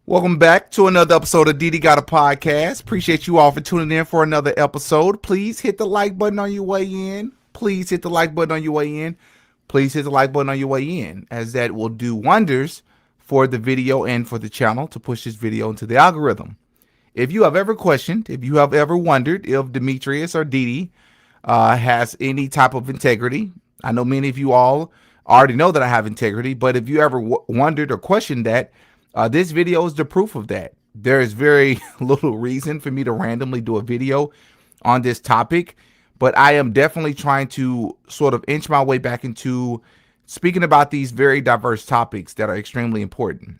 Welcome back to another episode of DD Got a Podcast. Appreciate you all for tuning in for another episode. Please hit the like button on your way in. Please hit the like button on your way in. Please hit the like button on your way in, as that will do wonders for the video and for the channel to push this video into the algorithm. If you have ever questioned, if you have ever wondered if Demetrius or Didi has any type of integrity, I know many of you all already know that I have integrity, but if you ever wondered or questioned that, this video is the proof of that. There is very little reason for me to randomly do a video on this topic, but I am definitely trying to sort of inch my way back into speaking about these very diverse topics that are extremely important.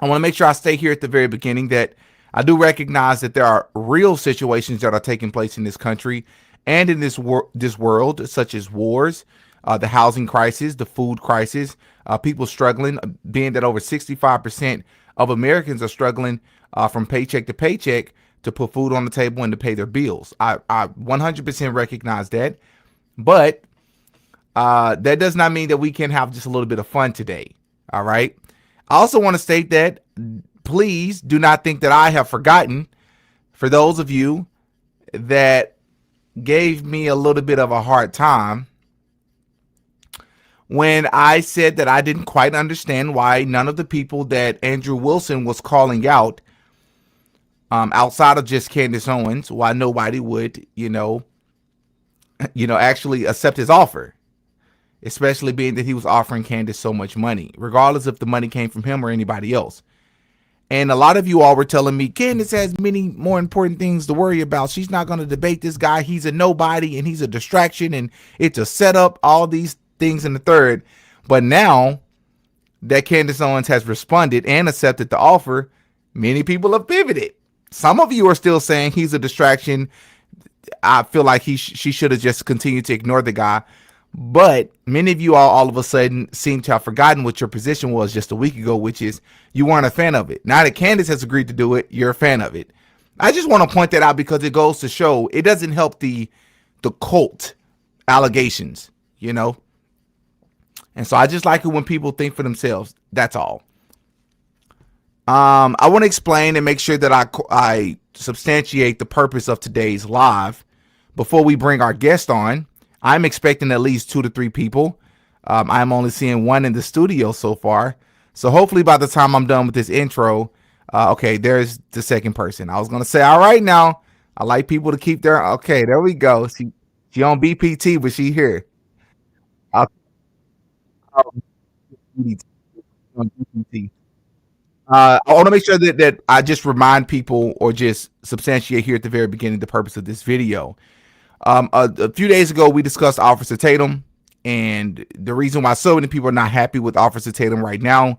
I want to make sure I stay here at the very beginning that I do recognize that there are real situations that are taking place in this country and in this world, such as wars, the housing crisis, the food crisis, people struggling, being that over 65% of Americans are struggling from paycheck to paycheck to put food on the table and to pay their bills. I 100% recognize that, but that does not mean that we can't have just a little bit of fun today. All right. I also want to state that please do not think that I have forgotten, for those of you that gave me a little bit of a hard time when I said that I didn't quite understand why none of the people that Andrew Wilson was calling out, outside of just Candace Owens, why nobody would, actually accept his offer, especially being that he was offering Candace so much money, regardless if the money came from him or anybody else. And a lot of you all were telling me, Candace has many more important things to worry about. She's not going to debate this guy. He's a nobody and he's a distraction and it's a setup, all these things in the third. But now that Candace Owens has responded and accepted the offer, many people have pivoted. Some of you are still saying he's a distraction. I feel like she should have just continued to ignore the guy. But many of you all of a sudden seem to have forgotten what your position was just a week ago, which is you weren't a fan of it. Now that Candace has agreed to do it, you're a fan of it. I just want to point that out because it goes to show it doesn't help the cult allegations, And so I just like it when people think for themselves. That's all. I want to explain and make sure that I substantiate the purpose of today's live before we bring our guest on. I'm expecting at least 2 to 3 people. I'm only seeing one in the studio so far. So hopefully by the time I'm done with this intro, okay, there's the second person. I was going to say, all right, now I like people to keep their, okay, there we go. She on BPT, but she here. I want to make sure that I just remind people or just substantiate here at the very beginning the purpose of this video. A few days ago, we discussed Officer Tatum and the reason why so many people are not happy with Officer Tatum right now.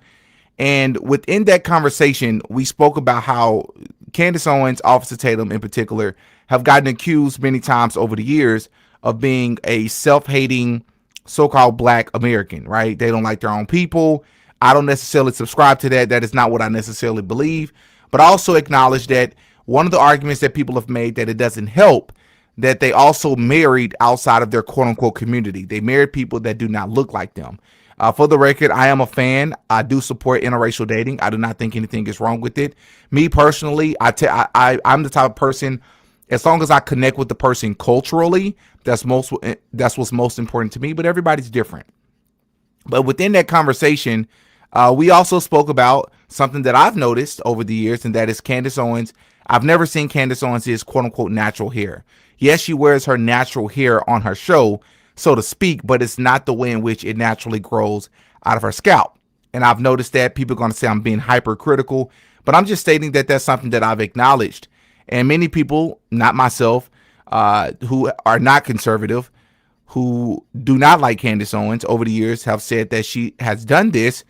And within that conversation, we spoke about how Candace Owens, Officer Tatum in particular, have gotten accused many times over the years of being a self-hating so-called Black American, right? They don't like their own people. I don't necessarily subscribe to that. That is not what I necessarily believe. But I also acknowledge that one of the arguments that people have made that it doesn't help that they also married outside of their quote-unquote community. They married people that do not look like them. For the record, I am a fan. I do support interracial dating. I do not think anything is wrong with it. Me personally, I'm the type of person, as long as I connect with the person culturally, that's what's most important to me, but everybody's different. But within that conversation, we also spoke about something that I've noticed over the years, and that is Candace Owens. I've never seen Candace Owens' quote-unquote natural hair. Yes, she wears her natural hair on her show, so to speak, but it's not the way in which it naturally grows out of her scalp. And I've noticed that people are going to say I'm being hypercritical, but I'm just stating that that's something that I've acknowledged. And many people, not myself, who are not conservative, who do not like Candace Owens over the years have said that she has done this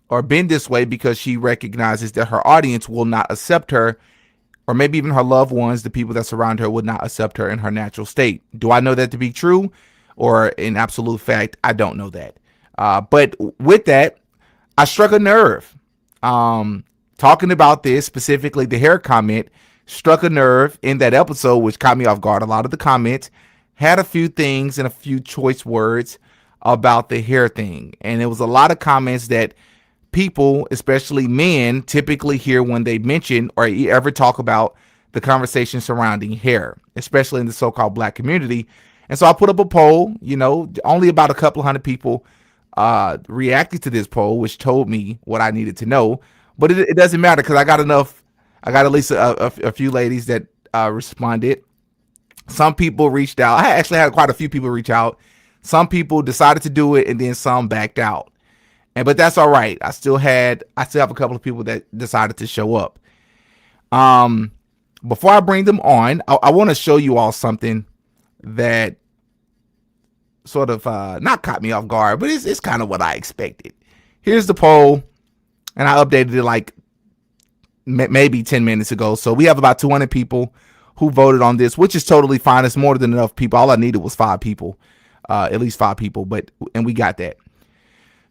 or been this way because she recognizes that her audience will not accept her, or maybe even her loved ones, the people that surround her, would not accept her in her natural state. Do I know that to be true or in absolute fact? I don't know that. But with that, I struck a nerve. Talking about this, specifically the hair comment, struck a nerve in that episode, which caught me off guard. A lot of the comments had a few things and a few choice words about the hair thing. And it was a lot of comments that people, especially men, typically hear when they mention or ever talk about the conversation surrounding hair, especially in the so-called black community. And so I put up a poll, only about a couple hundred people reacted to this poll, which told me what I needed to know. But it doesn't matter because I got at least a few ladies that responded. Some people reached out. I actually had quite a few people reach out. Some people decided to do it and then some backed out. But that's all right. I still have a couple of people that decided to show up. Before I bring them on, I want to show you all something that sort of not caught me off guard, but it's kind of what I expected. Here's the poll, and I updated it like maybe 10 minutes ago. So we have about 200 people who voted on this, which is totally fine. It's more than enough people. All I needed was 5 people, at least 5 people, and we got that.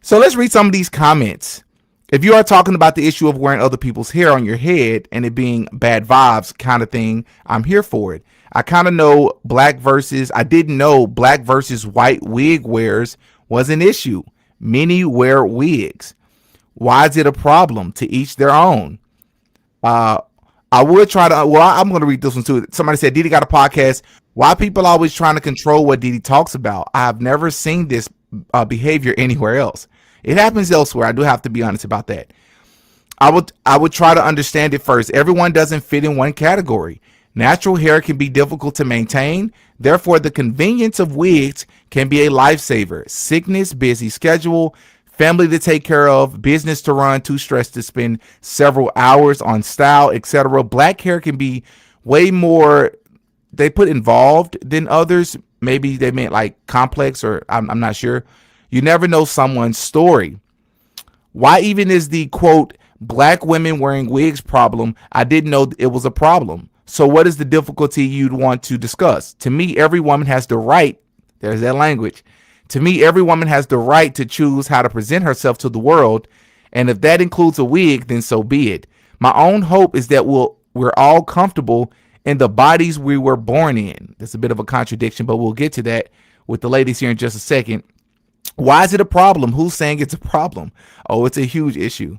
So let's read some of these comments. If you are talking about the issue of wearing other people's hair on your head and it being bad vibes kind of thing, I'm here for it. I didn't know black versus white wig wearers was an issue. Many wear wigs. Why is it a problem? To each their own. I would try to, I'm going to read this one too. Somebody said, Didi got a podcast. Why people always trying to control what Didi talks about? I have never seen this behavior anywhere else. It happens elsewhere. I do have to be honest about that. I would try to understand it first. Everyone doesn't fit in one category. Natural hair can be difficult to maintain. Therefore, the convenience of wigs can be a lifesaver. Sickness, busy schedule, family to take care of, business to run, too stressed to spend several hours on style, etc. Black hair can be way more, they put involved than others. Maybe they meant like complex, or I'm not sure. You never know someone's story. Why even is the quote black women wearing wigs problem? I didn't know it was a problem. So what is the difficulty you'd want to discuss? To me, every woman has the right, there's that language. To me, every woman has the right to choose how to present herself to the world. And if that includes a wig, then so be it. My own hope is that we're all comfortable in the bodies we were born in. That's a bit of a contradiction, but we'll get to that with the ladies here in just a second. Why is it a problem? Who's saying it's a problem? Oh, it's a huge issue.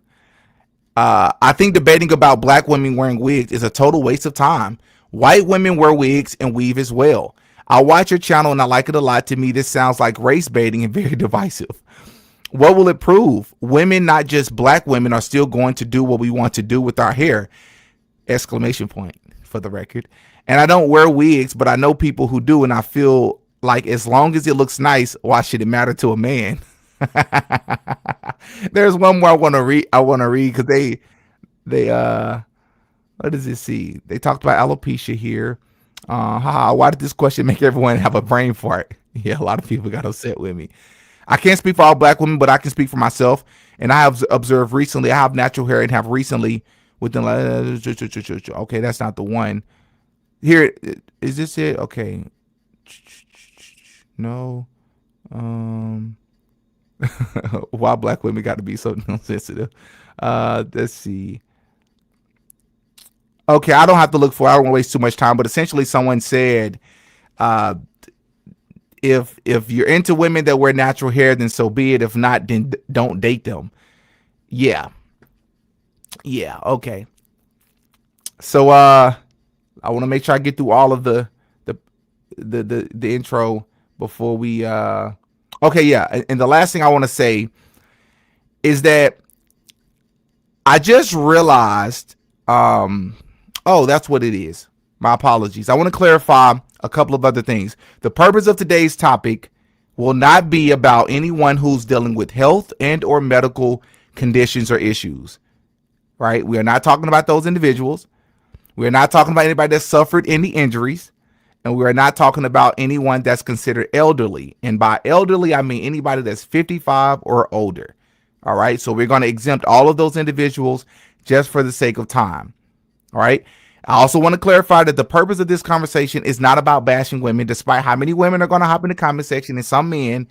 I think debating about black women wearing wigs is a total waste of time. White women wear wigs and weave as well. I watch your channel and I like it a lot. To me, this sounds like race baiting and very divisive. What will it prove? Women, not just black women, are still going to do what we want to do with our hair. Exclamation point for the record. And I don't wear wigs, but I know people who do, and I feel like as long as it looks nice, why should it matter to a man? There's one more I want to read because they what does it see? They talked about alopecia here. Why did this question make everyone have a brain fart? Yeah, a lot of people got upset with me. I can't speak for all black women, but I can speak for myself. And I have observed recently, I have natural hair and have recently within okay, that's not the one. Here, is this it? Okay. No. Why black women got to be so sensitive? Let's see. Okay, I don't have to look for it. I don't want to waste too much time, but essentially someone said, if you're into women that wear natural hair, then so be it. If not, then don't date them. Yeah. Okay. So I want to make sure I get through all of the intro before we okay, yeah. And the last thing I want to say is that I just realized oh, that's what it is. My apologies. I want to clarify a couple of other things. The purpose of today's topic will not be about anyone who's dealing with health and or medical conditions or issues, right? We are not talking about those individuals. We are not talking about anybody that suffered any injuries. And we are not talking about anyone that's considered elderly. And by elderly, I mean anybody that's 55 or older. All right. So we're going to exempt all of those individuals just for the sake of time. All right. I also want to clarify that the purpose of this conversation is not about bashing women, despite how many women are going to hop in the comment section and some men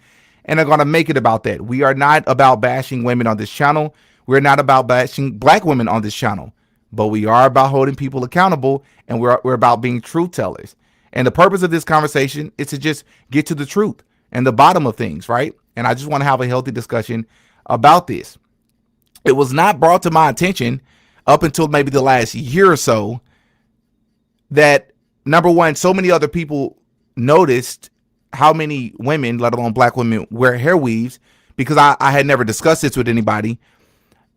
and are going to make it about that. We are not about bashing women on this channel. We're not about bashing black women on this channel, but we are about holding people accountable, and we're about being truth tellers. And the purpose of this conversation is to just get to the truth and the bottom of things, right? And I just want to have a healthy discussion about this. It was not brought to my attention up until maybe the last year or so that, number one, so many other people noticed how many women, let alone black women, wear hair weaves, because I had never discussed this with anybody.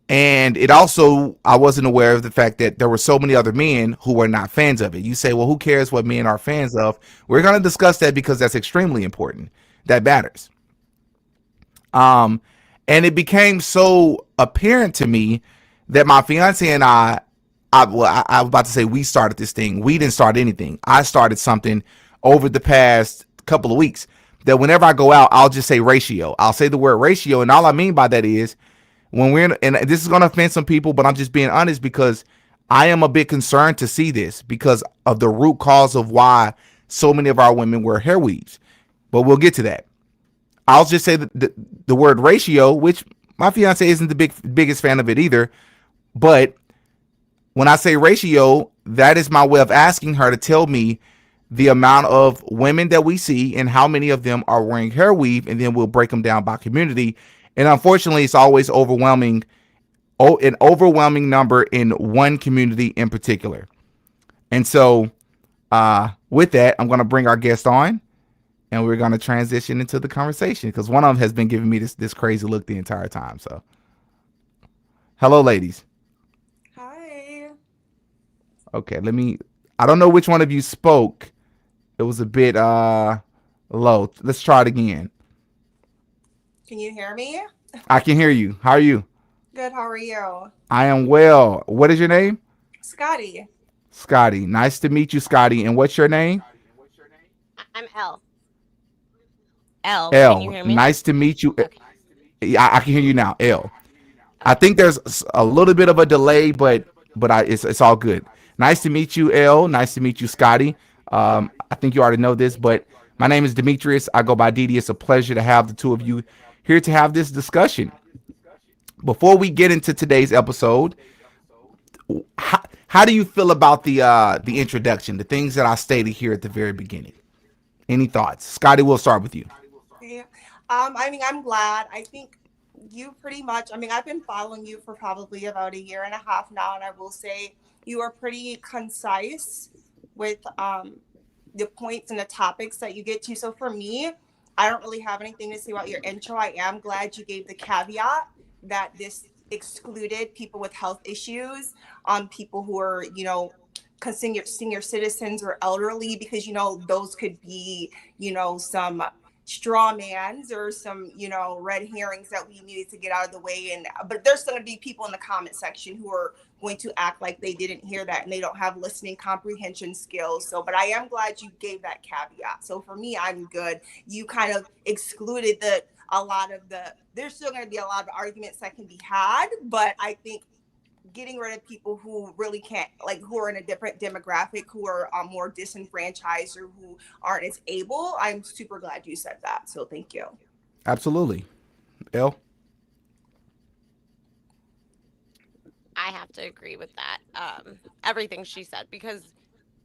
And it also, I wasn't aware of the fact that there were so many other men who were not fans of it. You say, well, who cares what men are fans of? We're going to discuss that because that's extremely important. That matters. Um, and it became so apparent to me that my fiance and I was about to say we started this thing. We didn't start anything. I started something over the past couple of weeks that whenever I go out, I'll just say ratio. I'll say the word ratio. And all I mean by that is when we're in, and this is going to offend some people, but I'm just being honest because I am a bit concerned to see this because of the root cause of why so many of our women wear hair weaves. But we'll get to that. I'll just say the word ratio, which my fiance isn't the biggest fan of it either. But when I say ratio, that is my way of asking her to tell me the amount of women that we see and how many of them are wearing hair weave, and then we'll break them down by community. And unfortunately, it's always overwhelming, an overwhelming number in one community in particular. And so, with that, I'm going to bring our guest on, and we're going to transition into the conversation because one of them has been giving me this crazy look the entire time. So, hello, ladies. Hi. Okay, I don't know which one of you spoke. It was a bit low. Let's try it again. Can you hear me? I can hear you. How are you? Good, how are you? I am well. What is your name? Scotty. Scotty. Nice to meet you, Scotty. And what's your name? I'm L. L, can you L. hear me? Nice to meet you. Okay. I can hear you now. L. I Okay. think there's a little bit of a delay, but it's all good. Nice to meet you, L. Nice to meet you, Scotty. I think you already know this, but my name is Demetrius. I go by Didi. It's a pleasure to have the two of you here to have this discussion. Before we get into today's episode, how do you feel about the introduction, the things that I stated here at the very beginning? Any thoughts, Scotty? We'll start with you. Yeah. I'm glad. I think you pretty much, I've been following you for probably about a year and a half now, and I will say you are pretty concise with the points and the topics that you get to. So for me, I don't really have anything to say about your intro. I am glad you gave the caveat that this excluded people with health issues, people who are, senior citizens or elderly, because, those could be, some straw mans or some, red herrings that we needed to get out of the way. And but there's going to be people in the comment section who are going to act like they didn't hear that and they don't have listening comprehension skills. So, but I am glad you gave that caveat. So for me, I'm good. You kind of excluded a lot of there's still going to be a lot of arguments that can be had, but I think getting rid of people who really can't, like, who are in a different demographic, who are more disenfranchised or who aren't as able. I'm super glad you said that. So thank you. Absolutely, L. I have to agree with that. Everything she said, because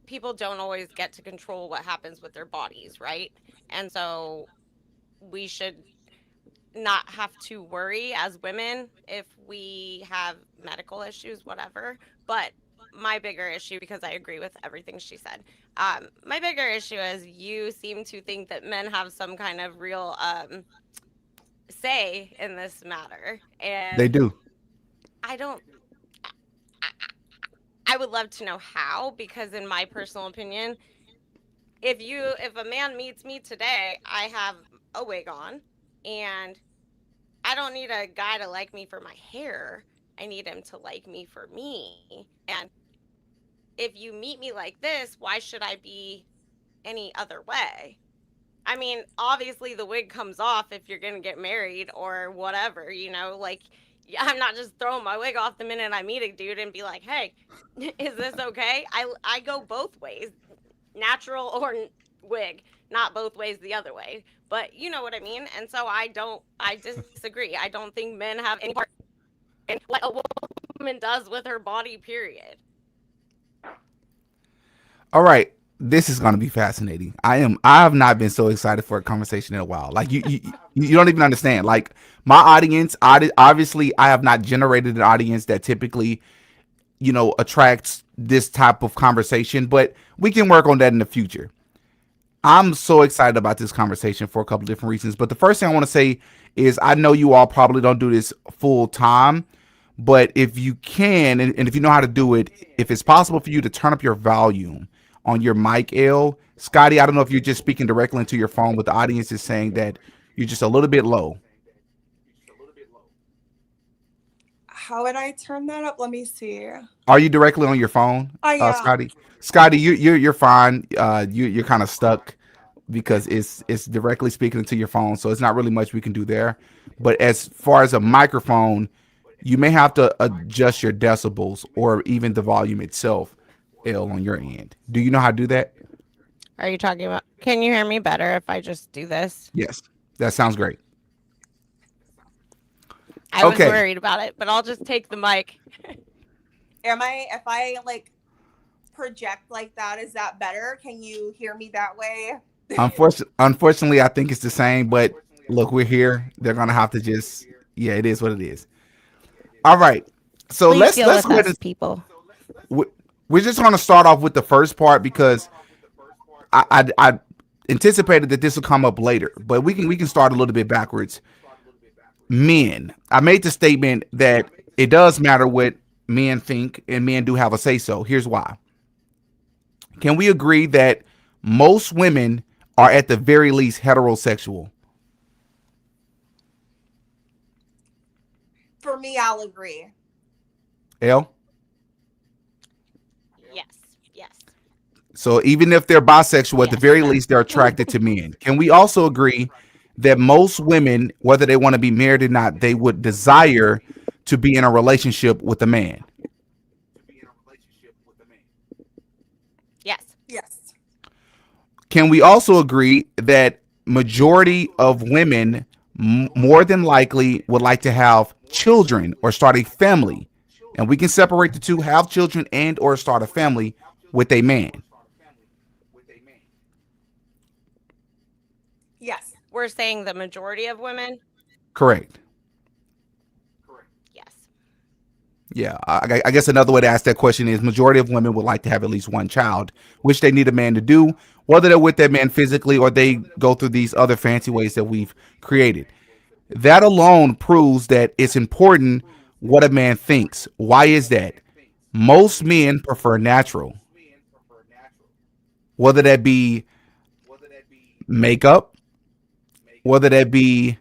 people don't always get to control what happens with their bodies, right? And so we should not have to worry as women if we have medical issues, whatever. But my bigger issue, because I agree with everything she said, my bigger issue is you seem to think that men have some kind of real say in this matter. They And do. I don't, I, I would love to know how, because in my personal opinion, if a man meets me today, I have a wig on, and I don't need a guy to like me for my hair. I need him to like me for me. And if you meet me like this, why should I be any other way? I mean, obviously the wig comes off if you're going to get married or whatever, like, I'm not just throwing my wig off the minute I meet a dude and be like, "Hey, is this okay?" I go both ways, natural or wig, not both ways the other way. But you know what I mean? And so I disagree. I don't think men have any part in what a woman does with her body, period. All right. This is going to be fascinating. I have not been so excited for a conversation in a while. Like you don't even understand. Like my audience, obviously, I have not generated an audience that typically attracts this type of conversation, but we can work on that in the future. I'm so excited about this conversation for a couple of different reasons. But the first thing I want to say is I know you all probably don't do this full time, but if you can, and if you know how to do it, if it's possible for you to turn up your volume on your mic, L. Scotty, I don't know if you're just speaking directly into your phone, but the audience is saying that you're just a little bit low. How would I turn that up? Let me see. Are you directly on your phone, I am. Scotty? Scotty, you're fine. You're kind of stuck because it's directly speaking into your phone, so it's not really much we can do there. But as far as a microphone, you may have to adjust your decibels or even the volume itself, L, on your end. Do you know how to do that? Are you talking about? Can you hear me better if I just do this? Yes, that sounds great. I was Okay. worried about it, but I'll just take the mic. Am I, if I like project like that, is that better? Can you hear me that way? Unfortunately, I think it's the same. But look, we're here. They're gonna have to just, yeah, it is what it is. All right. So Please let's deal let's with go ahead us, and people. we're just gonna start off with the first part because I anticipated that this will come up later, but we can start a little bit backwards. Men, I made the statement that it does matter what men think, and men do have a say so. Here's why. Can we agree that most women are at the very least heterosexual? For me, I'll agree. L. Yes, yes, So even if they're bisexual, at the yes. very least they're attracted to men. Can we also agree that most women, whether they want to be married or not, they would desire to be in a relationship with a man? Yes, Yes. Can we also agree that majority of women more than likely would like to have children or start a family? And we can separate the two, have children and or start a family with a man. Yes. we're saying the majority of women. Correct. Yes, Yeah, I guess another way to ask that question is majority of women would like to have at least one child, which they need a man to do, whether they're with that man physically or they go through these other fancy ways that we've created. That alone proves that it's important what a man thinks. Why is that? Most men prefer natural, whether that be makeup, whether that be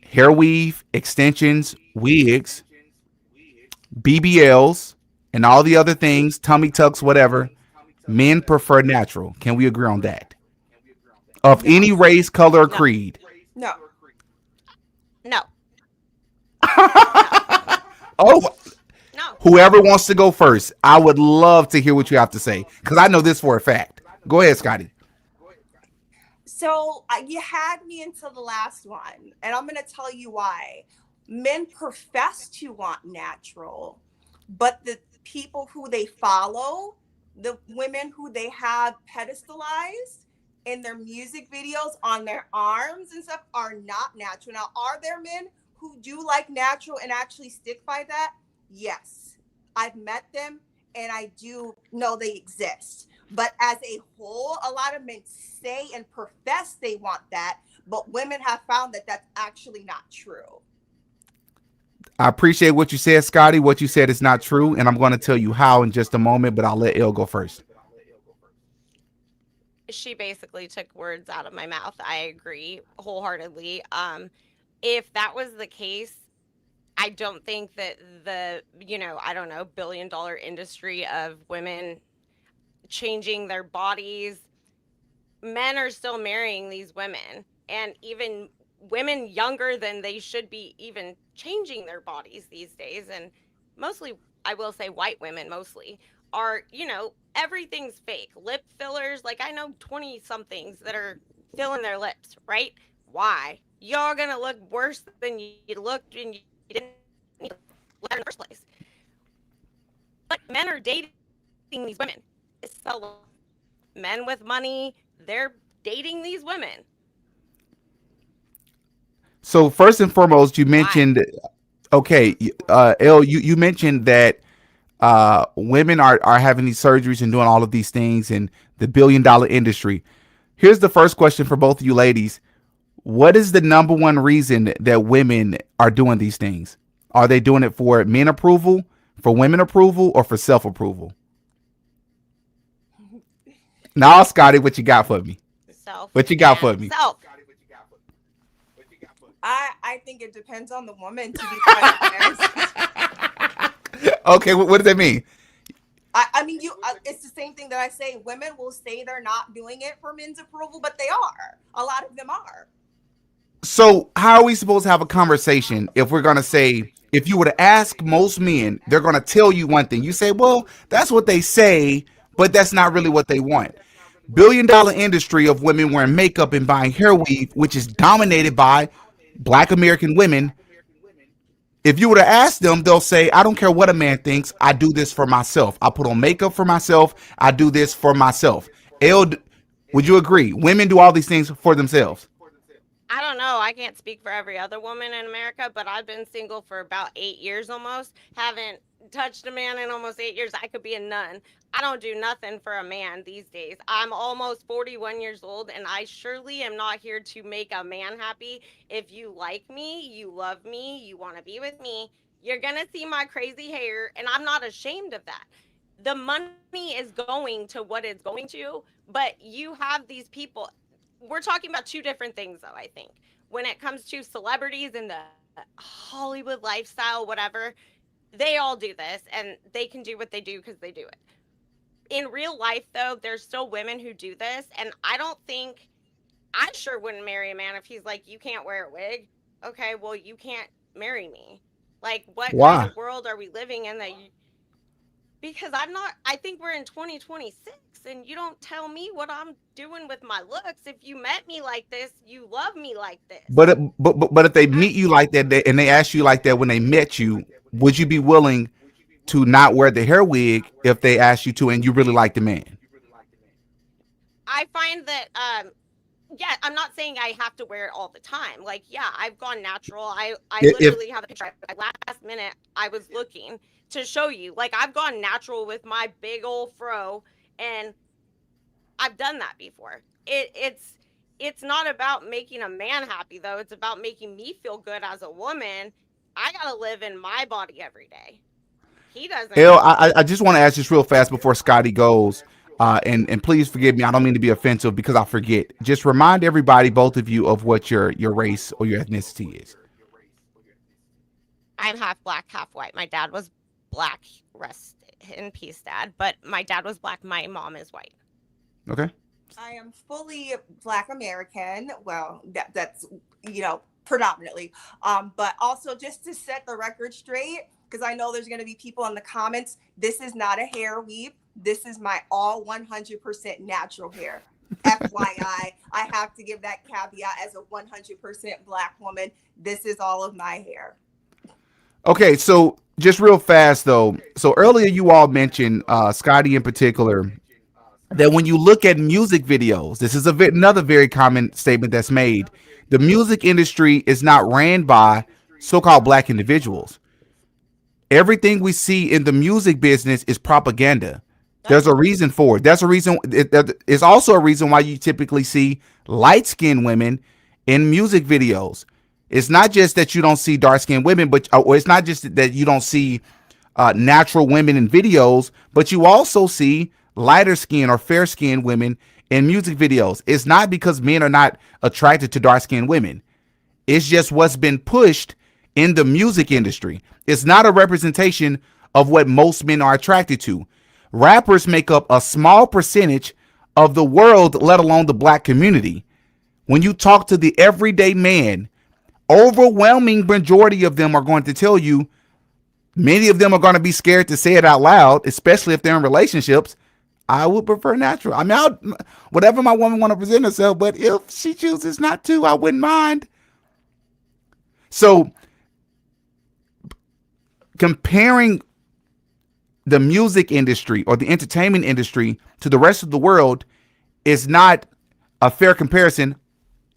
hair weave, extensions, wigs, BBLs, and all the other things, tummy tucks, whatever. Men prefer natural. Can we agree on that? Of No. any race, color, or no, creed. No. no, no, Oh, no. whoever wants to go first, I would love to hear what you have to say because I know this for a fact. Go ahead, Scotty. So you had me until the last one, and I'm going to tell you why. Men profess to want natural, but the people who they follow, the women who they have pedestalized in their music videos on their arms and stuff, are not natural. Now, are there men who do like natural and actually stick by that? Yes. I've met them and I do know they exist. But as a whole, a lot of men say and profess they want that, but women have found that that's actually not true. I appreciate what you said, Scotty. What you said is not true, and I'm going to tell you how in just a moment, but I'll let Il go first. She basically took words out of my mouth. I agree wholeheartedly. If that was the case, I don't think that I don't know, billion-dollar industry of women changing their bodies, men are still marrying these women, and even women younger than they should be even changing their bodies these days. And mostly, I will say white women mostly are, everything's fake. Lip fillers, like I know 20 somethings that are filling their lips, right? Why? Y'all gonna look worse than you looked and you didn't need to look in the first place. But men are dating these women to sell lip fillers. Men with money, they're dating these women. So first and foremost, you Why? mentioned okay, L, you mentioned that women are having these surgeries and doing all of these things in the billion-dollar industry. Here's the first question for both of you ladies. What is the number one reason that women are doing these things? Are they doing it for men approval, for women approval, or for self approval? Now, Scotty, what you got for me? Self What you got for and me? self. I think it depends on the woman, to be quite honest. Okay, what does that mean? I mean, it's the same thing that I say. Women will say they're not doing it for men's approval, but they are. A lot of them are. So, how are we supposed to have a conversation if we're going to say, if you were to ask most men, they're going to tell you one thing. You say, well, that's what they say, but that's not really what they want. Billion-dollar industry of women wearing makeup and buying hair weave, which is dominated by black American women. If you were to ask them, they'll say, I don't care what a man thinks. I do this for myself. I put on makeup for myself. I do this for myself. El, would you agree? Women do all these things for themselves. I don't know. I can't speak for every other woman in America, but I've been single for about 8 years almost. Haven't touched a man in almost 8 years. I could be a nun. I don't do nothing for a man these days. I'm almost 41 years old, and I surely am not here to make a man happy. If you like me, you love me, you want to be with me, you're going to see my crazy hair, and I'm not ashamed of that. The money is going to what it's going to, but you have these people. We're talking about two different things, though, I think. When it comes to celebrities and the Hollywood lifestyle, whatever, they all do this and they can do what they do because they do it. In real life, though, there's still women who do this, and I don't think, I sure wouldn't marry a man if he's like, you can't wear a wig. Okay, well, you can't marry me. Like, what kind Why? of world are we living in that you, because I'm not, I think we're in 2026 and you don't tell me what I'm doing with my looks. If you met me like this, you love me like this. But if they I, meet you like that and they ask you like that when they met you, would you be willing to not wear the hair wig if they asked you to and you really like the man? I find that yeah, I'm not saying I have to wear it all the time. Like, yeah, I've gone natural. I If literally have a picture. Last minute, I was looking to show you. Like, I've gone natural with my big old fro, and I've done that before. It's not about making a man happy though. It's about making me feel good as a woman. I gotta live in my body every day. He doesn't. L, I just want to ask this real fast before Scotty goes. And please forgive me. I don't mean to be offensive because I forget. Just remind everybody, both of you, of what your race or your ethnicity is. I'm half black, half white. My dad was black. Rest in peace, dad. But my dad was black. My mom is white. Okay. I am fully Black American. Well, that's predominantly. But also just to set the record straight, because I know there's going to be people in the comments. This is not a hair weave. This is my all 100% natural hair. FYI, I have to give that caveat as a 100% Black woman. This is all of my hair. Okay. So just real fast though. So earlier you all mentioned Scotty in particular that when you look at music videos, this is another very common statement that's made. The music industry is not ran by so-called black individuals. Everything we see in the music business is propaganda. Yep. There's a reason for it. There's a reason. It's also a reason why you typically see light-skinned women in music videos. It's not just that you don't see dark-skinned women, but or it's not just that you don't see natural women in videos, but you also see lighter skin or fair skinned women in music videos. It's not because men are not attracted to dark skinned women. It's just what's been pushed in the music industry. It's not a representation of what most men are attracted to. Rappers make up a small percentage of the world, let alone the black community. When you talk to the everyday man, overwhelming majority of them are going to tell you, many of them are going to be scared to say it out loud, especially if they're in relationships. I would prefer natural. I mean, whatever my woman want to present herself, but if she chooses not to, I wouldn't mind. So comparing the music industry or the entertainment industry to the rest of the world, is not a fair comparison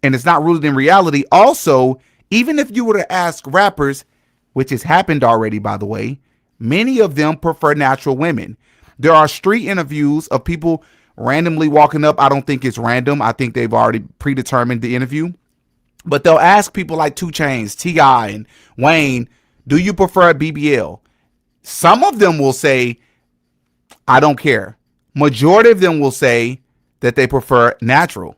and it's not rooted in reality. Also, even if you were to ask rappers, which has happened already, by the way, many of them prefer natural women. There are street interviews of people randomly walking up. I don't think it's random. I think they've already predetermined the interview. But they'll ask people like 2 Chainz, T.I., and Wayne, do you prefer BBL? Some of them will say, I don't care. Majority of them will say that they prefer natural.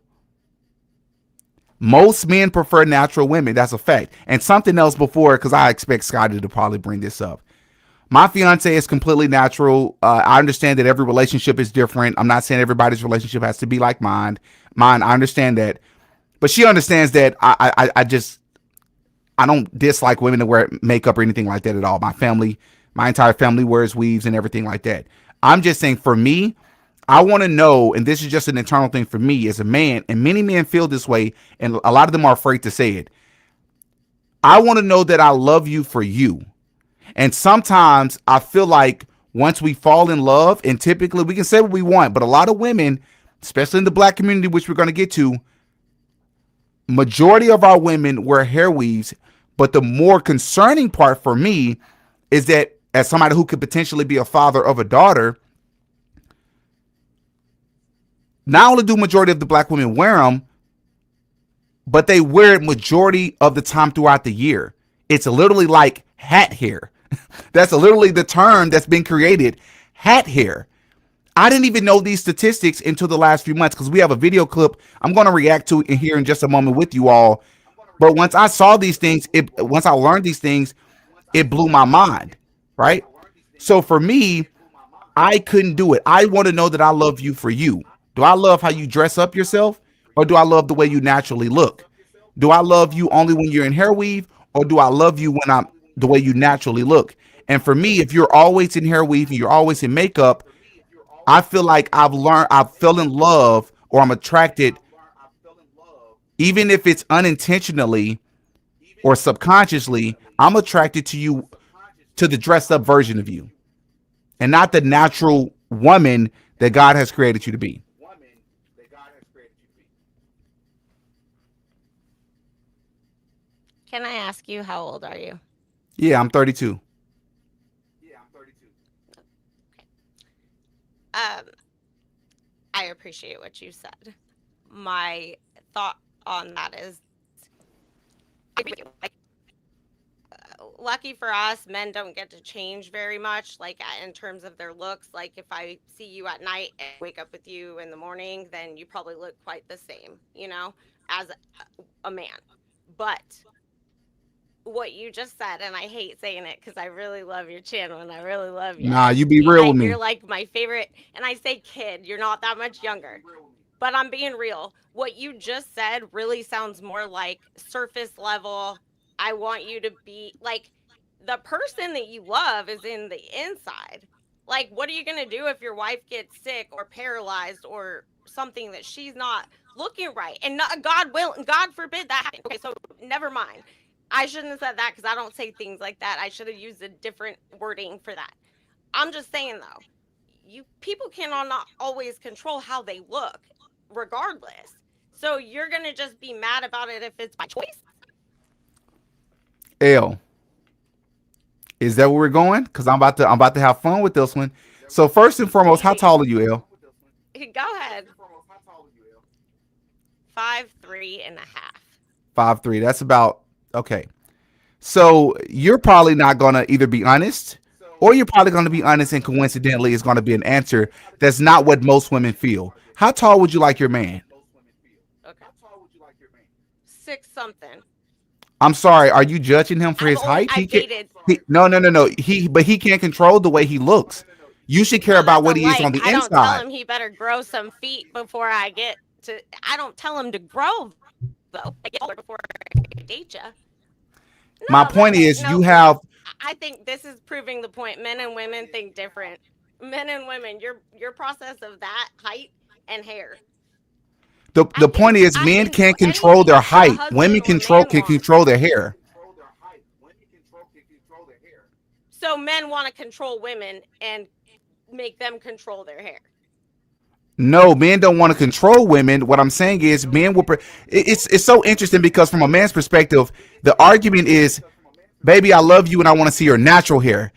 Most men prefer natural women. That's a fact. And something else before, because I expect Scotty to probably bring this up. My fiance is completely natural. I understand that every relationship is different. I'm not saying everybody's relationship has to be like mine. I understand that. But she understands that I don't dislike women to wear makeup or anything like that at all. My entire family wears weaves and everything like that. I'm just saying for me, I want to know, and this is just an internal thing for me as a man, and many men feel this way, and a lot of them are afraid to say it. I want to know that I love you for you. And sometimes I feel like once we fall in love, and typically we can say what we want, but a lot of women, especially in the black community, which we're going to get to, majority of our women wear hair weaves. But the more concerning part for me is that as somebody who could potentially be a father of a daughter, not only do majority of the black women wear them, but they wear it majority of the time throughout the year. It's literally like hat hair. That's literally the term that's been created, hat hair. I didn't even know these statistics until the last few months because we have a video clip I'm going to react to in here in just a moment with you all. But once I saw these things, once I learned these things, it blew my mind, right? So for me, I couldn't do it. I want to know that I love you for you. Do I love how you dress up yourself, or do I love the way you naturally look? Do I love you only when you're in hair weave, or do I love you when I'm the way you naturally look? And for me, if you're always in hair weave and you're always in makeup, I feel like I fell in love or I'm attracted, even if it's unintentionally or subconsciously, I'm attracted to you, to the dressed up version of you, and not the natural woman that God has created you to be. Can I ask you how old are you? Yeah, I'm 32. Um, I appreciate what you said. My thought on that is, like, lucky for us, men don't get to change very much, like in terms of their looks. Like if I see you at night and wake up with you in the morning, then you probably look quite the same, as a man. But what you just said, and I hate saying it because I really love your channel and I really love you. Nah, you be real with You're me. like my favorite, and I say kid, you're not that much younger. But I'm being real. What you just said really sounds more like surface level. I want you to be like, the person that you love is in the inside. Like, what are you going to do if your wife gets sick or paralyzed or something that she's not looking right? And not, God forbid that happen. Okay, so never mind. I shouldn't have said that because I don't say things like that. I should have used a different wording for that. I'm just saying though, you people cannot not always control how they look, regardless. So you're gonna just be mad about it if it's by choice. L, is that where we're going? Because I'm about to have fun with this one. So first and foremost, how tall are you, L? Go ahead. 5'3.5". 5'3". That's about okay. So you're probably not gonna either be honest, or you're probably gonna be honest, and coincidentally, it's gonna be an answer that's not what most women feel. How tall would you like your man? Okay. 6 something. I'm sorry. Are you judging him for his height? I've dated. No, no, no, no. But he can't control the way he looks. You should care No, about that's a what he is on like. the I don't tell inside. him he better grow some feet before I get to. I don't tell him to grow though. I get older before I date you. My No, point is, no. you have I think this is proving the point. Men and women think different. Men and women, your process of that height and hair. the point is, I men can do can't control anything their a height. husband Women or man can wants. control their hair. So men want to control women and make them control their hair. No, men don't want to control women. What I'm saying is, men will. It's so interesting because from a man's perspective, the argument is, "Baby, I love you and I want to see your natural hair,"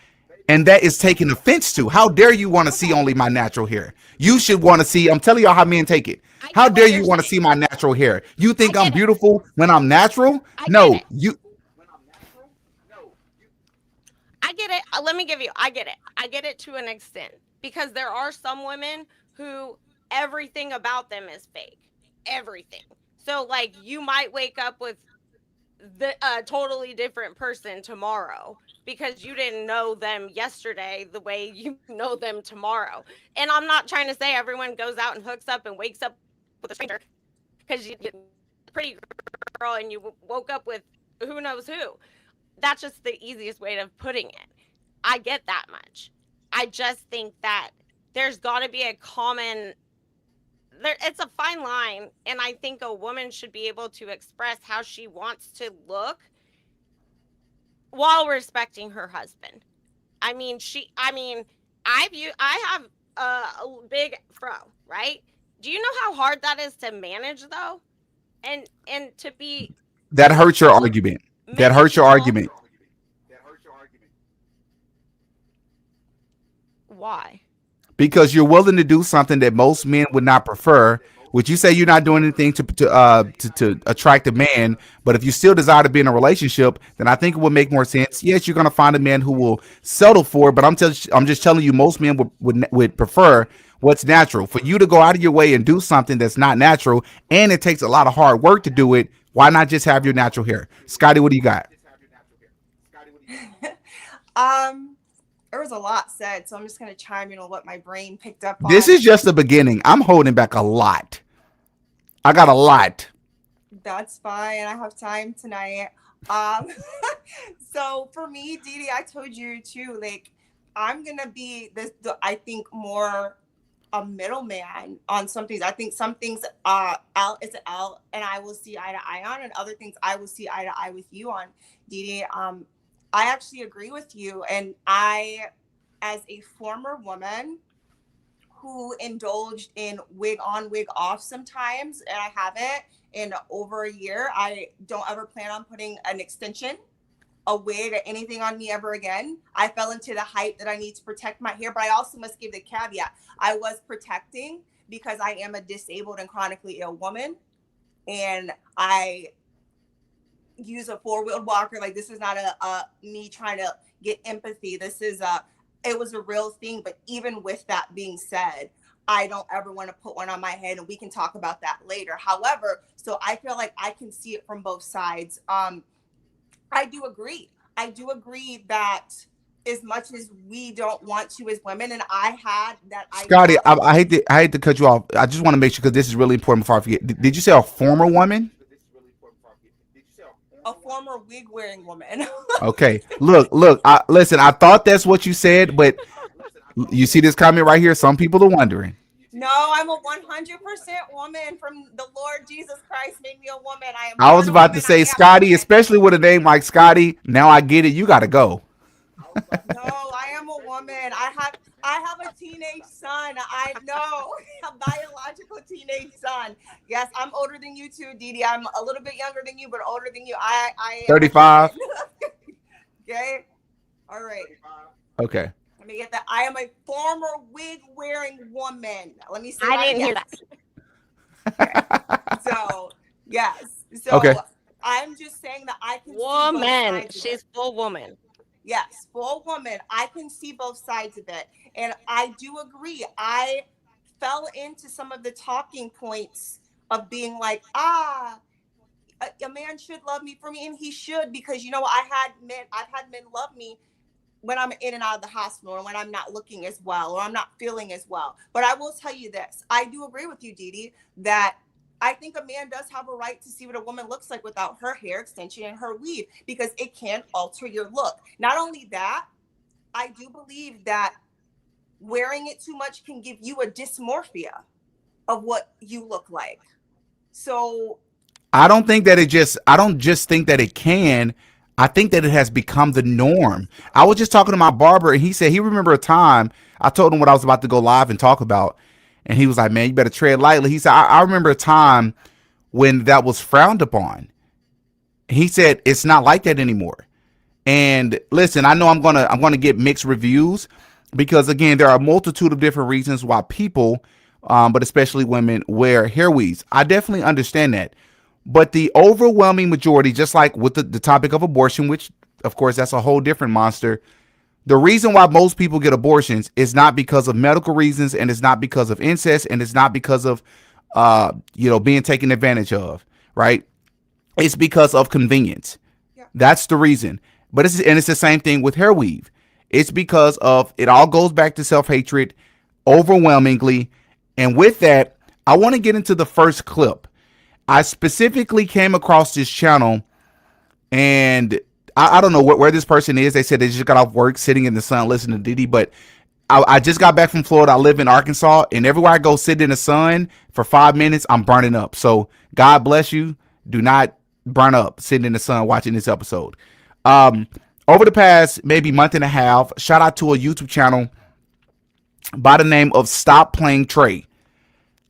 and that is taken offense to. How dare you want to see Okay, only my natural hair? You should want to see. I'm telling y'all how men take it. I How get what dare you're you want to saying. see my natural hair? You I think I'm get it. beautiful when I'm natural? I get No, it. you. I get it. Let me give you. I get it. I get it to an extent because there are some women who everything about them is fake. Everything. So like you might wake up with the a totally different person tomorrow because you didn't know them yesterday the way you know them tomorrow. And I'm not trying to say everyone goes out and hooks up and wakes up with a stranger because you pretty girl and you woke up with who knows who. That's just the easiest way of putting it. I get that much. I just think that there's got to be a common there it's a fine line, and I think a woman should be able to express how she wants to look while respecting her husband. I mean, I have a big fro, right? Do you know how hard that is to manage though? And to be That hurts your minuscule, argument. That hurts your minuscule. argument. Why? Because you're willing to do something that most men would not prefer. Which you say you're not doing anything to attract a man, but if you still desire to be in a relationship, then I think it would make more sense. Yes, you're gonna find a man who will settle for it, but I'm just telling you, most men would prefer what's natural. For you to go out of your way and do something that's not natural, and it takes a lot of hard work to do it, why not just have your natural hair? Scotty, what do you got? um, there was a lot said, so I'm just gonna chime in on what my brain picked up This on. is just the beginning. I'm holding back a lot. I got a lot. That's fine. I have time tonight. Um, so for me, Didi, I told you too. Like, I'm gonna be this. I think more a middleman on some things. I think some things, Al is L, and I will see eye to eye on, and other things I will see eye to eye with you on, Didi. I actually agree with you, and I, as a former woman who indulged in wig on, wig off sometimes, and I haven't in over a year. I don't ever plan on putting an extension, a wig, or anything on me ever again. I fell into the hype that I need to protect my hair, but I also must give the caveat I was protecting because I am a disabled and chronically ill woman. And I use a four-wheeled walker. Like, this is not a me trying to get empathy. This is it was a real thing. But even with that being said, I don't ever want to put one on my head, and we can talk about that later. However, so I feel like I can see it from both sides. I do agree. I do agree that as much as we don't want to as women, and I had that Scotty, ideology. I hate to cut you off. I just want to make sure because this is really important before I forget. Did you say a former woman? A former wig wearing woman. Okay. Look. Listen. I thought that's what you said, but you see this comment right here. Some people are wondering. No, I'm a 100% woman from the Lord Jesus Christ made me a woman. I am I born was a about to woman. say I am a Scotty, woman. especially with a name like Scotty. Now I get it. You got to go. No, I am a woman. I have a teenage son. I know, a biological teenage son. Yes, I'm older than you too, Didi. I'm a little bit younger than you, but older than you. I am a 35. woman. Okay. All right. Okay. Let me get that. I am a former wig wearing woman. Let me say I that didn't again. hear that. Okay. So, yes. Okay. So I'm just saying that I can see both Woman. sides of it. She's full woman. Yes, for a woman, I can see both sides of it. And I do agree. I fell into some of the talking points of being like, a man should love me for me, and he should, because I've had men love me when I'm in and out of the hospital and when I'm not looking as well or I'm not feeling as well. But I will tell you this. I do agree with you, Didi, that I think a man does have a right to see what a woman looks like without her hair extension and her weave, because it can alter your look. Not only that, I do believe that wearing it too much can give you a dysmorphia of what you look like. So, I don't just think that it can. I think that it has become the norm. I was just talking to my barber and he said he remember a time I told him what I was about to go live and talk about. And he was like, man, you better tread lightly. He said, I remember a time when that was frowned upon. He said, it's not like that anymore. And listen, I know I'm gonna get mixed reviews because again, there are a multitude of different reasons why people, but especially women, wear hair weaves. I definitely understand that. But the overwhelming majority, just like with the topic of abortion, which of course that's a whole different monster, the reason why most people get abortions is not because of medical reasons, and it's not because of incest, and it's not because of being taken advantage of, right? It's because of convenience. Yeah. That's the reason. But it's the same thing with hair weave. It's because of, it all goes back to self-hatred overwhelmingly. And with that, I want to get into the first clip. I specifically came across this channel, and I don't know where this person is. They said they just got off work, sitting in the sun, listening to Diddy. But I just got back from Florida. I live in Arkansas, and everywhere I go sit in the sun for 5 minutes, I'm burning up. So God bless you. Do not burn up sitting in the sun watching this episode. Over the past maybe month and a half, shout out to a YouTube channel by the name of Stop Playing Trey.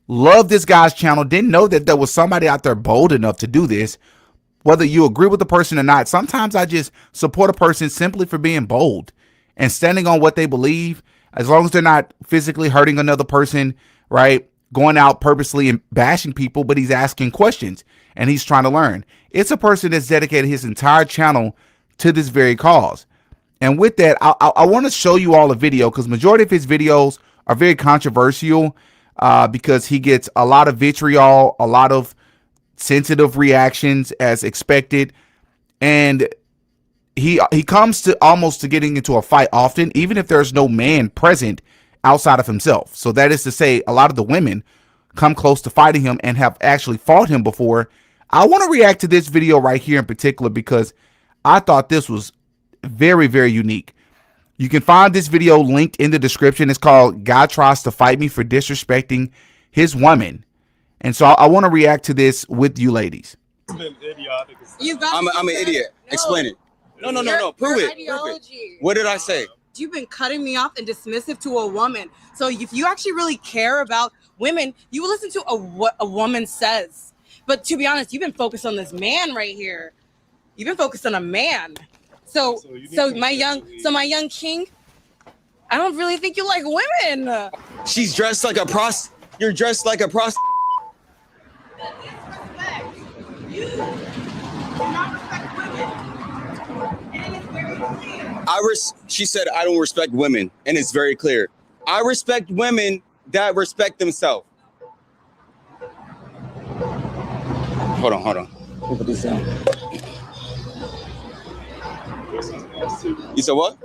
Love this guy's channel. Didn't know that there was somebody out there bold enough to do this. Whether you agree with the person or not, sometimes I just support a person simply for being bold and standing on what they believe, as long as they're not physically hurting another person, right? Going out purposely and bashing people, but he's asking questions and he's trying to learn. It's a person that's dedicated his entire channel to this very cause. And with that, I want to show you all a video, because majority of his videos are very controversial, because he gets a lot of vitriol, a lot of sensitive reactions as expected, and he comes to almost to getting into a fight often, even if there's no man present outside of himself. So that is to say, a lot of the women come close to fighting him and have actually fought him before. I want to react to this video right here in particular because I thought this was very, very unique. You can find this video linked in the description. It's called "Guy Tries to Fight Me for Disrespecting His Woman." And so I want to react to this with you ladies. I'm an idiot. No. Explain it. No. Prove it. What did I say? You've been cutting me off and dismissive to a woman. So if you actually really care about women, you will listen to what a woman says. But to be honest, you've been focused on this man right here. You've been focused on a man. So my young king, I don't really think you like women. She's dressed like a prost. You're dressed like a prost. You do not respect women. And it is very clear. She said, I don't respect women. And it's very clear. I respect women that respect themselves. Hold on. Put this down. You said what?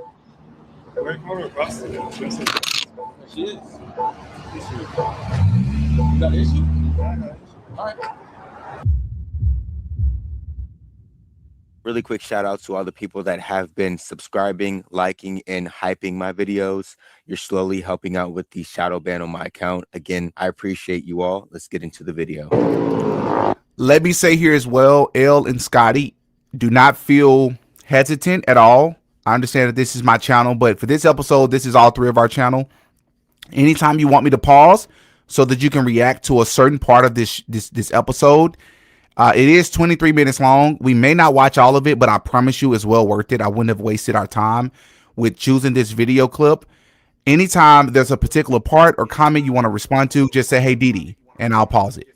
She is. You got an issue? All right. Really quick shout out to all the people that have been subscribing, liking, and hyping my videos. You're slowly helping out with the shadow ban on my account. Again, I appreciate you all. Let's get into the video. Let me say here as well, Elle and Scotty, do not feel hesitant at all. I understand that this is my channel, but for this episode, this is all three of our channel. Anytime you want me to pause so that you can react to a certain part of this episode, it is 23 minutes long. We may not watch all of it, but I promise you it's well worth it. I wouldn't have wasted our time with choosing this video clip. Anytime there's a particular part or comment you want to respond to, just say, hey, Didi, and I'll pause it.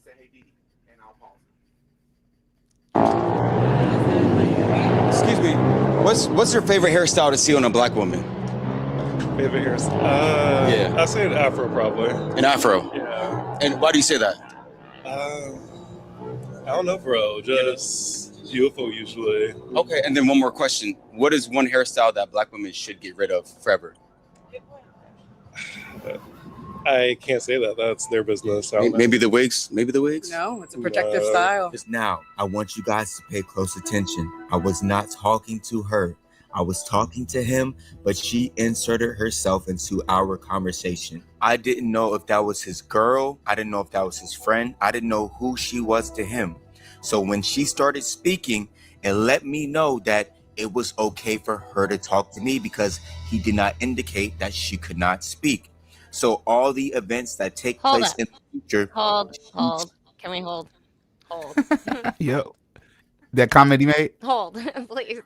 Excuse me. What's your favorite hairstyle to see on a black woman? Favorite hairstyle? Yeah. I'd say an afro, probably. An afro? Yeah. And why do you say that? I don't know, bro. Just beautiful, usually. Okay, and then one more question. What is one hairstyle that black women should get rid of forever? I can't say that. That's their business. Maybe the wigs? Maybe the wigs? No, it's a protective style. Just now, I want you guys to pay close attention. I was not talking to her. I was talking to him, but she inserted herself into our conversation. I didn't know if that was his girl. I didn't know if that was his friend. I didn't know who she was to him. So when she started speaking, it let me know that it was okay for her to talk to me because he did not indicate that she could not speak. So all the events that take Hold place up. in the future. Hold. Can we hold? Hold. Yep. That comment he made. Hold, please.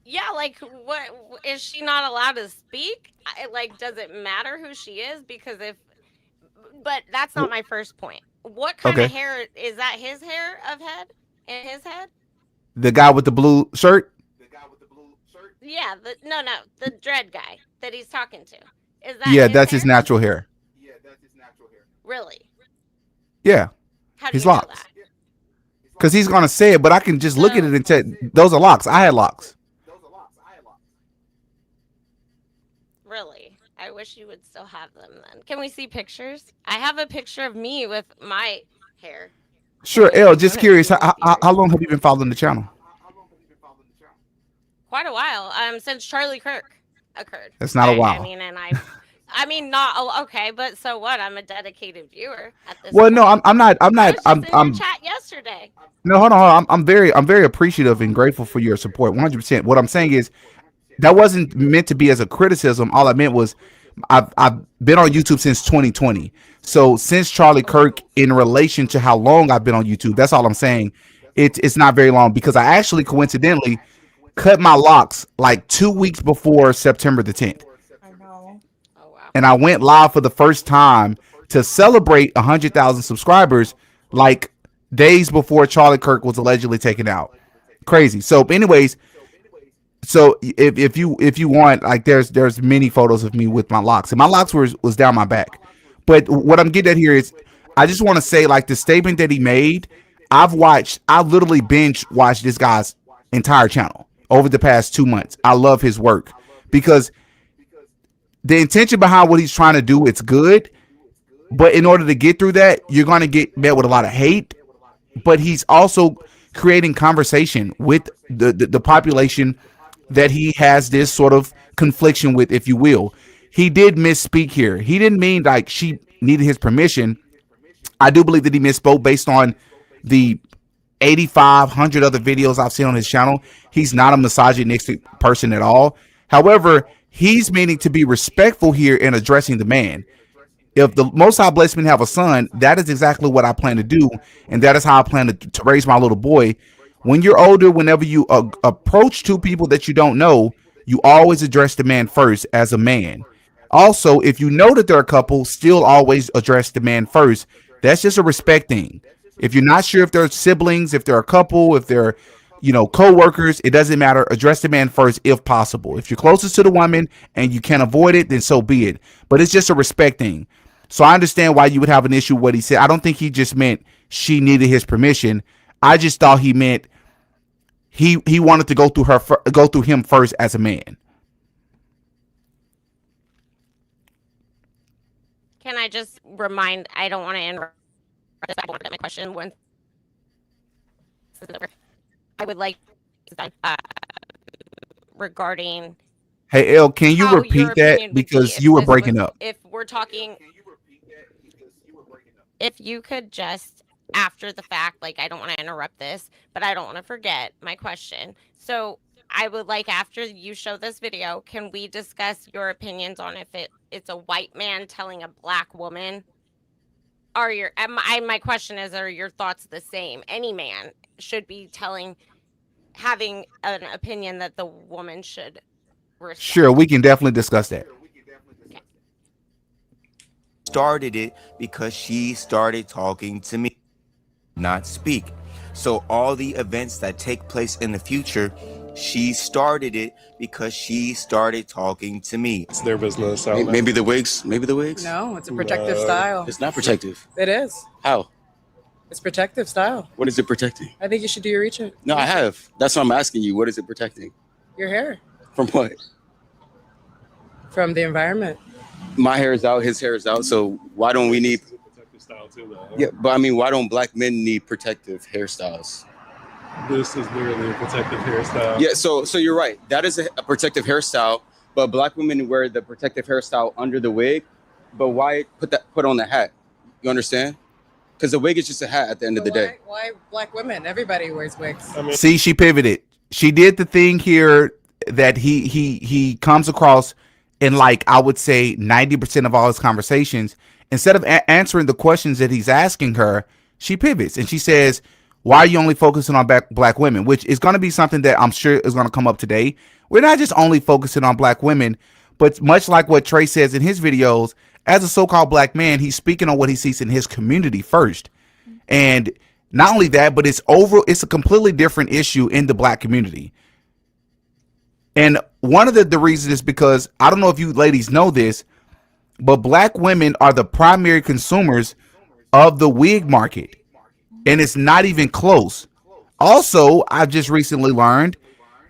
Yeah, like what is she not allowed to speak? Like, does it matter who she is? Because if, but that's not my first point. What kind Okay. of hair is that? His hair of head in his head? The guy with the blue shirt. Yeah, no, the dread guy that he's talking to. Is that Yeah, his that's his hair? natural hair. Really? Yeah, How do his you know locks. that? Because he's gonna say it, but I can just look at So it and tell those are locks. I had locks. really, I wish you would still have them. Then can we see pictures? I have a picture of me with my hair. Sure, If L. you Just want to curious, see with how yours. long have you been following the channel? Quite a while. Since Charlie Kirk occurred. That's not a I while. mean, and I mean, not okay, but so what? I'm a dedicated viewer at this Well, no, point. I'm not. I was just in your I'm. chat yesterday. No, hold on, hold on. I'm very appreciative and grateful for your support. 100%. What I'm saying is that wasn't meant to be as a criticism. All I meant was I've been on YouTube since 2020. So since Charlie Kirk, in relation to how long I've been on YouTube, that's all I'm saying. It's not very long because I actually coincidentally cut my locks like 2 weeks before September the 10th, I know. Oh wow. and I went live for the first time to celebrate 100,000 subscribers, like days before Charlie Kirk was allegedly taken out. Crazy. So, anyways, so if you want, like, there's many photos of me with my locks, and my locks was down my back. But what I'm getting at here is, I just want to say, like, the statement that he made. I've literally binge watched this guy's entire channel over the past 2 months. I love his work because the intention behind what he's trying to do, it's good. But in order to get through that, you're going to get met with a lot of hate. But he's also creating conversation with the population that he has this sort of confliction with, if you will. He did misspeak here. He didn't mean like she needed his permission. I do believe that he misspoke based on the 8,500 other videos I've seen on his channel. He's not a misogynistic person at all. However, he's meaning to be respectful here in addressing the man. If the Most High blessed me to have a son, that is exactly what I plan to do, and that is how I plan to raise my little boy. When you're older, whenever you approach two people that you don't know, you always address the man first as a man. Also, if you know that they're a couple, still always address the man first. That's just a respect thing. If you're not sure if they're siblings, if they're a couple, if they're, co-workers, it doesn't matter. Address the man first if possible. If you're closest to the woman and you can't avoid it, then so be it. But it's just a respect thing. So I understand why you would have an issue with what he said. I don't think he just meant she needed his permission. I just thought he meant he wanted to go through him first as a man. Can I just remind? I don't want to interrupt. I want to get my question when I would like regarding. Hey, El, can you how your repeat that opinion would be because if you were this breaking was- up? If we're talking, if you could just after the fact, like I don't want to interrupt this, but I don't want to forget my question. So I would like after you show this video, can we discuss your opinions on if it's a white man telling a black woman? Are your my question is, are your thoughts the same? Any man should be having an opinion that the woman should respect. Sure, we can definitely discuss that. Okay. Started it because she started talking to me, not speak. So all the events that take place in the future, she started it because she started talking to me. It's their business. I don't know. Maybe the wigs. Maybe the wigs. No, it's a protective No. style. It's not protective. It is. How? It's protective style. What is it protecting? I think you should do your research. No, I have. That's what I'm asking you. What is it protecting? Your hair From what? from the environment. My hair is out. His hair is out. So why don't we need? It's a protective style too, though. Yeah, but I mean, why don't black men need protective hairstyles? This is literally a protective hairstyle. Yeah. So you're right. That is a protective hairstyle. But black women wear the protective hairstyle under the wig. But why put on the hat? You understand? Because the wig is just a hat at the end of the day. Why black women? Everybody wears wigs. I mean, See, she pivoted. She did the thing here that he comes across in like I would say 90% of all his conversations, instead of answering the questions that he's asking her, she pivots and she says, "Why are you only focusing on black women?" Which is going to be something that I'm sure is going to come up today. We're not just only focusing on black women, but much like what Trey says in his videos, as a so-called black man, he's speaking on what he sees in his community first. And not only that, but it's a completely different issue in the black community. And one of the reasons is because I don't know if you ladies know this, but black women are the primary consumers of the wig market. And it's not even close. Also, I've just recently learned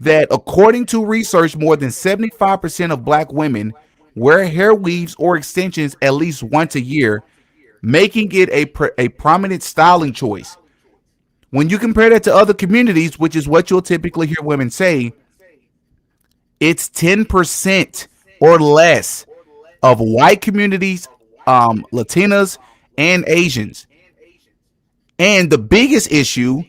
that according to research, more than 75% of black women wear hair weaves or extensions at least once a year, making it a prominent styling choice. When you compare that to other communities, which is what you'll typically hear women say, it's 10% or less of white communities, Latinas, and Asians. And the biggest issue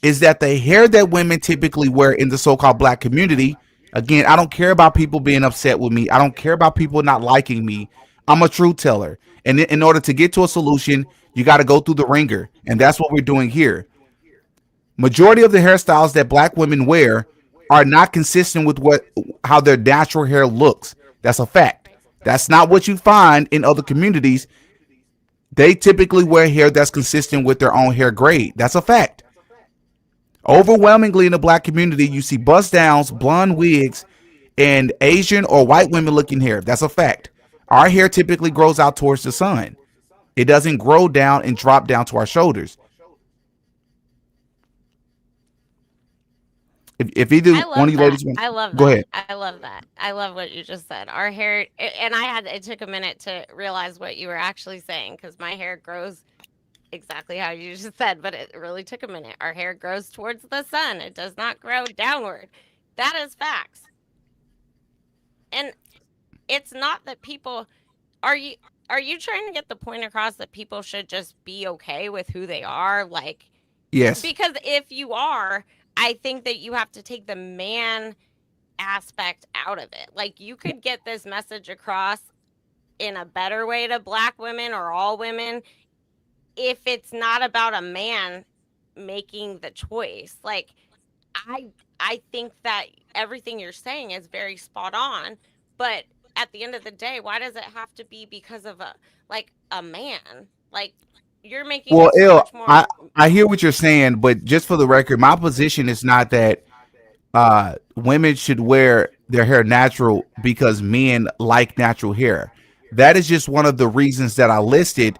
is that the hair that women typically wear in the so-called black community, again, I don't care about people being upset with me. I don't care about people not liking me. I'm a truth teller. And in order to get to a solution, you got to go through the ringer. And that's what we're doing here. Majority of the hairstyles that black women wear are not consistent with how their natural hair looks. That's a fact. That's not what you find in other communities. They typically wear hair that's consistent with their own hair grade. That's a fact. Overwhelmingly in the black community, you see bust downs, blonde wigs, and Asian or white women looking hair. That's a fact. Our hair typically grows out towards the sun. It doesn't grow down and drop down to our shoulders. If either one of you ladies want, I love go that. ahead. I love that. I love what you just said. Our hair, and it took a minute to realize what you were actually saying because my hair grows exactly how you just said, but it really took a minute. Our hair grows towards the sun. It does not grow downward. That is facts. And it's not that people are you trying to get the point across that people should just be okay with who they are? Like, Yes. because if you are, I think that you have to take the man aspect out of it. Like, you could get this message across in a better way to black women or all women if it's not about a man making the choice. Like, I think that everything you're saying is very spot on, but at the end of the day, why does it have to be because of a man? Like, you're making Well, it so Elle, much more. I hear what you're saying, but just for the record, my position is not that women should wear their hair natural because men like natural hair. That is just one of the reasons that I listed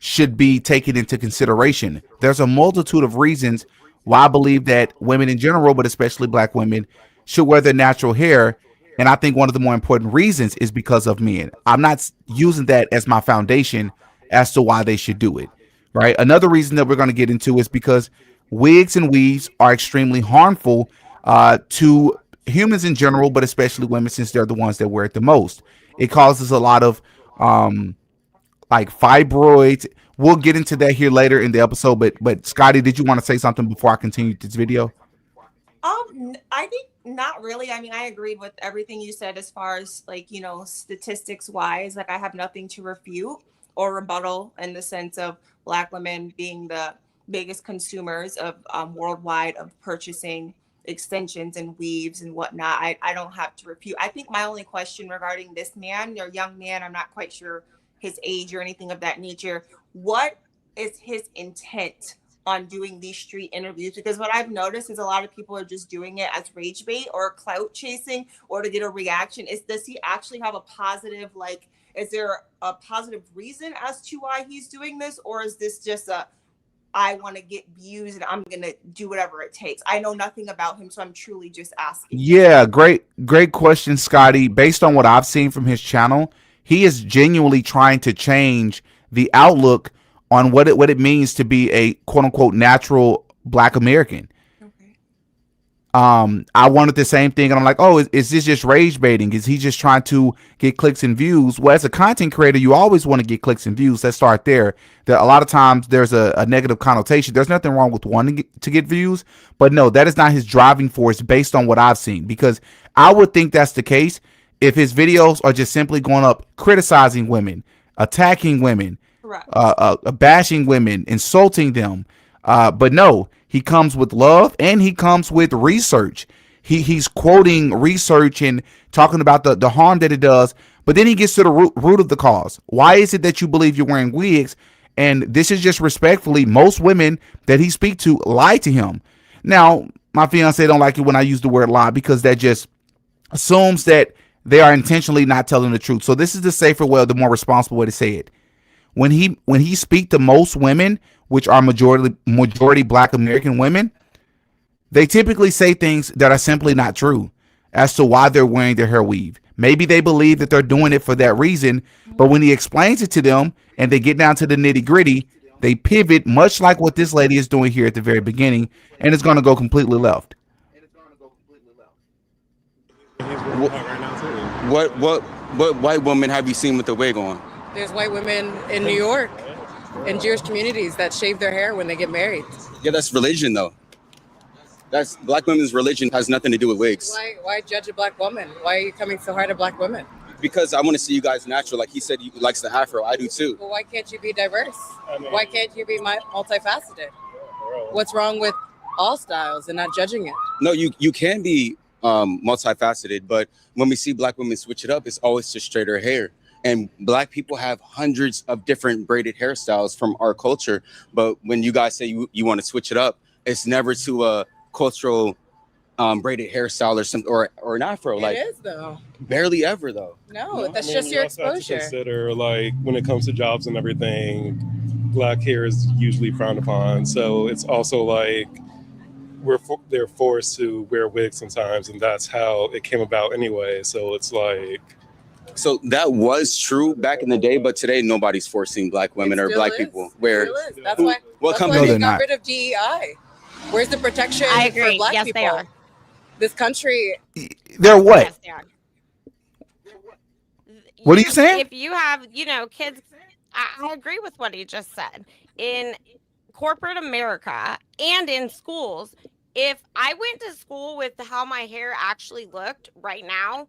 should be taken into consideration. There's a multitude of reasons why I believe that women in general, but especially black women, should wear their natural hair. And I think one of the more important reasons is because of men. I'm not using that as my foundation as to why they should do it. Right. Another reason that we're going to get into is because wigs and weaves are extremely harmful to humans in general, but especially women, since they're the ones that wear it the most. It causes a lot of like fibroids. We'll get into that here later in the episode. But Scotty, did you want to say something before I continue this video? I think not really. I mean, I agreed with everything you said as far as statistics wise. Like, I have nothing to refute or rebuttal in the sense of black women being the biggest consumers of worldwide of purchasing extensions and weaves and whatnot. I don't have to refute. I think my only question regarding this man or young man, I'm not quite sure his age or anything of that nature. What is his intent on doing these street interviews? Because what I've noticed is a lot of people are just doing it as rage bait or clout chasing or to get a reaction. Does he actually have a positive, is there a positive reason as to why he's doing this? Or is this just I want to get views and I'm going to do whatever it takes? I know nothing about him, so I'm truly just asking. Yeah, great question, Scotty. Based on what I've seen from his channel, he is genuinely trying to change the outlook on what it means to be a quote unquote natural black American. Okay. I wanted the same thing, and I'm like, oh, is this just rage baiting? Is he just trying to get clicks and views? Well, as a content creator, you always want to get clicks and views. Let's start there. That a lot of times there's a negative connotation. There's nothing wrong with wanting to get views, but no, that is not his driving force based on what I've seen. Because I would think that's the case if his videos are just simply going up criticizing women, attacking women, Correct. bashing women, insulting them. But no, he comes with love and he comes with research. He's quoting research and talking about the harm that it does. But then he gets to the root of the cause. Why is it that you believe you're wearing wigs? And this is just respectfully, most women that he speak to lie to him. Now, my fiance don't like it when I use the word lie because that just assumes that they are intentionally not telling the truth. So this is the safer way, the more responsible way to say it. When he speak to most women, which are majority Black American women, they typically say things that are simply not true as to why they're wearing their hair weave. Maybe they believe that they're doing it for that reason, but when he explains it to them and they get down to the nitty gritty, they pivot much like what this lady is doing here at the very beginning, and it's going to go completely left. He's working out right now too. What white woman have you seen with the wig on? There's white women in New York, in Jewish communities that shave their hair when they get married. Yeah, that's religion though. That's Black women's religion has nothing to do with wigs. Why judge a Black woman? Why are you coming so hard at Black women? Because I want to see you guys natural. Like he said, he likes the afro. I do too. Well, why can't you be diverse? Why can't you be multifaceted? What's wrong with all styles and not judging it? No, you can be multifaceted, but when we see Black women switch it up, it's always to straighter hair. And Black people have hundreds of different braided hairstyles from our culture. But when you guys say you want to switch it up, it's never to a cultural braided hairstyle or something or an afro. It like is though. Barely ever though. No, that's I mean, just your you also have to exposure. consider, like, when it comes to jobs and everything, Black hair is usually frowned upon. So it's also like they're forced to wear wigs sometimes, and that's how it came about anyway. So it's like. So that was true back in the day, but today nobody's forcing Black women or Black people. Where That's why No, they they're got not. rid of DEI. Where's the protection I agree. for Black Yes, people? they are. This country. They're what? Yes, they are. What are you saying? If you have, kids, I agree with what he just said. In corporate America and in schools, if I went to school with how my hair actually looked right now,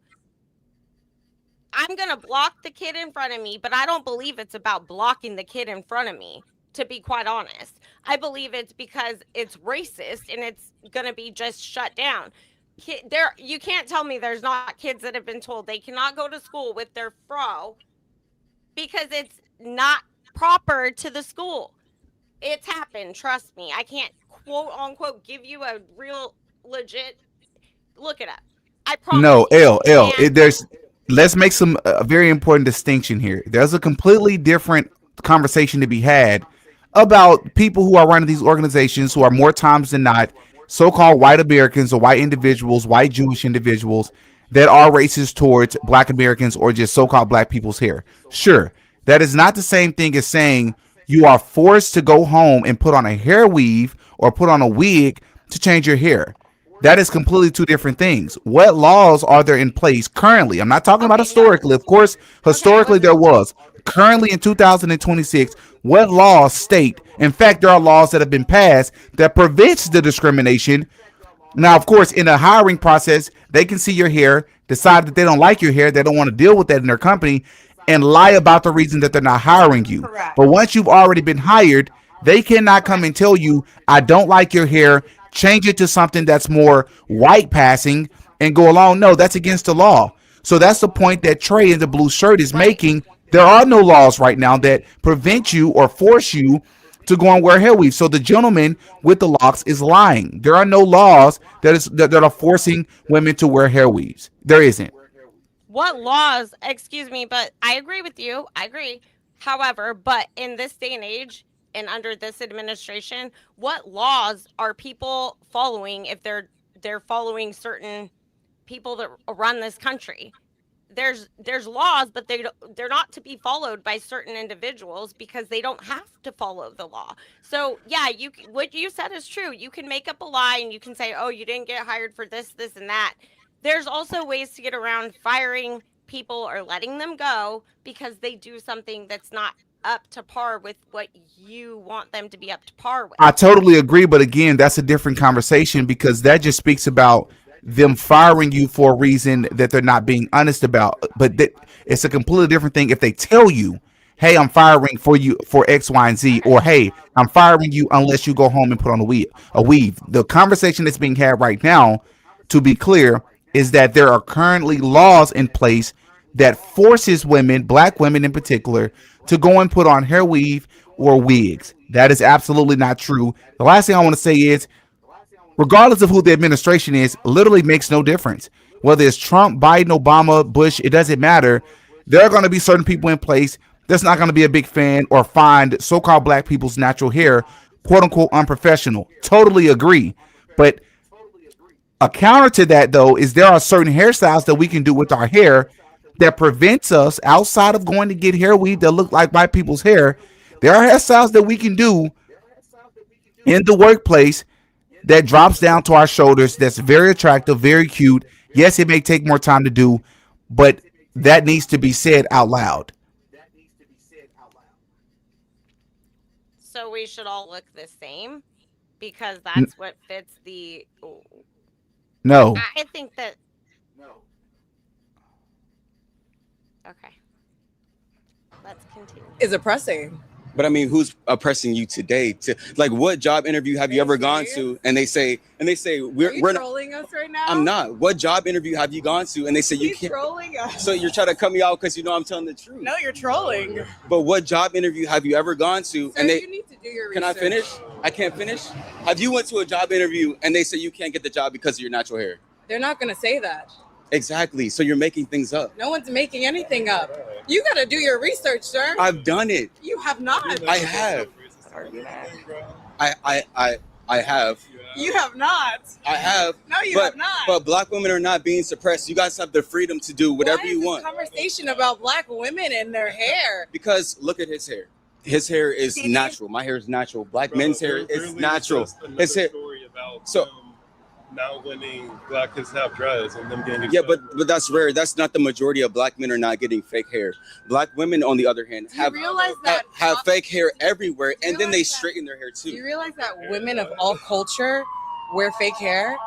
I'm going to block the kid in front of me, but I don't believe it's about blocking the kid in front of me, to be quite honest. I believe it's because it's racist and it's going to be just shut down. You can't tell me there's not kids that have been told they cannot go to school with their fro because it's not proper to the school. It's happened, trust me. I can't quote unquote give you a real legit look it up. I promise. No, you. there's let's make some very important distinction here. There's a completely different conversation to be had about people who are running these organizations who are more times than not so-called white Americans or white individuals, white Jewish individuals that are racist towards Black Americans or just so-called Black people's hair. Sure, that is not the same thing as saying you are forced to go home and put on a hair weave or put on a wig to change your hair. That is completely two different things. What laws are there in place currently? I'm not talking about historically. Of course, historically there was. Currently in 2026, what laws state? In fact, there are laws that have been passed that prevents the discrimination. Now, of course, in a hiring process, they can see your hair, decide that they don't like your hair, they don't want to deal with that in their company, and lie about the reason that they're not hiring you. Correct. But once you've already been hired, they cannot come and tell you, I don't like your hair, change it to something that's more white passing and go along. No, that's against the law. So that's the point that Trey in the blue shirt is making. There are no laws right now that prevent you or force you to go and wear hair weave. So the gentleman with the locks is lying. There are no laws that are forcing women to wear hair weaves. There isn't. What laws, excuse me, but I agree with you. I agree. However, but in this day and age and under this administration, what laws are people following if they're following certain people that run this country? There's laws, but they're not to be followed by certain individuals because they don't have to follow the law. So yeah, what you said is true. You can make up a lie and you can say, oh, you didn't get hired for this, and that. There's also ways to get around firing people or letting them go because they do something that's not up to par with what you want them to be up to par with. I totally agree, but again, that's a different conversation because that just speaks about them firing you for a reason that they're not being honest about. But it's a completely different thing if they tell you, hey, I'm firing for you for X, Y, and Z, or hey, I'm firing you unless you go home and put on a weave. The conversation that's being had right now, to be clear, is that there are currently laws in place that forces women, black women in particular, to go and put on hair weave or wigs. That is absolutely not true. The last thing I want to say is, regardless of who the administration is, literally makes no difference. Whether it's Trump, Biden, Obama, Bush, it doesn't matter. There are going to be certain people in place that's not going to be a big fan or find so-called black people's natural hair, quote unquote, unprofessional. Totally agree. But a counter to that, though, is there are certain hairstyles that we can do with our hair that prevents us, outside of going to get hair weave that look like white people's hair. There are hairstyles that we can do in the workplace that drops down to our shoulders, that's very attractive, very cute. Yes, it may take more time to do, but that needs to be said out loud. So we should all look the same because N- that's what fits the. no. I think that. Okay, let's continue. Is oppressing. But I mean, who's oppressing you today? To like, what job interview have you ever gone to? And they say we're not. Trolling us right now? I'm not. What job interview have you gone to? And they say you can't. Trolling us. So you're trying to cut me out because you know I'm telling the truth. No, you're trolling. But what job interview have you ever gone to? Sir, and they you need to do your can research. I finish? I can't finish. Have you went to a job interview and they say you can't get the job because of your natural hair? They're not going to say that. Exactly. So you're making things up. No one's making anything up. You got to do your research, sir. I've done it. You have not. I have. I have. You have not. I have. No, you have not. But black women are not being suppressed. You guys have the freedom to do whatever you want. Conversation about black women and their hair. Because look at his hair. His hair is natural. My hair is natural. Black men's hair is natural. His hair. So. Now letting black kids have dreads and them getting but that's rare. That's not the majority of black men are not getting fake hair. Black women, on the other hand, have fake hair everywhere, and then they straighten their hair too. Do you realize that women of all culture wear fake hair?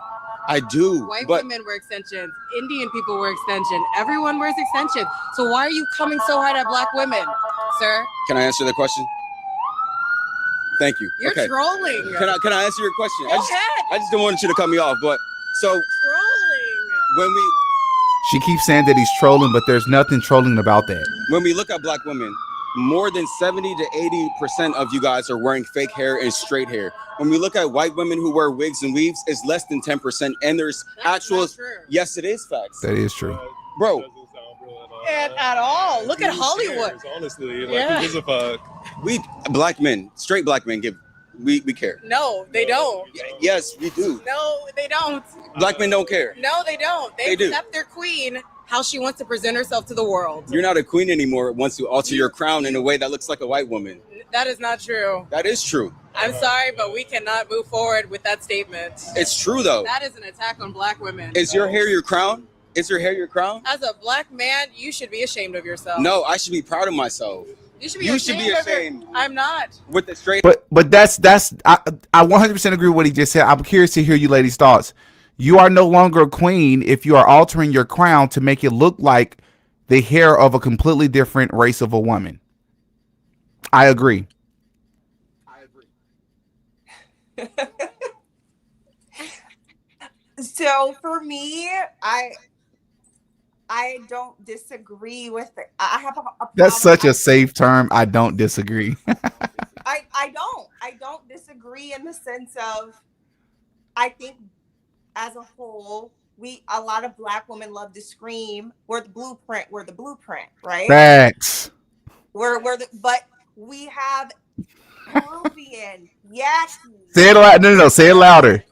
I do. White women wear extensions. Indian people wear extensions. Everyone wears extensions. So why are you coming so hard at black women, sir? Can I answer the question? Thank you. You're trolling. Can I answer your question? Go ahead. I just don't want you to cut me off. But so trolling. When we She keeps saying that he's trolling, but there's nothing trolling about that. When we look at black women, more than 70 to 80% of you guys are wearing fake hair and straight hair. When we look at white women who wear wigs and weaves, it's less than 10%. And there's actual. Yes, it is facts. That is true. Bro. At all. Look at Hollywood. Cares, honestly, like, who gives a fuck? We black men, straight black men, we care. No, they don't. Yes, we do. No, they don't. Black men don't care. No, they don't. They accept their queen, how she wants to present herself to the world. You're not a queen anymore once you alter your crown in a way that looks like a white woman. That is not true. That is true. I'm sorry, but we cannot move forward with that statement. It's true, though. That is an attack on black women. Is your hair your crown? Is your hair your crown? As a black man, you should be ashamed of yourself. No, I should be proud of myself. You should be ashamed. I'm not. With the straight. But that's I 100% agree with what he just said. I'm curious to hear you ladies' thoughts. You are no longer a queen if you are altering your crown to make it look like the hair of a completely different race of a woman. I agree. So for me, I don't disagree with it. I have a That's such a safe term. I don't disagree. I don't disagree in the sense of, I think as a whole, a lot of black women love to scream, we're the blueprint, right? Facts. But we have Peruvian, Yaki. Say it loud. No, say it louder.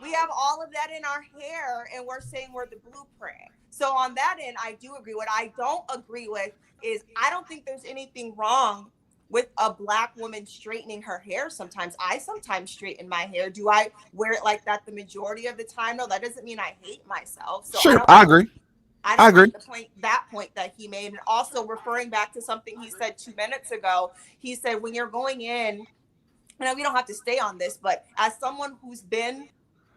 We have all of that in our hair, and we're saying we're the blueprint. So on that end, I do agree. What I don't agree with is I don't think there's anything wrong with a black woman straightening her hair sometimes. I sometimes straighten my hair. Do I wear it like that the majority of the time? No, that doesn't mean I hate myself. So sure, I agree. I agree. That point that he made, and also referring back to something he said 2 minutes ago, he said when you're going in, and we don't have to stay on this, but as someone who's been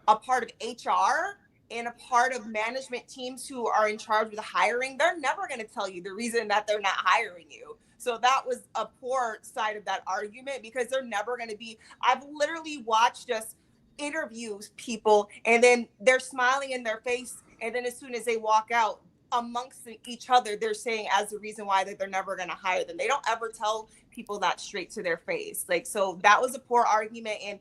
a part of HR, and a part of management teams who are in charge with hiring, they're never going to tell you the reason that they're not hiring you. So that was a poor side of that argument, because they're never going to be. I've literally watched us interviews people, and then they're smiling in their face, and then as soon as they walk out, amongst each other, they're saying as the reason why that they're never going to hire them. They don't ever tell people that straight to their face. Like, so that was a poor argument. And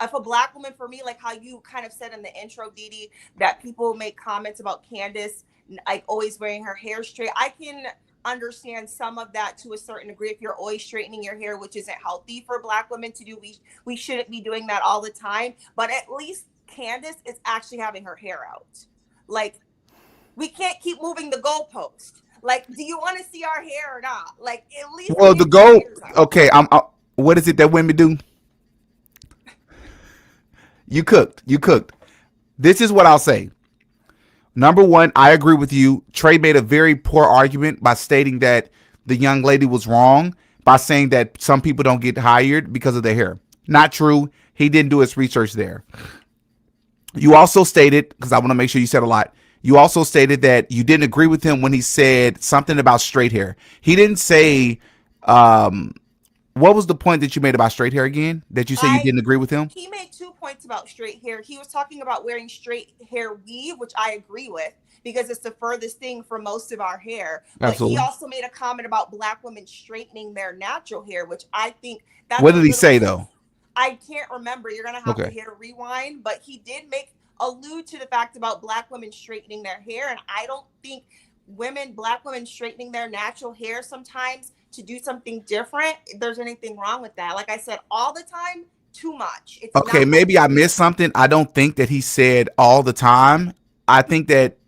if a Black woman, for me, like how you kind of said in the intro, Didi, that people make comments about Candace like always wearing her hair straight, I can understand some of that to a certain degree. If you're always straightening your hair, which isn't healthy for Black women to do, we shouldn't be doing that all the time. But at least Candace is actually having her hair out. Like, we can't keep moving the goalpost. Like, do you want to see our hair or not? Like, at least Well, the get your goal. hairs out. Okay, what is it that women do? You cooked. You cooked. This is what I'll say. Number one, I agree with you. Trey made a very poor argument by stating that the young lady was wrong by saying that some people don't get hired because of their hair. Not true. He didn't do his research there. You also stated, because I want to make sure you said a lot, you also stated that you didn't agree with him when he said something about straight hair. He didn't say, what was the point that you made about straight hair again? That you say you didn't agree with him? He made 2 points about straight hair. He was talking about wearing straight hair weave, which I agree with, because it's the furthest thing for most of our hair. But Absolutely. he also made a comment about Black women straightening their natural hair, which I think that's What did he say though? I can't remember. You're gonna have to Okay. hit a rewind, but he did allude to the fact about Black women straightening their hair, and I don't think Black women straightening their natural hair sometimes to do something different, there's anything wrong with that. Like I said, all the time, too much. It's Okay, not maybe I healthy. missed something. I don't think that he said all the time. I think that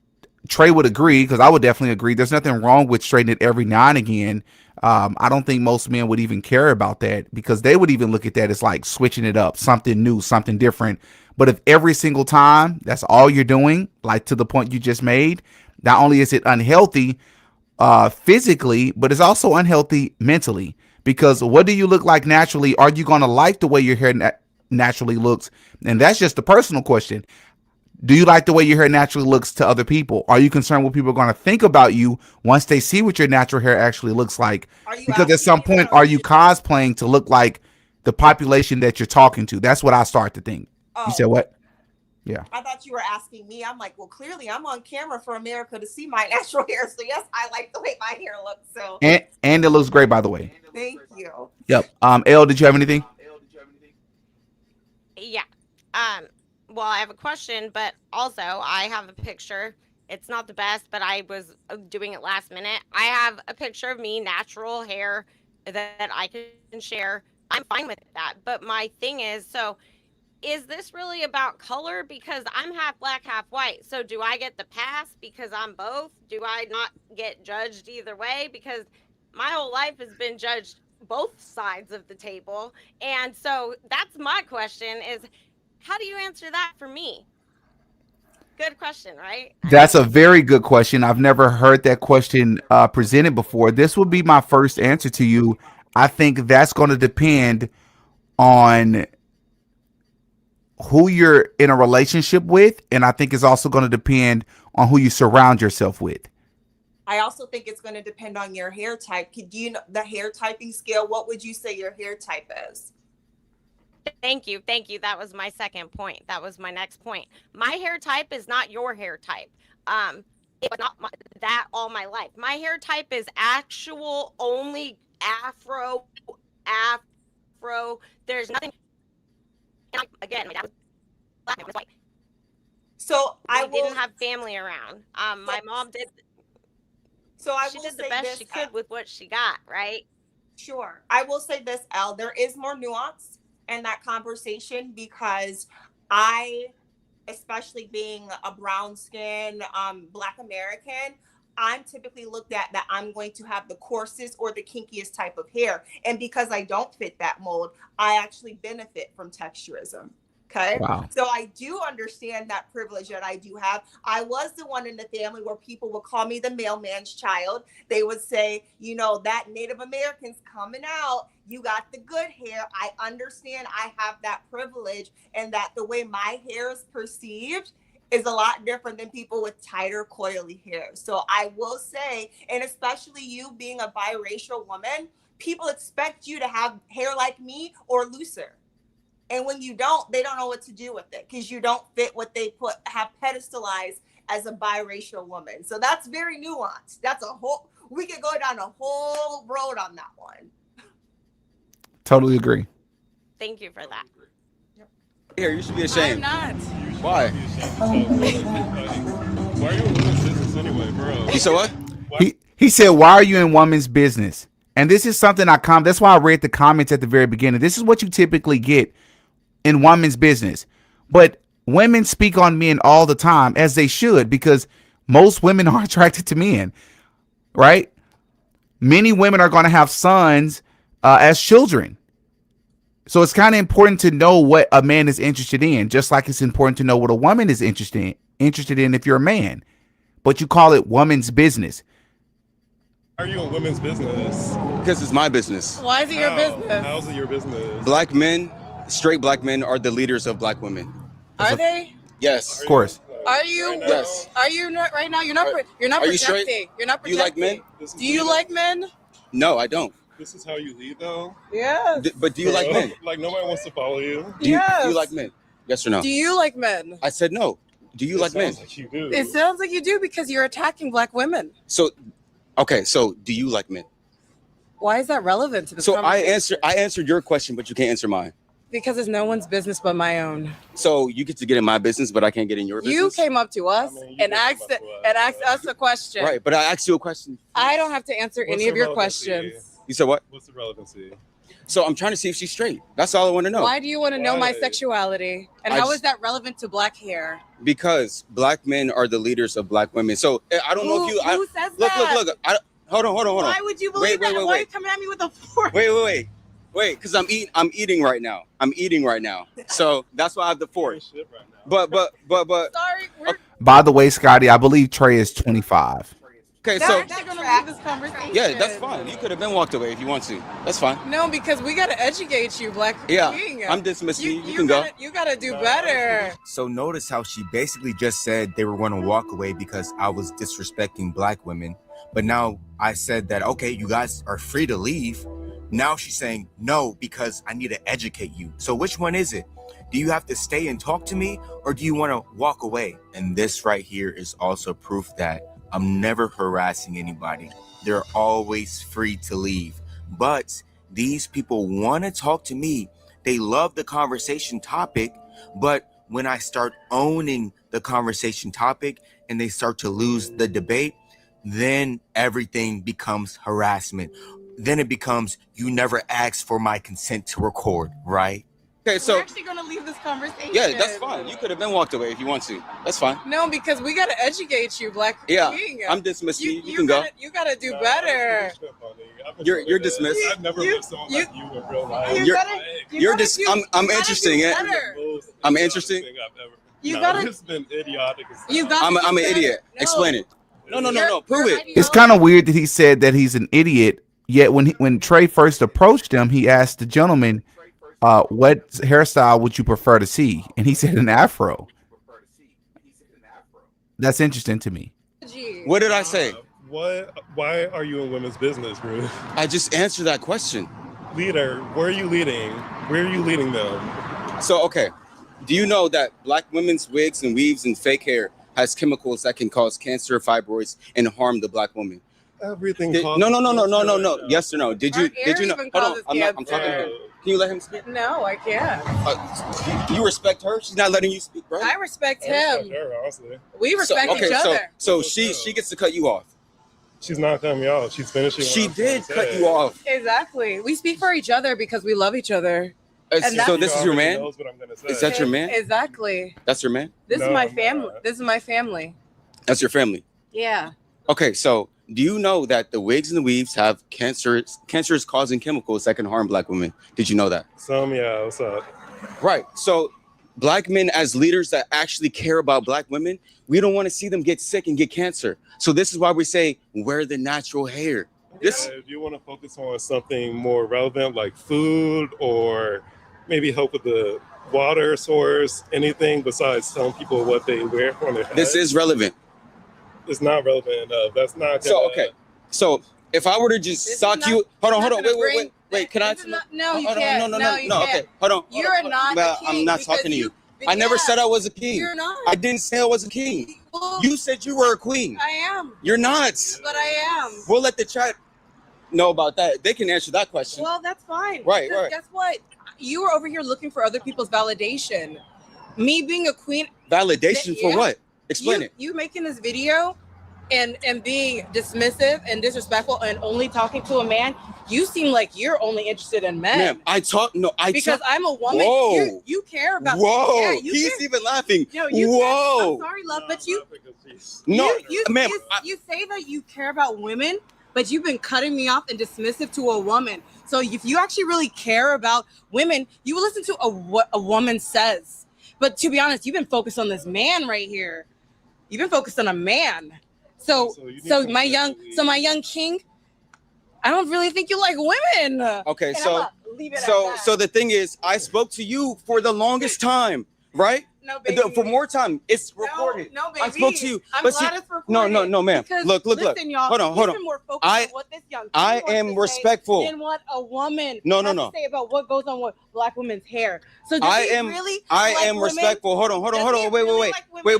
Trey would agree, because I would definitely agree. There's nothing wrong with straightening it every now and again. I don't think most men would even care about that, because they would even look at that as like switching it up, something new, something different. But if every single time that's all you're doing, like to the point you just made, not only is it unhealthy physically, but it's also unhealthy mentally. Because what do you look like naturally? Are you going to like the way your hair naturally looks? And that's just a personal question. Do you like the way your hair naturally looks to other people? Are you concerned what people are going to think about you once they see what your natural hair actually looks like? Because at some point, are you cosplaying to look like the population that you're talking to? That's what I start to think. You said what? Yeah. I thought you were asking me. I'm like, well, clearly I'm on camera for America to see my natural hair. So yes, I like the way my hair looks. So And it looks great, by the way. thank you. Yep. Elle, did you have anything? Yeah. Well, I have a question, but also I have a picture. It's not the best, but I was doing it last minute. I have a picture of me, natural hair that I can share. I'm fine with that. But my thing is, so is this really about color? Because I'm half black, half white. So do I get the pass because I'm both? Do I not get judged either way? Because my whole life has been judged both sides of the table. And so that's my question is, how do you answer that for me? Good question, right? That's a very good question. I've never heard that question presented before. This would be my first answer to you. I think that's going to depend on who you're in a relationship with, and I think it's also going to depend on who you surround yourself with. I also think it's going to depend on your hair type. Could you know the hair typing scale? What would you say your hair type is? Thank you. Thank you. That was my second point. That was my next point. My hair type is not your hair type. It was not that all my life. My hair type is actual only afro. There's nothing. And again, my dad was black, my mom was white. So we didn't have family around. My mom did. So she did the best she could with what she got, right? Sure. I will say this, Elle, there is more nuance in that conversation, because I, especially being a brown skin, Black American, I'm typically looked at that I'm going to have the coarsest or the kinkiest type of hair. And because I don't fit that mold, I actually benefit from texturism. Okay. Wow. So I do understand that privilege that I do have. I was the one in the family where people would call me the mailman's child. They would say, you know, that Native American's coming out. You got the good hair. I understand I have that privilege, and that the way my hair is perceived is a lot different than people with tighter, coily hair. So I will say, and especially you being a biracial woman, people expect you to have hair like me or looser. And when you don't, they don't know what to do with it because you don't fit what they have pedestalized as a biracial woman. So that's very nuanced. That's we could go down a whole road on that one. Totally agree. Thank you for that. Here, you should be ashamed. I'm not. Why? Why are you in women's business anyway, bro? You said what? He said, "Why are you in women's business?" And this is something that's why I read the comments at the very beginning. This is what you typically get in women's business. But women speak on men all the time, as they should, because most women are attracted to men, right? Many women are going to have sons as children. So it's kind of important to know what a man is interested in, just like it's important to know what a woman is interested in if you're a man. But you call it woman's business. Are you in women's business? Because it's my business. Why is it your business? How's it your business? Black men, straight black men, are the leaders of black women. Are they? Yes. Of course. Are you? Yes. Are you not right now? You're not. You're not Are you projecting. straight? You're not Do you like projecting. men? Do you like men? No, I don't. This is how you lead, though? Yes. But do you like men? Like, nobody wants to follow you. Do you like men? Yes or no? Do you like men? I said no. Do you like men? Like you do. It sounds like you do because you're attacking black women. So, okay, so do you like men? Why is that relevant to this So conversation? I answered your question, but you can't answer mine. Because it's no one's business but my own. So you get to get in my business, but I can't get in your business. You came up to us I mean, you and did asked come up to asked us a question. Right, but I asked you a question. I don't have to answer What's any the of your relevancy? questions. You said what? What's the relevancy? So I'm trying to see if she's straight. That's all I want to know. Why do you want to know my Why? sexuality? And I how just- is that relevant to black hair? Because black men are the leaders of black women. So I don't know if you. Who says Look, that? look. Hold on. Why would you believe that? Why are you coming at me with a fork? Wait, because I'm eating right now. So that's why I have the fork. Shit right now. But Sorry, we're By the way, Scotty, I believe Trey is 25. okay. So actually going to leave this conversation. yeah, that's fine. You could have been walked away if you want to. That's fine. No, because we got to educate you, black Yeah, king. I'm dismissing you. You can go. You got to do better. So notice how she basically just said they were going to walk away because I was disrespecting black women. But now I said that, okay, you guys are free to leave. Now she's saying no because I need to educate you. So which one is it? Do you have to stay and talk to me or do you want to walk away? And this right here is also proof that I'm never harassing anybody. They're always free to leave. But these people want to talk to me. They love the conversation topic. But when I start owning the conversation topic and they start to lose the debate, then everything becomes harassment. Then it becomes, you never asked for my consent to record, right? Okay, We're so actually going to leave this conversation. yeah, that's fine. You could have been walked away if you want to. That's fine. No, because we got to educate you, black Yeah, king. I'm dismissing you. You can go. You got to do Nah, better. that's pretty funny. You're dismissed. I've never met someone like you in real life. You You're- gotta- you're gotta just- do- I'm you gotta interesting, do eh? better. I'm interesting. You No, gotta- It's been idiotic. As You stuff. got- I'm an do better. idiot. No. Explain it. No. Prove it. It's kind of weird that he said that he's an idiot. Yet when Trey first approached him, he asked the gentleman, what hairstyle would you prefer to see? And he said an afro. That's interesting to me. What did I say? What? Why are you in women's business, bro? I just answered that question. Leader, where are you leading? Where are you leading them? So, okay. Do you know that black women's wigs and weaves and fake hair has chemicals that can cause cancer, fibroids, and harm the black woman? Everything. No. Yes or no? Did you Our hair know? even Hold on. causes I'm talking to cancer. her. Can you let him speak? No, I can't. You respect her? She's not letting you speak, right? I respect I respect him. her, honestly. We respect each other. So she gets to cut you off. She's not cutting me off. She's finishing. what She I'm trying did to cut say. you off. Exactly. We speak for each other because we love each other. And So that's- this is your already man? knows what I'm gonna say. Is that your man? Exactly. That's your man? This No, is my I'm family. not. This is my family. That's your family. Yeah. Okay, so do you know that the wigs and the weaves have cancerous causing chemicals that can harm black women? Did you know that? Yeah, what's up? Right. So black men as leaders that actually care about black women, we don't want to see them get sick and get cancer. So this is why we say wear the natural hair. This If you want to focus on something more relevant like food or maybe help with the water source, anything besides telling people what they wear on their head. This is relevant. It's not relevant enough. That's not So okay. So if I were to just sock you, hold on, wait. Can I? No, you can't. No, Okay, hold on. You're not a king. I'm not talking to you. I never said I was a king. You're not. I didn't say I was a king. Well, You said you were a queen. I am. You're not. But I am. We'll let the chat know about that. They can answer that question. Well, that's fine. Right. Guess what? You were over here looking for other people's validation. Me being a queen. Validation for what? Explain it. You making this video and being dismissive and disrespectful and only talking to a man. You seem like you're only interested in men. Ma'am, because I'm a woman. Whoa. You care about. Whoa. Yeah, He's care. Even laughing. No, you Whoa. I'm sorry, love, but you. No, ma'am. You say that you care about women, but you've been cutting me off and dismissive to a woman. So if you actually really care about women, you will listen to what a woman says. But to be honest, you've been focused on this man right here. You've been focused on a man. So my young king, I don't really think you like women. Okay, And so the thing is, I spoke to you for the longest time, right? No, baby. For more time, it's recorded. No, baby. I spoke to you. I'm but glad it's recorded. No, ma'am. Because Look. Listen, y'all, Hold on. More focused on what this young king I wants am to respectful. say than what a woman No. to say about what goes on with black women's hair. So I am respectful. Hold on.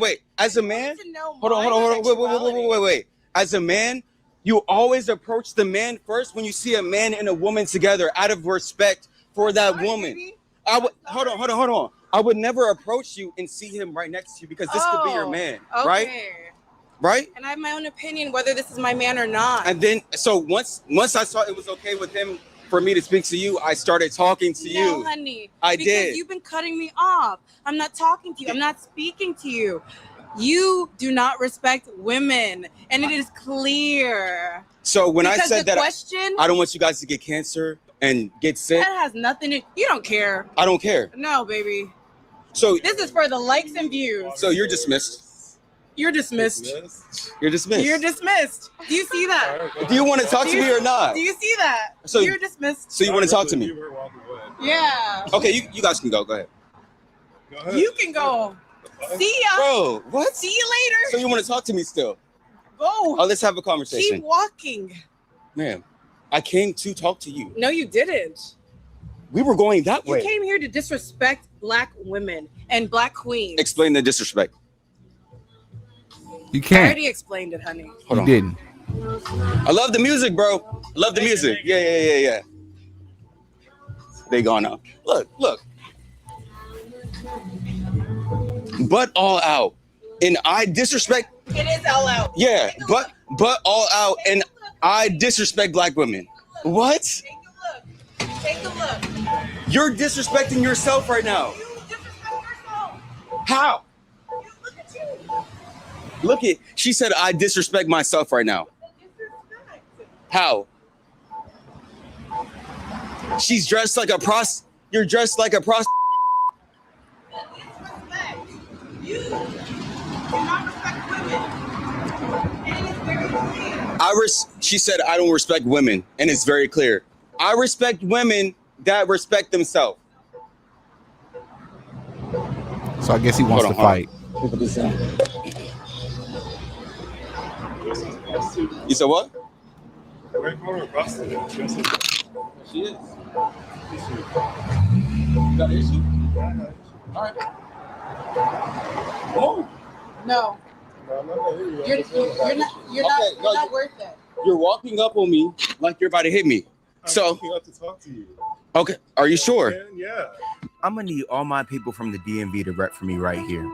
Wait. As a man, hold on. Wait. As a man, you always approach the man first when you see a man and a woman together out of respect for that woman. Baby. Hold on. I would never approach you and see him right next to you because this could be your man, right? Right? And I have my own opinion whether this is my man or not. And then, so once I saw it was okay with him for me to speak to you, I started talking to you. No, honey. I because did. You've been cutting me off. I'm not talking to you. I'm not speaking to you. You do not respect women, and it is clear. So when because I said that I don't want you guys to get cancer and get sick. That has nothing to. You don't care. I don't care. No, baby. So this is for the likes and views. So you're dismissed. You're dismissed. You're dismissed. You're dismissed. Do you see that? Do you want to talk to me or not? Do you see that? So you're dismissed. So you want to talk to me? Yeah. Okay, you guys can go. Go ahead. You can go. See ya. Bro, what? See you later. So you want to talk to me still? Go. Oh, let's have a conversation. Keep walking. Ma'am, I came to talk to you. No, you didn't. We were going that way. You came here to disrespect black women and black queens. Explain the disrespect. You can't. I already explained it, honey. You didn't. I love the music, bro. I love the music. Yeah. They gone now. Look. But all out. And I disrespect. It is all out. Yeah, but all out. And I disrespect black women. What? Take a look. You're disrespecting yourself right now. You disrespect yourself. How? Look at you. Look it. She said I disrespect myself right now. How? She's dressed like a prost. You're dressed like a prost. You do not respect women. And it is very clear. She said I don't respect women, and it's very clear. I respect women that respect themselves. So I guess he wants to fight. You said what? She is. Got an issue? All right. Oh. No. You're not worth it. You're walking up on me like you're about to hit me. I'm walking up to talk to you. Okay, are you sure? Yeah. I'm gonna need all my people from the DMV to rep for me right here.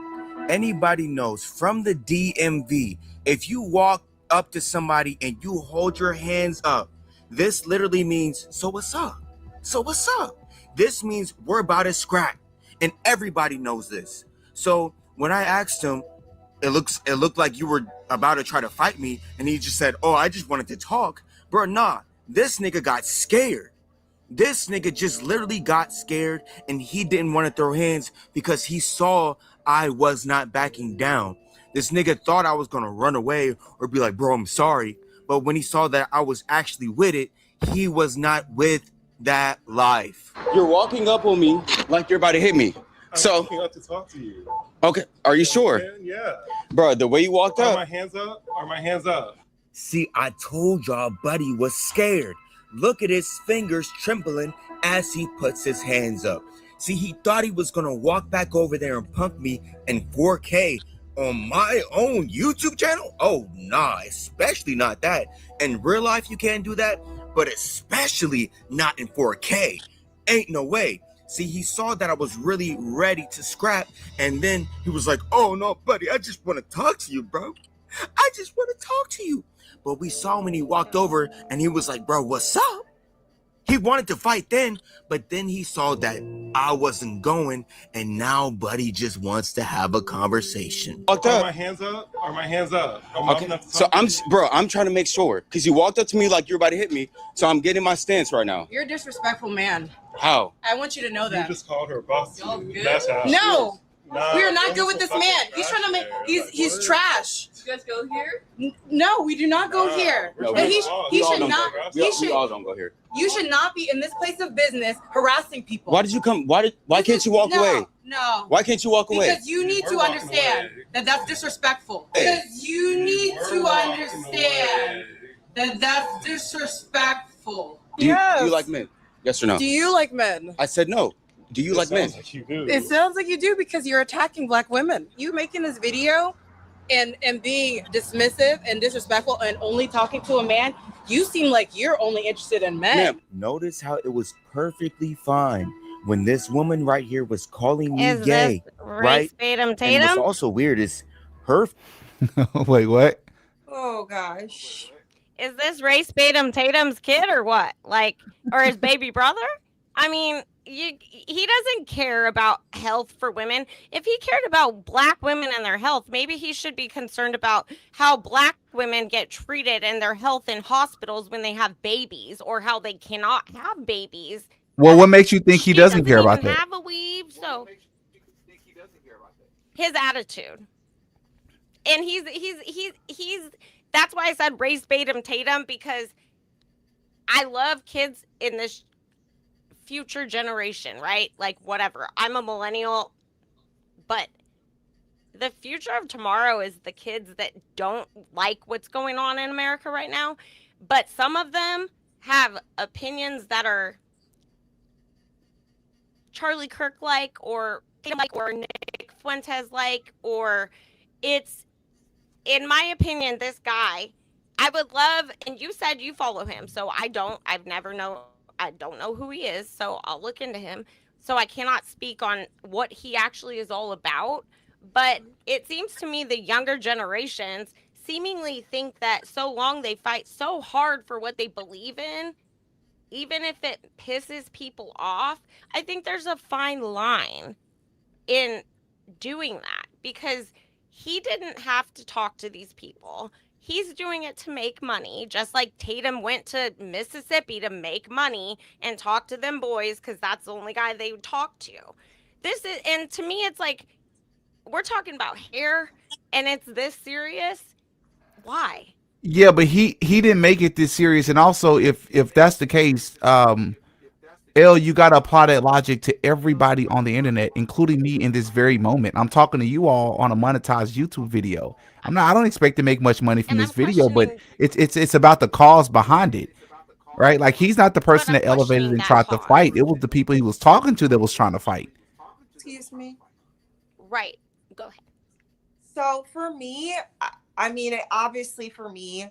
Anybody knows from the DMV, if you walk up to somebody and you hold your hands up, this literally means, so what's up? So what's up? This means we're about to scrap, and everybody knows this. So when I asked him, it looked like you were about to try to fight me, and he just said, oh, I just wanted to talk. Bro, nah, this nigga got scared. This nigga just literally got scared, and he didn't want to throw hands because he saw I was not backing down. This nigga thought I was gonna run away or be like, bro, I'm sorry. But when he saw that I was actually with it, he was not with that life. You're walking up on me like you're about to hit me. I'm walking up to talk to you. Okay, are you sure? Yeah. Bro, the way you walked Are up. my hands up? Are my hands up? See, I told y'all Buddy was scared. Look at his fingers trembling as he puts his hands up. See, he thought he was gonna walk back over there and punk me in 4K on my own YouTube channel? Oh, nah, especially not that. In real life, you can't do that, but especially not in 4K. Ain't no way. See, he saw that I was really ready to scrap, and then he was like, oh no, Buddy, I just want to talk to you, bro. I just want to talk to you. But we saw him when he walked over and he was like, bro, what's up? He wanted to fight then, but then he saw that I wasn't going, and now Buddy just wants to have a conversation. Walked Are up. my hands up? Are my hands up? Okay. So I'm trying to make sure because you walked up to me like you're about to hit me. So I'm getting my stance right now. You're a disrespectful man. How? I want you to know You that. just called her a boss. Good? That's how. No. Nah, We are not that good was with this some man. fucking He's trying to make. trash He's there. he's Like, trash. You guys go here? No, we do not go Nah, here. we're And trying he to should go. not. We We all don't go here. You should not be in this place of business harassing people. Why did you come? Why can't you walk away? No. Why can't you walk away? Because you need We're to walking understand away. that that's disrespectful. Hey. Because you need We're to walking understand away. that that's disrespectful. Do you Yes. like men? Yes or no? Do you like men? I said no. Do you It like men? sounds like you do. It sounds like you do because you're attacking black women. You making this video and being dismissive and disrespectful and only talking to a man, you seem like you're only interested in men. Ma'am. Notice how it was perfectly fine when this woman right here was calling me Is gay, this right? race Tatum And Tatum? what's also weird is her Wait, what? Oh gosh. Is this race Tatum's kid or what? Like, or his baby brother? I mean, he doesn't care about health for women. If he cared about black women and their health, maybe he should be concerned about how black women get treated and their health in hospitals when they have babies or how they cannot have babies. Well, what makes you think he doesn't care about even that? have a weave, so his attitude. And he's that's why I said race Tatum because I love kids in this future generation, right? Like whatever. I'm a millennial, but the future of tomorrow is the kids that don't like what's going on in America right now, but some of them have opinions that are Charlie Kirk like or Nick Fuentes like, or it's, in my opinion, this guy, I would love, and you said you follow him, so I don't know who he is, so I'll look into him. So I cannot speak on what he actually is all about, but it seems to me the younger generations seemingly think that so long they fight so hard for what they believe in, even if it pisses people off. I think there's a fine line in doing that because he didn't have to talk to these people. He's doing it to make money, just like Tatum went to Mississippi to make money and talk to them boys because that's the only guy they would talk to. And to me, it's like, we're talking about hair and it's this serious. Why? Yeah, but he didn't make it this serious. And also, if that's the case, you got to apply that logic to everybody on the internet, including me in this very moment. I'm talking to you all on a monetized YouTube video. I don't expect to make much money from And this I'm video, but questioning, it's about the cause behind it, right? Like he's not the person I'm that elevated questioning and that tried to cause. fight. It was the people he was talking to that was trying to fight. Excuse me. Right. Go ahead. So for me, I mean, obviously for me,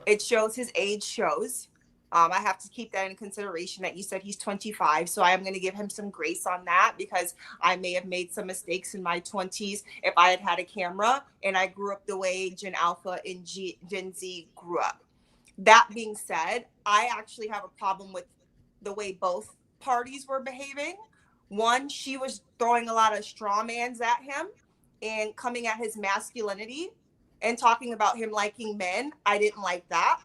it shows his age shows. I have to keep that in consideration that you said he's 25. So I am going to give him some grace on that because I may have made some mistakes in my 20s if I had had a camera and I grew up the way Gen Alpha and Gen Z grew up. That being said, I actually have a problem with the way both parties were behaving. One, she was throwing a lot of straw mans at him and coming at his masculinity and talking about him liking men. I didn't like that.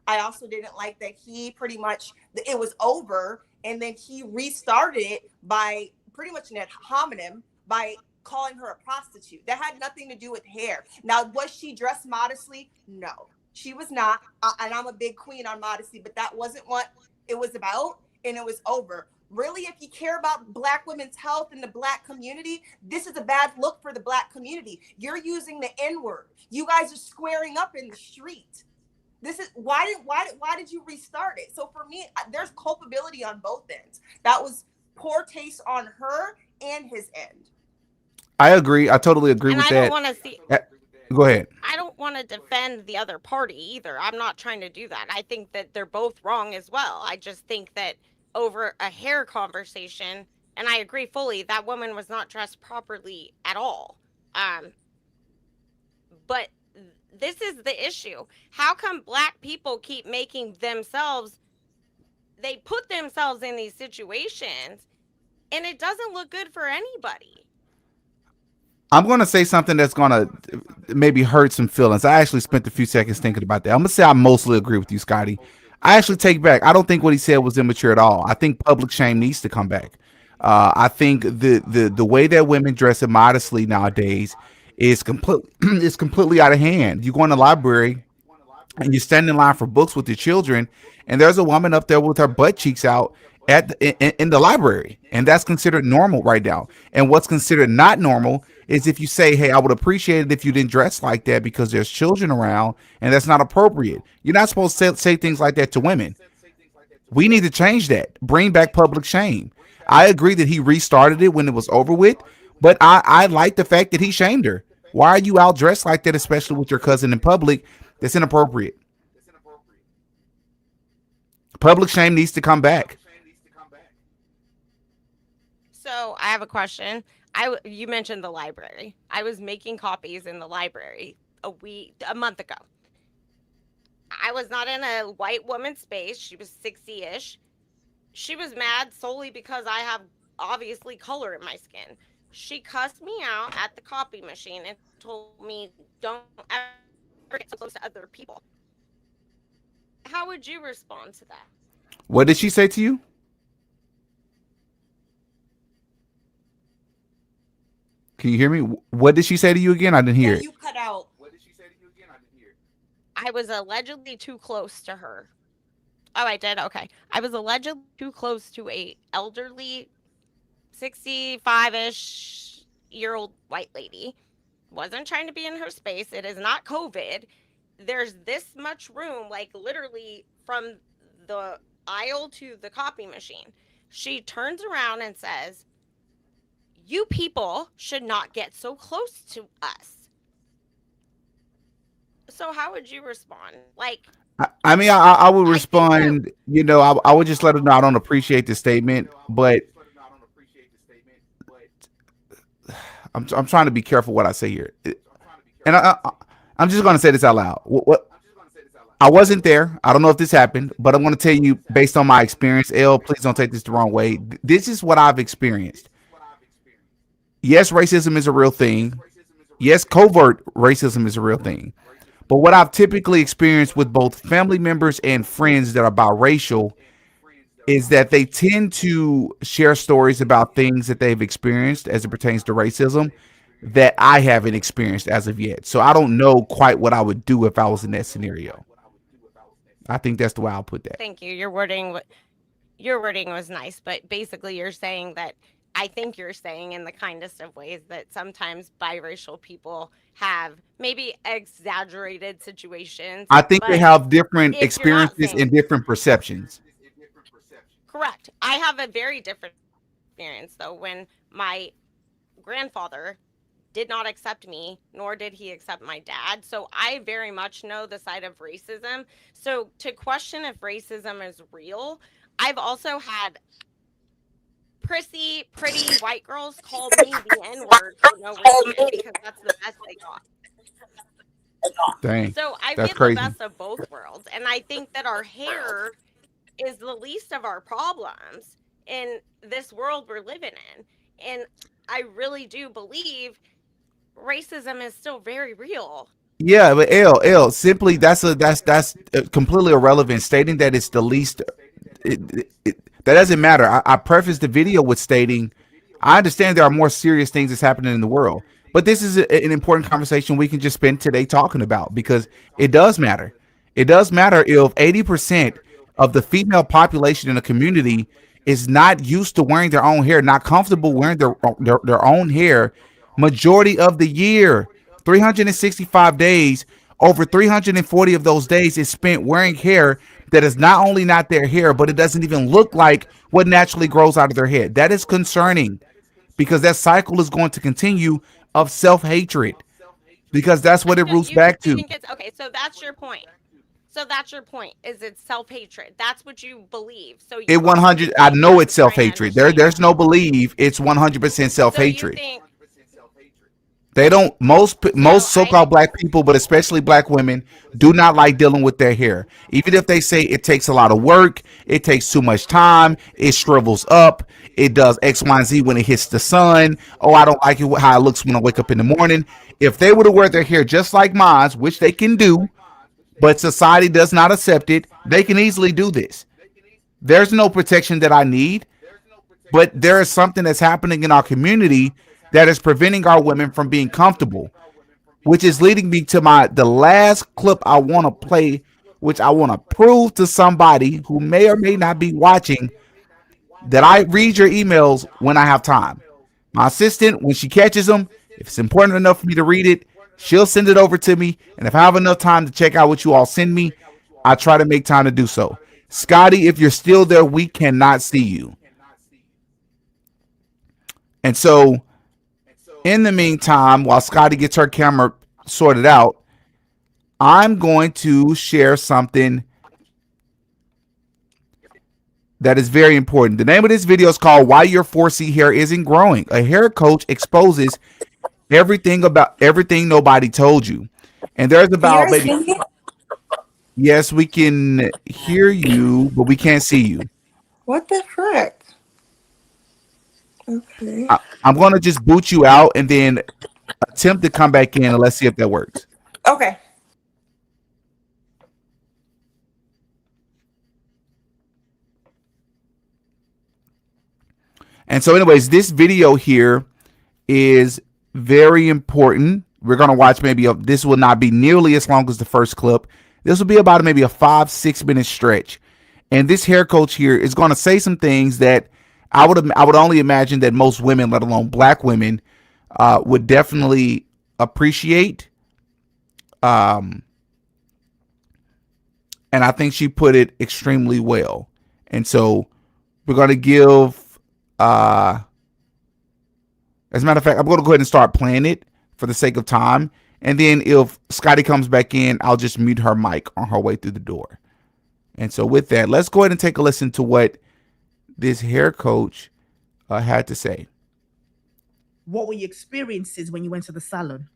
I also didn't like that he pretty much, it was over, and then he restarted it by pretty much an ad hominem by calling her a prostitute. That had nothing to do with hair. Now, was she dressed modestly? No. She was not, and I'm a big queen on modesty, but that wasn't what it was about, and it was over. Really, if you care about Black women's health and the Black community, this is a bad look for the Black community. You're using the N word. You guys are squaring up in the street. This is why did you restart it? So for me, there's culpability on both ends. That was poor taste on her and his end. I agree. I totally agree And with I don't that. want to see. Uh, Go ahead. I don't want to defend the other party either. I'm not trying to do that. I think that they're both wrong as well. I just think that over a hair conversation, and I agree fully, that woman was not dressed properly at all. Um, but this is the issue. How come Black people keep making themselves, they put themselves in these situations and it doesn't look good for anybody? I'm going to say something that's going to maybe hurt some feelings. I actually spent a few seconds thinking about that. I'm going to say I mostly agree with you, Scotty. I actually take back. I don't think what he said was immature at all. I think public shame needs to come back. I think the way that women dress immodestly nowadays is completely is completely out of hand. You go in the library and you stand in line for books with your children, and there's a woman up there with her butt cheeks out in the library, and that's considered normal right now. And what's considered not normal is if you say, "Hey, I would appreciate it if you didn't dress like that because there's children around, and that's not appropriate." You're not supposed to say things like that to women. We need to change that. Bring back public shame. I agree that he restarted it when it was over with, but I like the fact that he shamed her. Why are you out dressed like that, especially with your cousin in public? That's inappropriate. Public shame needs to come back. So I have a question. You mentioned the library. I was making copies in the library a month ago. I was not in a white woman's space. She was 60-ish. She was mad solely because I have obviously color in my skin. She cussed me out at the copy machine and told me, "Don't ever get so close to other people." How would you respond to that? What did she say to you? Can you hear me? What did she say to you again? I didn't hear Yeah, it. you cut out. I was allegedly too close to her. Oh, I did? Okay. I was allegedly too close to a elderly 65-ish year old white lady. Wasn't trying to be in her space. It is not COVID. There's this much room, like literally from the aisle to the copy machine. She turns around and says, "You people should not get so close to us." So how would you respond? Like, I mean, I would I think that respond. I would just let her know I don't appreciate the statement, but I'm trying to be careful what I say here, and I'm just going to say this out loud. What I wasn't there. I don't know if this happened, but I'm going to tell you based on my experience. L, please don't take this the wrong way. This is what I've experienced. Yes, racism is a real thing. Yes, covert racism is a real thing. But what I've typically experienced with both family members and friends that are biracial is that they tend to share stories about things that they've experienced as it pertains to racism that I haven't experienced as of yet. So I don't know quite what I would do if I was in that scenario. I think that's the way I'll put that. thank you. Your wording was nice, but basically you're saying that I think you're saying in the kindest of ways that sometimes biracial people have maybe exaggerated situations, I think they but have different if you're not experiences saying and different perceptions. correct, I have a very different experience though when my grandfather did not accept me, nor did he accept my dad. So I very much know the side of racism. So to question if racism is real, I've also had prissy, pretty white girls call me the N word for no reason because that's the best they got. Dang, So I that's get the crazy. best of both worlds. And I think that our hair is the least of our problems in this world we're living in. And I really do believe racism is still very real. Yeah, but L simply that's completely irrelevant. Stating that it's the least, that doesn't matter. I preface the video with stating I understand there are more serious things that's happening in the world, but this is an important conversation we can just spend today talking about because it does matter. It does matter if 80% of the female population in a community is not used to wearing their own hair, not comfortable wearing their own hair majority of the year. 365 days, over 340 of those days is spent wearing hair that is not only not their hair, but it doesn't even look like what naturally grows out of their head. That is concerning because that cycle is going to continue of self-hatred because that's what it roots You back to. think it's okay, so that's your point. So that's your point. Is it's self-hatred? That's what you believe. So It you are 100. I believing know this it's is trying to self-hatred. shame There's you. no believe. It's 100% So you self-hatred. think They don't most so? so-called black people, but especially black women, do not like dealing with their hair. Even if they say it takes a lot of work, it takes too much time, it shrivels up, it does X, Y, and Z when it hits the sun. Oh, I don't like it how it looks when I wake up in the morning. If they were to wear their hair just like mine, which they can do, but society does not accept it, they can easily do this. There's no protection that I need, but there is something that's happening in our community that is preventing our women from being comfortable, which is leading me to the last clip I want to play, which I want to prove to somebody who may or may not be watching that I read your emails when I have time. My assistant, when she catches them, if it's important enough for me to read it, she'll send it over to me. And if I have enough time to check out what you all send me, I try to make time to do so. Scotty, if you're still there, we cannot see you. And so, in the meantime, while Scotty gets her camera sorted out, I'm going to share something that is very important. The name of this video is called Why Your 4C Hair Isn't Growing. A hair coach exposes everything nobody told you. And there's Can you about guys maybe, see me? yes, we can hear you, but we can't see you. What the frick? Okay. I'm going to just boot you out and then attempt to come back in and let's see if that works. Okay. And so, anyways, this video here is very important. We're going to watch this will not be nearly as long as the first clip. This will be about maybe a 5-6 minute stretch. And this hair coach here is going to say some things that I would only imagine that most women, let alone black women, would definitely appreciate. And I think she put it extremely well. And so we're going to give, as a matter of fact, I'm going to go ahead and start playing it for the sake of time. And then if Scotty comes back in, I'll just mute her mic on her way through the door. And so with that, let's go ahead and take a listen to what this hair coach had to say. What were your experiences when you went to the salon?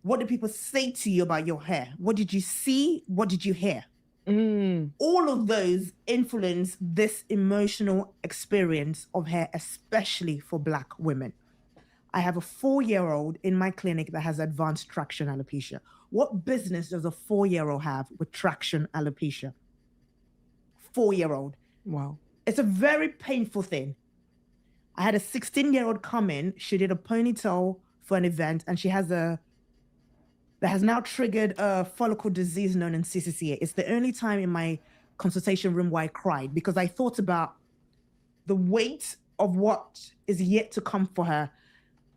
What did people say to you about your hair? What did you see? What did you hear? All of those influence this emotional experience of hair, especially for Black women. I have a 4-year-old in my clinic that has advanced traction alopecia. What business does a 4-year-old have with traction alopecia? 4-year-old. Wow. It's a very painful thing. I had a 16-year-old come in. She did a ponytail for an event, and she has that has now triggered a follicle disease known as CCCA. It's the only time in my consultation room where I cried because I thought about the weight of what is yet to come for her.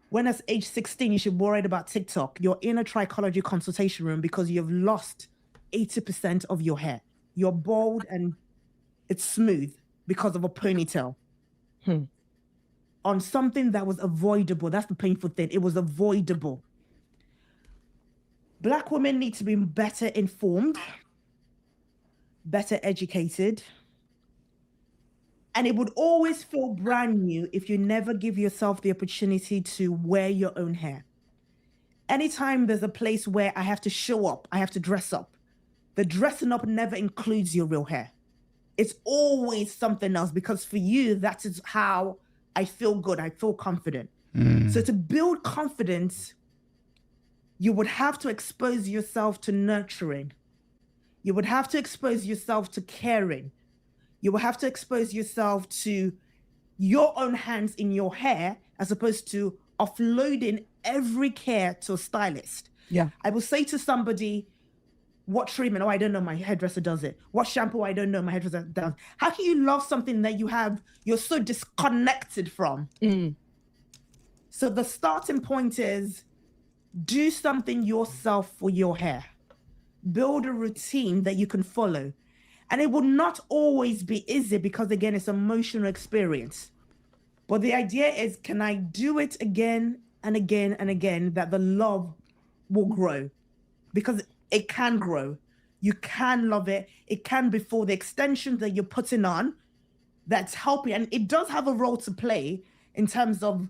When at age 16, you should be worried about TikTok. You're in a trichology consultation room because you've lost 80% of your hair. You're bald and it's smooth because of a ponytail. On something that was avoidable. That's the painful thing. It was avoidable. Black women need to be better informed, better educated, and it would always feel brand new if you never give yourself the opportunity to wear your own hair. Anytime there's a place where I have to show up, I have to dress up, the dressing up never includes your real hair. It's always something else because for you, that is how I feel good, I feel confident. So to build confidence, you would have to expose yourself to nurturing. You would have to expose yourself to caring. You will have to expose yourself to your own hands in your hair as opposed to offloading every care to a stylist. Yeah. I will say to somebody, What treatment? Oh, I don't know. My hairdresser does it. What shampoo? I don't know. My hairdresser does. How can you love something that you're so disconnected from? So the starting point is do something yourself for your hair. Build a routine that you can follow. And it will not always be easy because, again, it's an emotional experience. But the idea is, can I do it again and again and again, that the love will grow? Because it can grow. You can love it. It can be for the extensions that you're putting on that's helping. And it does have a role to play in terms of,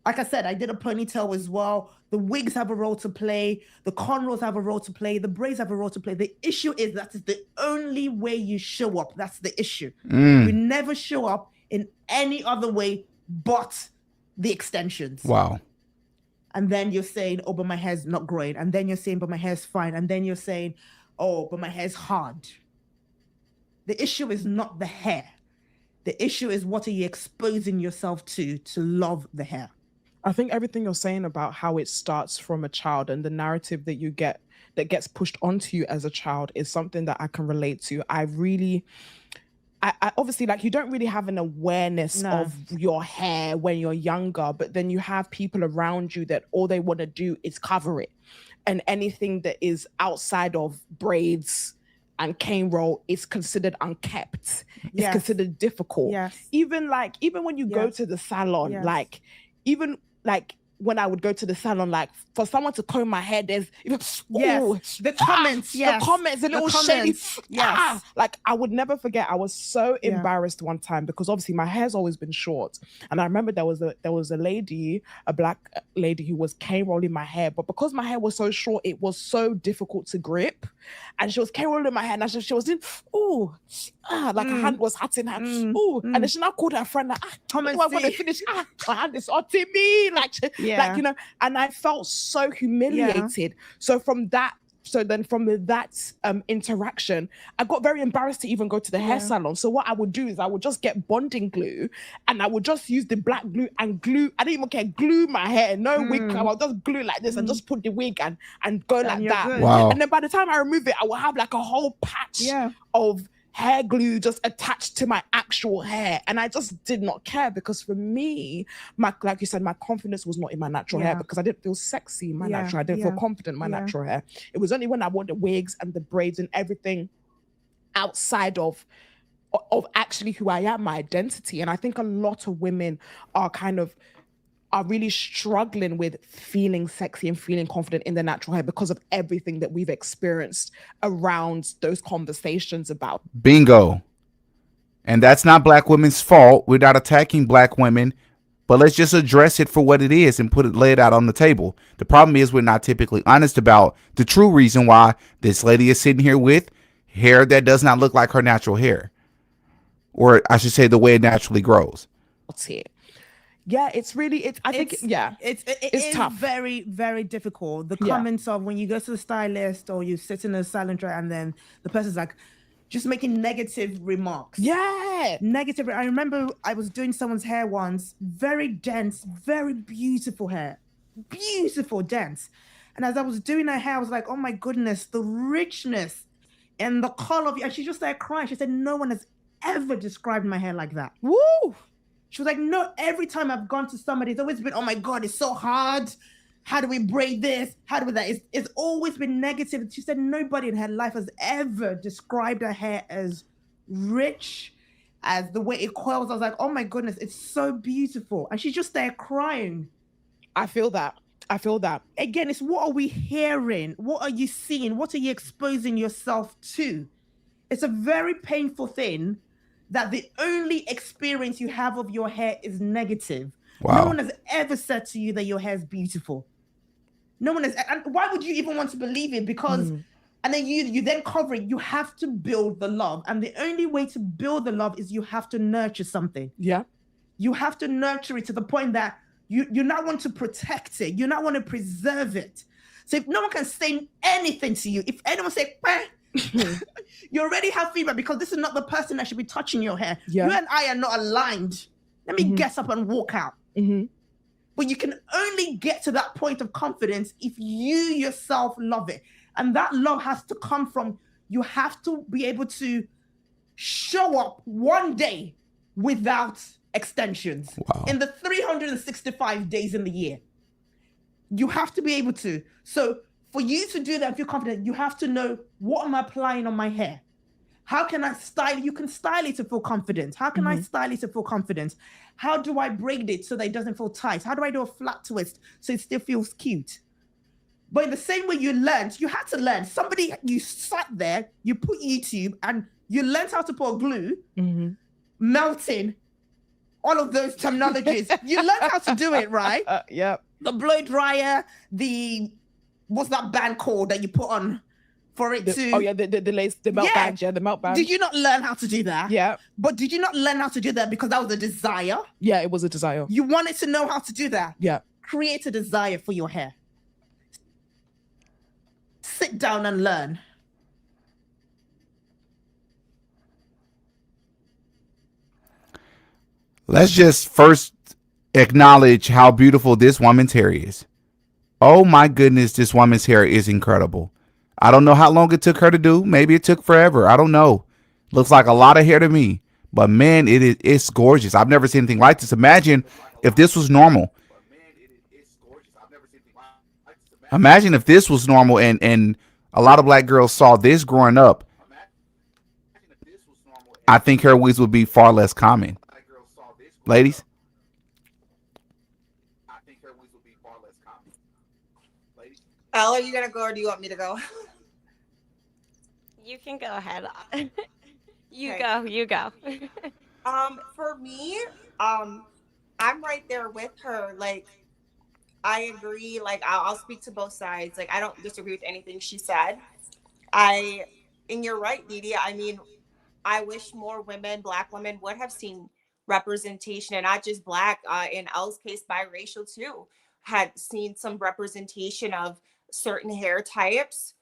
like I said, I did a ponytail as well. The wigs have a role to play. The cornrows have a role to play. The braids have a role to play. The issue is that is the only way you show up. That's the issue. We never show up in any other way but the extensions. Wow. And then you're saying, oh, but my hair's not growing. And then you're saying, but my hair's fine. And then you're saying, oh, but my hair's hard. The issue is not the hair. The issue is, what are you exposing yourself to love the hair? I think everything you're saying about how it starts from a child and the narrative that you get that gets pushed onto you as a child is something that I can relate to. I obviously, like, you don't really have an awareness of your hair when you're younger, but then you have people around you that all they want to do is cover it. And anything that is outside of braids and cane roll is considered unkept. It's considered difficult. Even when you go to the salon, like, even like when I would go to the salon, like, for someone to comb my hair, there's the comments, the comments, a little shady. Like, I would never forget. I was so embarrassed one time because obviously my hair's always been short, and I remember there was a lady, a black lady, who was cane rolling my hair, but because my hair was so short, it was so difficult to grip, and she was cane rolling my hair, and she was doing like her hand was hurting her, and then she now called her friend like, when I finish, my hand is hurting me, like, you know, and I felt so humiliated. So from that interaction, I got very embarrassed to even go to the hair salon. So what I would do is I would just get bonding glue, and I would just use the black glue and glue. I didn't even care, glue my hair, no wig. I would just glue like this and just put the wig and go like that. Good. Wow. And then by the time I remove it, I will have like a whole patch of hair glue just attached to my actual hair. And I just did not care, because for me, like you said, my confidence was not in my natural hair, because I didn't feel sexy in my natural hair. I didn't feel confident in my natural hair. It was only when I wore the wigs and the braids and everything outside of actually who I am, my identity. And I think a lot of women are really struggling with feeling sexy and feeling confident in their natural hair because of everything that we've experienced around those conversations about. Bingo. And that's not black women's fault. We're not attacking black women, but let's just address it for what it is and lay it out on the table. The problem is we're not typically honest about the true reason why this lady is sitting here with hair that does not look like her natural hair. Or I should say the way it naturally grows. Yeah, it's tough. Very, very difficult. The comments of when you go to the stylist or you sit in a salon chair and then the person's like just making negative remarks. Negative. I remember I was doing someone's hair once, very dense, very beautiful hair, beautiful, dense. And as I was doing her hair, I was like, oh my goodness, the richness and the color of it. And she just started crying. She said, no one has ever described my hair like that. Woo! She was like, no, every time I've gone to somebody, it's always been, oh my God, it's so hard. How do we braid this? How do we that? It's always been negative. She said nobody in her life has ever described her hair as rich, as the way it coils. I was like, oh my goodness, it's so beautiful. And she just started crying. I feel that. Again, it's what are we hearing? What are you seeing? What are you exposing yourself to? It's a very painful thing that the only experience you have of your hair is negative. Wow. No one has ever said to you that your hair is beautiful. No one has. And why would you even want to believe it? Because, and then you then cover it. You have to build the love. And the only way to build the love is you have to nurture something. Yeah. You have to nurture it to the point that you not want to protect it. You not want to preserve it. So if no one can say anything to you, if anyone say, you already have feedback, because this is not the person that should be touching your hair. You and I are not aligned. Let me get up and walk out. But you can only get to that point of confidence if you yourself love it. And that love has to come from, you have to be able to show up one day without extensions. Wow. In the 365 days in the year. You have to be able to. So for you to do that and feel confident, you have to know, what am I applying on my hair? How can I style? You can style it to feel confident. How can I style it to feel confident? How do I braid it so that it doesn't feel tight? How do I do a flat twist so it still feels cute? But in the same way you learned, you had to learn. Somebody, you sat there, you put YouTube, and you learned how to put glue, melting, all of those terminologies. You learned how to do it, right? Yep. The blow dryer, what's that band called that you put on for it to? Oh yeah, the melt band. Yeah, the melt band. Did you not learn how to do that? Yeah. But did you not learn how to do that because that was a desire? Yeah, it was a desire. You wanted to know how to do that. Yeah. Create a desire for your hair. Sit down and learn. Let's just first acknowledge how beautiful this woman's hair is. Oh my goodness, this woman's hair is incredible. I don't know how long it took her to do. Maybe it took forever. I don't know. Looks like a lot of hair to me. But man, it's gorgeous. I've never seen anything like this. Imagine if this was normal. Imagine if this was normal and a lot of black girls saw this growing up. I think hair wigs would be far less common. Ladies? Elle, are you gonna go or do you want me to go? You can go ahead. You Okay. go. You go. For me, I'm right there with her. Like, I agree. Like, I'll speak to both sides. Like, I don't disagree with anything she said. And you're right, Didi. I mean, I wish more women, Black women, would have seen representation, and not just Black. In Elle's case, biracial too, had seen some representation of certain hair types,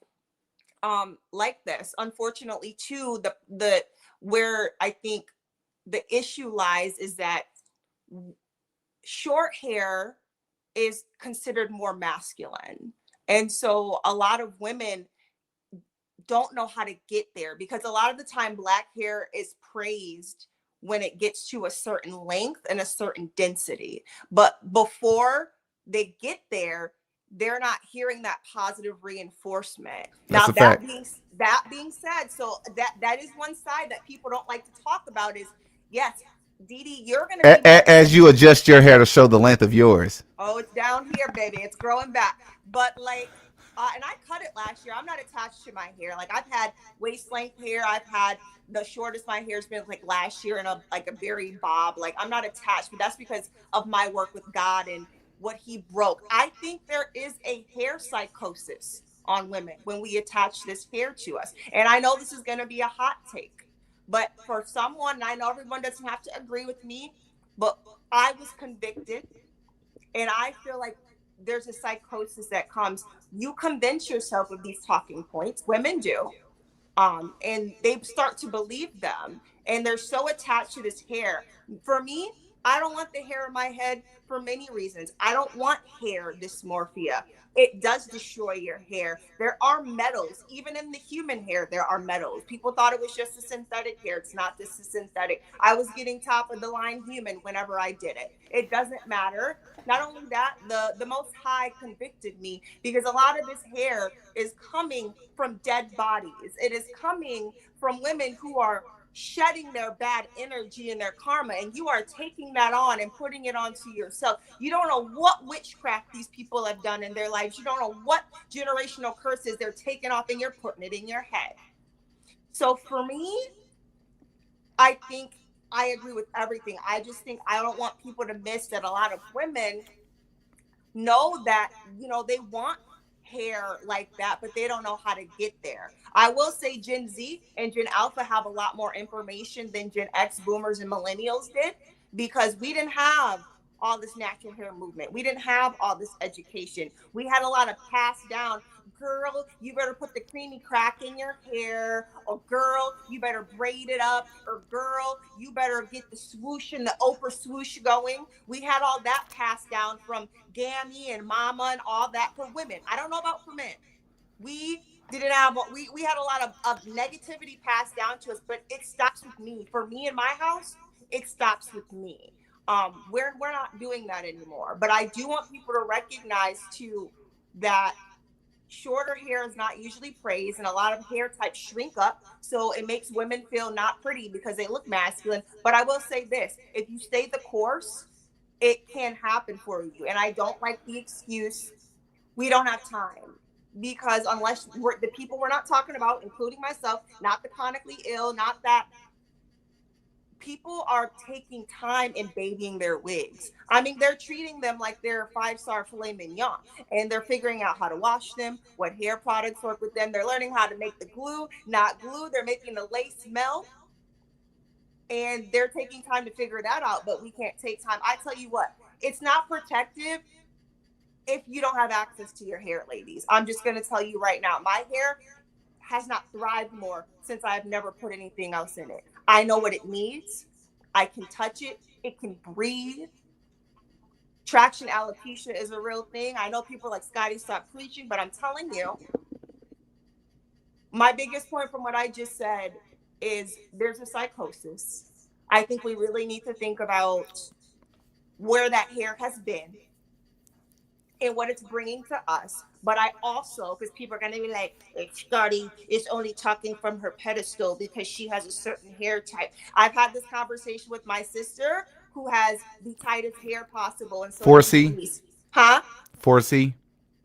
like this. Unfortunately, too, the where I think the issue lies is that short hair is considered more masculine, and so a lot of women don't know how to get there, because a lot of the time Black hair is praised when it gets to a certain length and a certain density, but before they get there, they're not hearing that positive reinforcement. That's Now a fact. that being said, so that is one side that people don't like to talk about is, yes, Didi, you're gonna be As you adjust your hair to show the length of yours. Oh, it's down here, baby. It's growing back. But like, and I cut it last year. I'm not attached to my hair. Like, I've had waist length hair. I've had the shortest my hair's been like last year in a very bob. Like, I'm not attached, but that's because of my work with God and what He broke. I think there is a hair psychosis on women when we attach this hair to us. And I know this is going to be a hot take, but for someone, and I know everyone doesn't have to agree with me, but I was convicted. And I feel like there's a psychosis that comes. You convince yourself of these talking points, women do, and they start to believe them, and they're so attached to this hair. For me, I don't want the hair in my head for many reasons. I don't want hair dysmorphia. It does destroy your hair. There are metals, even in the human hair, there are metals. People thought it was just a synthetic hair. It's not just a synthetic. I was getting top of the line human whenever I did it. It doesn't matter. Not only that, the Most High convicted me, because a lot of this hair is coming from dead bodies. It is coming from women who are shedding their bad energy and their karma, and you are taking that on and putting it onto yourself. You don't know what witchcraft these people have done in their lives. You don't know what generational curses they're taking off, and you're putting it in your head. So for me, I think I agree with everything. I just think I don't want people to miss that a lot of women know that, they want hair like that, but they don't know how to get there. I will say Gen Z and Gen Alpha have a lot more information than Gen X, boomers, and millennials did, because we didn't have all this natural hair movement. We didn't have all this education. We had a lot of passed down, girl, you better put the creamy crack in your hair, or girl, you better braid it up, or girl, you better get the swoosh and the Oprah swoosh going. We had all that passed down from Gammy and Mama and all that for women. I don't know about for men. We didn't have we had a lot of negativity passed down to us, but it stops with me. For me in my house, it stops with me. We're not doing that anymore. But I do want people to recognize too that shorter hair is not usually praised, and a lot of hair types shrink up, so it makes women feel not pretty because they look masculine. But I will say this: if you stay the course, it can happen for you. And I don't like the excuse, we don't have time. Because unless the people we're not talking about, including myself, not the chronically ill, not that, people are taking time in babying their wigs. I mean, they're treating them like they're 5-star filet mignon, and they're figuring out how to wash them, what hair products work with them. They're learning how to make the glue, not glue. They're making the lace melt, and they're taking time to figure that out. But we can't take time. I tell you what, it's not protective if you don't have access to your hair, ladies. I'm just going to tell you right now, my hair has not thrived more since I've never put anything else in it. I know what it needs. I can touch it. It can breathe. Traction alopecia is a real thing. I know people like, Scotty, stop preaching, but I'm telling you, my biggest point from what I just said is there's a psychosis. I think we really need to think about where that hair has been and what it's bringing to us. But I also, because people are going to be like, Scotty is only talking from her pedestal because she has a certain hair type. I've had this conversation with my sister who has the tightest hair possible. And so 4C? niece. Huh? 4C?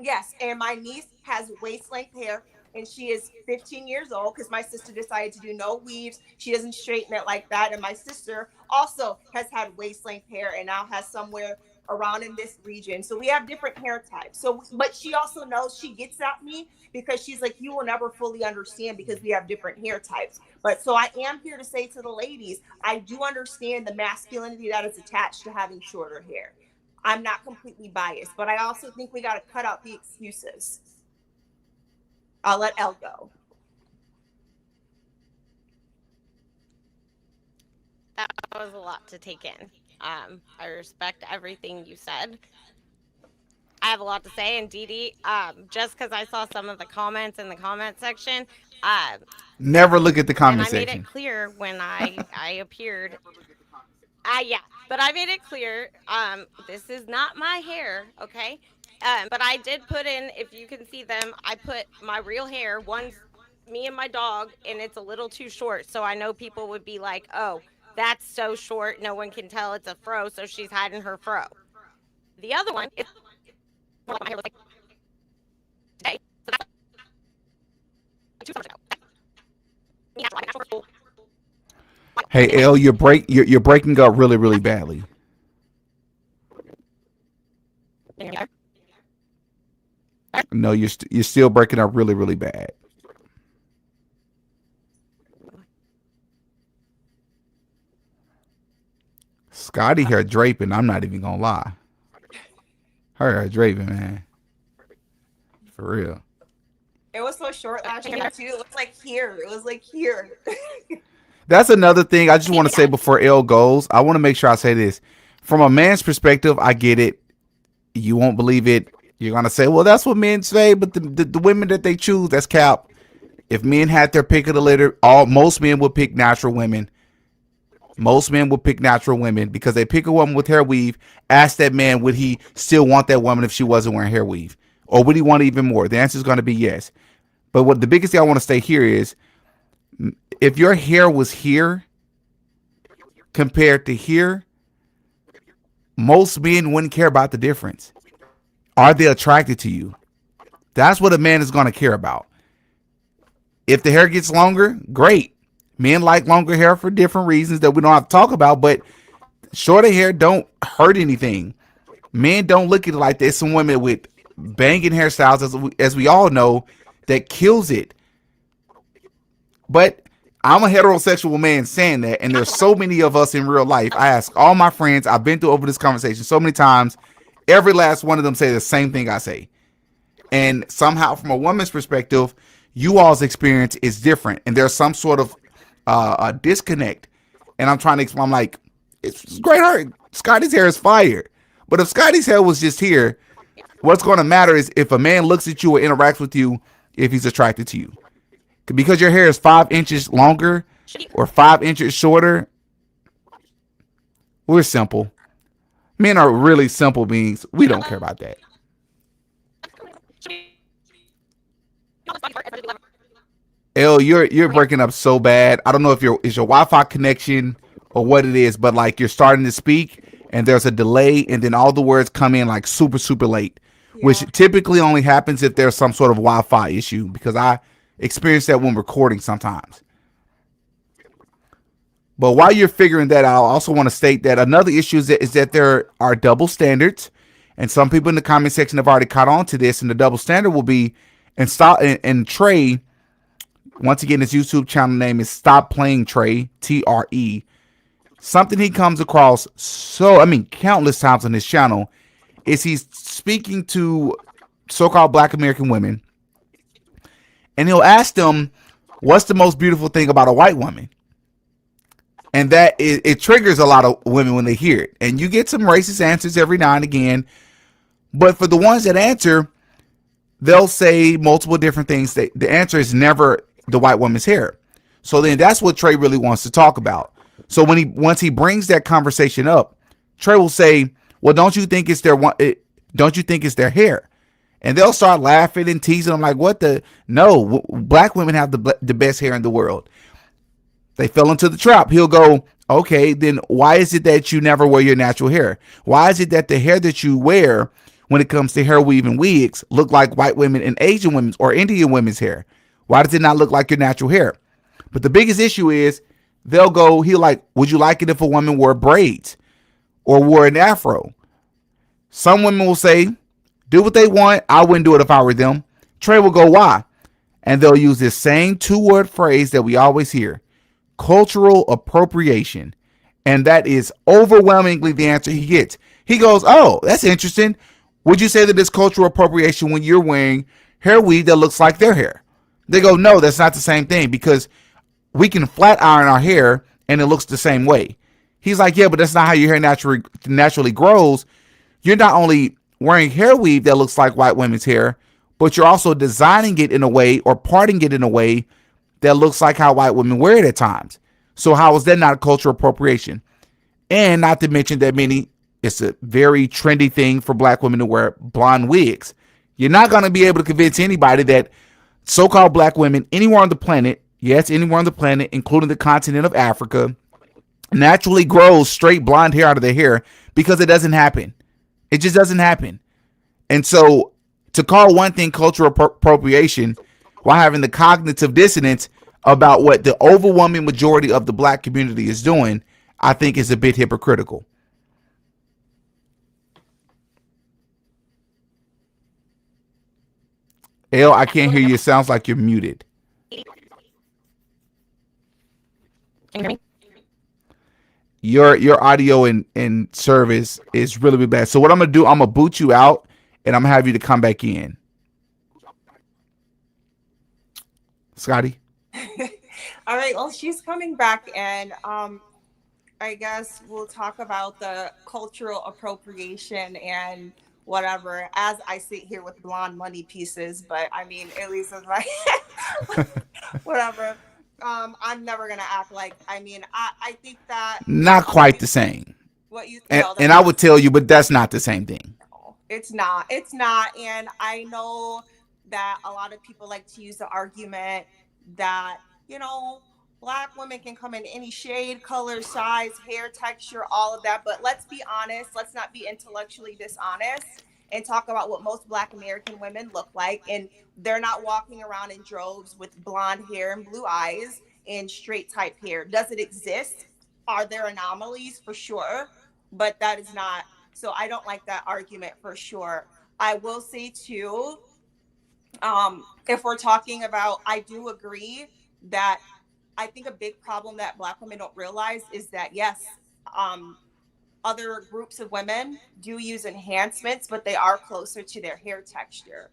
Yes. And my niece has waist length hair, and she is 15 years old because my sister decided to do no weaves. She doesn't straighten it like that. And my sister also has had waist length hair and now has somewhere around in this region. So we have different hair types. So, but she also knows, she gets at me because she's like, you will never fully understand because we have different hair types. But so I am here to say to the ladies, I do understand the masculinity that is attached to having shorter hair. I'm not completely biased, but I also think we got to cut out the excuses. I'll let Elle go. That was a lot to take in. I respect everything you said. I have a lot to say, and Dee Dee, just because I saw some of the comments in the comment section, Never look at the and comment I made it section. clear when I appeared. Yeah, but I made it clear. This is not my hair, okay? But I did put in, if you can see them, I put my real hair. One's me and my dog, and it's a little too short, so I know people would be like, "Oh, that's so short, no one can tell it's a fro, so she's hiding her fro." The other one is what my hair looks like today. So that's 2 summers ago. Me natural, I'm natural for school. Hey, L, you're breaking up really, really badly. No, you're still breaking up really, really bad. Scotty hair draping. I'm not even gonna lie. Her hair draping, man. For real. It was so short last year too. It was like here. It was like here. That's another thing I just want to say before L goes. I want to make sure I say this. From a man's perspective, I get it. You won't believe it. You're gonna say, well, that's what men say, but the women that they choose, that's cap. If men had their pick of the litter, most men would pick natural women. Most men would pick natural women because they pick a woman with hair weave. Ask that man, would he still want that woman if she wasn't wearing hair weave? Or would he want even more? The answer is going to be yes. But what the biggest thing I want to say here is, if your hair was here compared to here, most men wouldn't care about the difference. Are they attracted to you? That's what a man is going to care about. If the hair gets longer, great. Men like longer hair for different reasons that we don't have to talk about, but shorter hair don't hurt anything. Men don't look at it like there's some women with banging hairstyles, as we all know, that kills it. But I'm a heterosexual man saying that, and there's so many of us in real life. I ask all my friends, I've been through over this conversation so many times, every last one of them say the same thing I say. And somehow, from a woman's perspective, you all's experience is different, and there's some sort of a disconnect. And I'm trying to explain, I'm like, it's great hair. Scotty's hair is fire. But if Scotty's hair was just here, what's going to matter is if a man looks at you or interacts with you if he's attracted to you. Because your hair is 5 inches longer or 5 inches shorter, we're simple. Men are really simple beings. We don't care about that. L, you're breaking up so bad. I don't know if it's your Wi-Fi connection or what it is, but like you're starting to speak and there's a delay, and then all the words come in like super super late, which Yeah. typically only happens if there's some sort of Wi-Fi issue, because I experience that when recording sometimes. But while you're figuring that out, I also want to state that another issue is that there are double standards, and some people in the comment section have already caught on to this. And the double standard will be, and Trey, once again, his YouTube channel name is Stop Playing Trey, TRE. Something he comes across countless times on his channel is he's speaking to so-called Black American women, and he'll ask them, "What's the most beautiful thing about a white woman?" And that it triggers a lot of women when they hear it. And you get some racist answers every now and again. But for the ones that answer, they'll say multiple different things. The answer is never the white woman's hair. So then that's what Trey really wants to talk about. So once he brings that conversation up, Trey will say, "Well, don't you think it's don't you think it's their hair?" And they'll start laughing and teasing them like, "What the? No, black women have the best hair in the world." They fell into the trap. He'll go, "Okay, then why is it that you never wear your natural hair? Why is it that the hair that you wear when it comes to hair weave and wigs look like white women and Asian women's or Indian women's hair? Why does it not look like your natural hair?" But the biggest issue is he'll like, "Would you like it if a woman wore braids or wore an afro?" Some women will say, "Do what they want. I wouldn't do it if I were them." Trey will go, "Why?" And they'll use this same two-word phrase that we always hear: cultural appropriation. And that is overwhelmingly the answer he gets. He goes, "Oh, that's interesting. Would you say that it's cultural appropriation when you're wearing hair weave that looks like their hair?" They go, "No, that's not the same thing, because we can flat iron our hair and it looks the same way." He's like, "Yeah, but that's not how your hair naturally grows. You're not only wearing hair weave that looks like white women's hair, but you're also designing it in a way or parting it in a way that looks like how white women wear it at times. So how is that not cultural appropriation?" And not to mention that it's a very trendy thing for black women to wear blonde wigs. You're not going to be able to convince anybody that so-called black women anywhere on the planet, yes, anywhere on the planet, including the continent of Africa, naturally grows straight blonde hair out of their hair, because it doesn't happen. It just doesn't happen. And so to call one thing cultural appropriation while having the cognitive dissonance about what the overwhelming majority of the black community is doing, I think is a bit hypocritical. L, I can't hear you. It sounds like you're muted. Can you hear me? Your audio and service is really bad. So what I'm gonna do, I'm gonna boot you out and I'm gonna have you to come back in. Scotty? All right, well, she's coming back, and I guess we'll talk about the cultural appropriation and whatever as I sit here with blonde money pieces. But I mean, at least it's like whatever. I'm never gonna act like. I mean, I think that Not other quite the people, same. what you And know, and that's I not would tell you, but that's not the same thing. it's not. It's not. And I know that a lot of people like to use the argument that, you know, black women can come in any shade, color, size, hair texture, all of that. But let's be honest. Let's not be intellectually dishonest and talk about what most black American women look like. And they're not walking around in droves with blonde hair and blue eyes and straight type hair. Does it exist? Are there anomalies? For sure. But that is not, so I don't like that argument for sure. I will say too, if we're talking about, I do agree that I think a big problem that black women don't realize is that yes, um, other groups of women do use enhancements, but they are closer to their hair texture,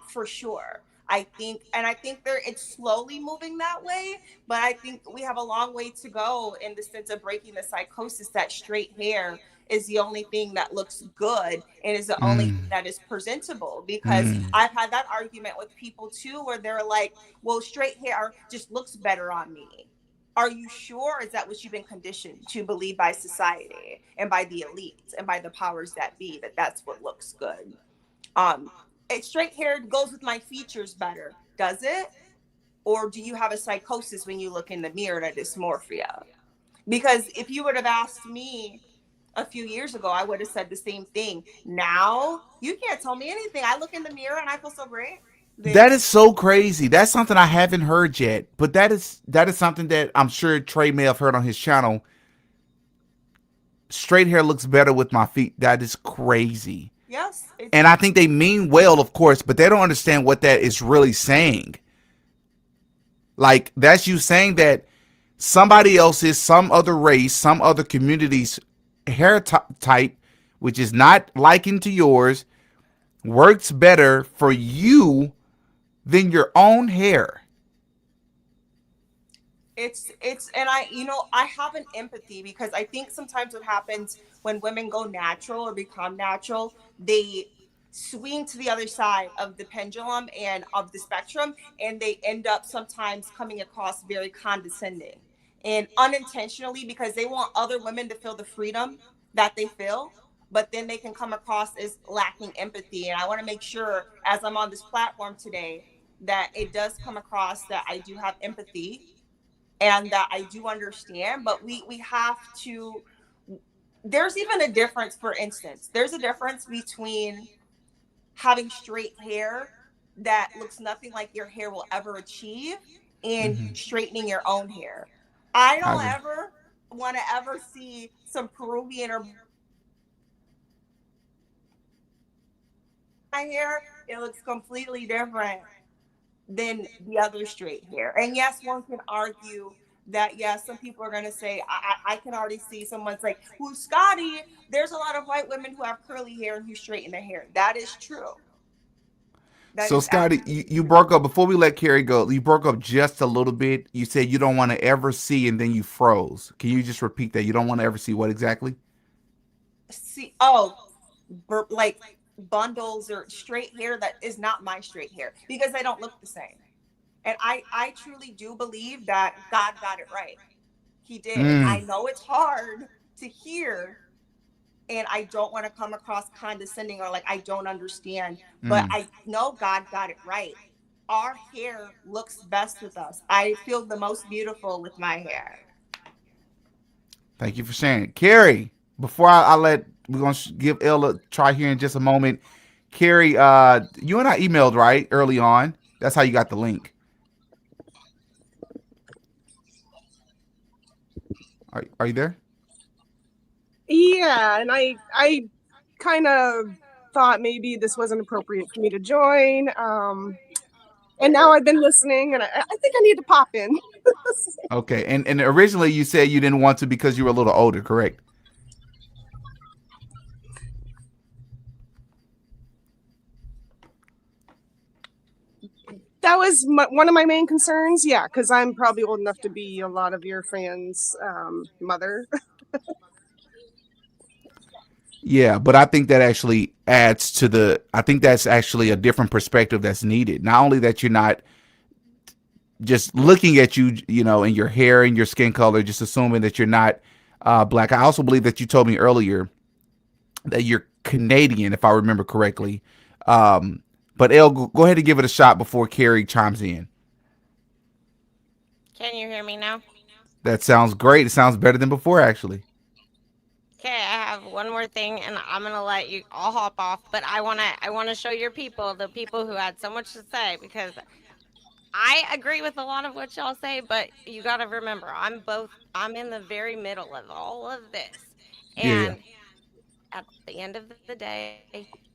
for sure. I think it's slowly moving that way, but I think we have a long way to go in the sense of breaking the psychosis that straight hair is the only thing that looks good and is the only thing Mm, that is presentable. Because mm. I've had that argument with people too, where they're like, well, straight hair just looks better on me. Are you sure? Is that what you've been conditioned to believe by society and by the elites and by the powers that be, that that's what looks good? Um, Straight hair goes with my features better. Does it? Or do you have a psychosis when you look in the mirror at dysmorphia? Because if you would have asked me a few years ago, I would have said the same thing. Now, you can't tell me anything. I look in the mirror and I feel so great. That Then, is so crazy. That's something I haven't heard yet, but that is something that I'm sure Trey may have heard on his channel. Straight hair looks better with my feet. That is crazy. yes, And I think they mean well, of course, but they don't understand what that is really saying. Like, that's you saying that somebody else's, some other race, some other community's hair type, which is not likened to yours, works better for you than your own hair. it's and I, I have an empathy, because I think sometimes what happens when women go natural or become natural, they swing to the other side of the pendulum and of the spectrum, and they end up sometimes coming across very condescending and unintentionally, because they want other women to feel the freedom that they feel, but then they can come across as lacking empathy. And I want to make sure, as I'm on this platform today, that it does come across that I do have empathy and that I do understand. But we have to, there's even a difference. For instance, there's a difference between having straight hair that looks nothing like your hair will ever achieve and Mm-hmm. straightening your own hair. I I don't agree. ever want to ever see some Peruvian or my hair. It looks completely different than the other straight hair. And yes, one can argue that, yes, some people are going to say, I can already see someone's like, well, Scotty, there's a lot of white women who have curly hair and who straighten their hair. That is true. That So, is Scotty, absolutely you true. broke up before we let Carrie go. You broke up just a little bit. You said you don't want to ever see, and then you froze. Can you just repeat that? You don't want to ever see what exactly? See, oh, like bundles or straight hair that is not my straight hair, because they don't look the same. And I truly do believe that God got it right. He did. I Mm, know it's hard to hear, and I don't want to come across condescending or like I don't understand, but mm. I know God got it right. Our hair looks best with us. I feel the most beautiful with my hair. Thank you for sharing. Carrie, before I let, we're going to give Elle a try here in just a moment. Carrie, you and I emailed, right, early on. That's how you got the link. Are you there? Yeah, and I kind of thought maybe this wasn't appropriate for me to join. And now I've been listening, and I think I need to pop in. Okay. And originally you said you didn't want to because you were a little older, correct? That was one of my main concerns. Yeah, because I'm probably old enough to be a lot of your fans' mother. Yeah, but I think that actually adds to I think that's actually a different perspective that's needed. Not only that you're not just looking at you, and your hair and your skin color, just assuming that you're not black. I also believe that you told me earlier that you're Canadian, if I remember correctly. Um, but Elle, go ahead and give it a shot before Carrie chimes in. Can you hear me now? That sounds great. It sounds better than before, actually. Okay, I have one more thing, and I'm gonna let you all hop off. But I wanna show your people, the people who had so much to say, because I agree with a lot of what y'all say. But you gotta remember, I'm in the very middle of all of this, Yeah, yeah. and at the end of the day,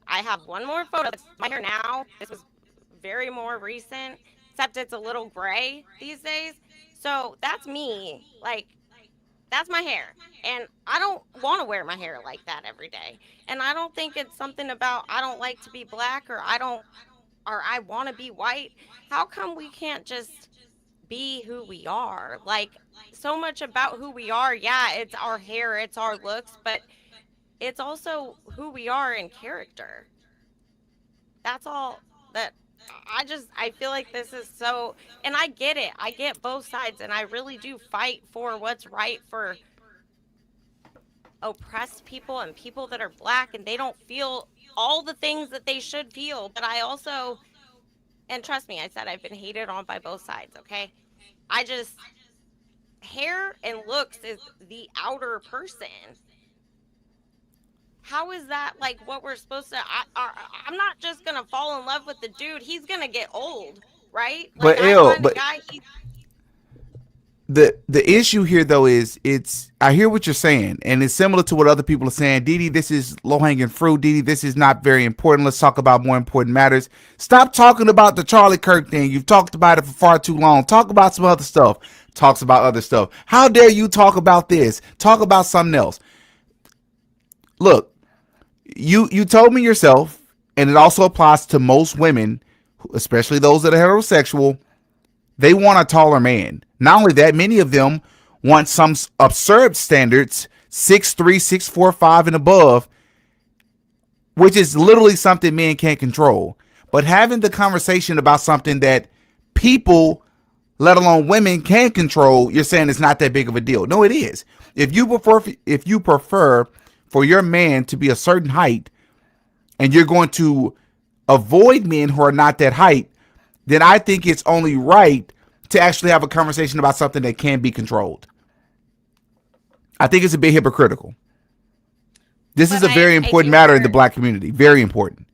I have one more photo. That's my hair now. This was very more recent, except it's a little gray these days. So that's me. Like, that's my hair. And I don't want to wear my hair like that every day. And I don't think it's something about I don't like to be black, or I want to be white. How come we can't just be who we are? Like, so much about who we are. Yeah, it's our hair, it's our looks, but it's also who we are in character. That's all that I feel like this is so, and I get it. I get both sides, and I really do fight for what's right for oppressed people and people that are black and they don't feel all the things that they should feel. But I also, and trust me, I said I've been hated on by both sides, okay? I just, hair and looks is the outer person. How is that like what we're supposed to? I'm not just gonna fall in love with the dude. He's gonna get old, right? Like But I L, find a but guy. He's the issue here though is it's I hear what you're saying, and it's similar to what other people are saying. Didi, this is low hanging fruit. Didi, this is not very important. Let's talk about more important matters. Stop talking about the Charlie Kirk thing. You've talked about it for far too long. Talk about some other stuff. Talks about other stuff. How dare you talk about this? Talk about something else. Look, you told me yourself, and it also applies to most women, especially those that are heterosexual. They want a taller man. Not only that, many of them want some absurd standards, 6'3", 6'4", 5", and above, which is literally something men can't control. But having the conversation about something that people, let alone women, can control, you're saying it's not that big of a deal. No, it is. If you prefer for your man to be a certain height, and you're going to avoid men who are not that height, then I think it's only right to actually have a conversation about something that can be controlled. I think it's a bit hypocritical. This is a very important matter in the black community. Very important.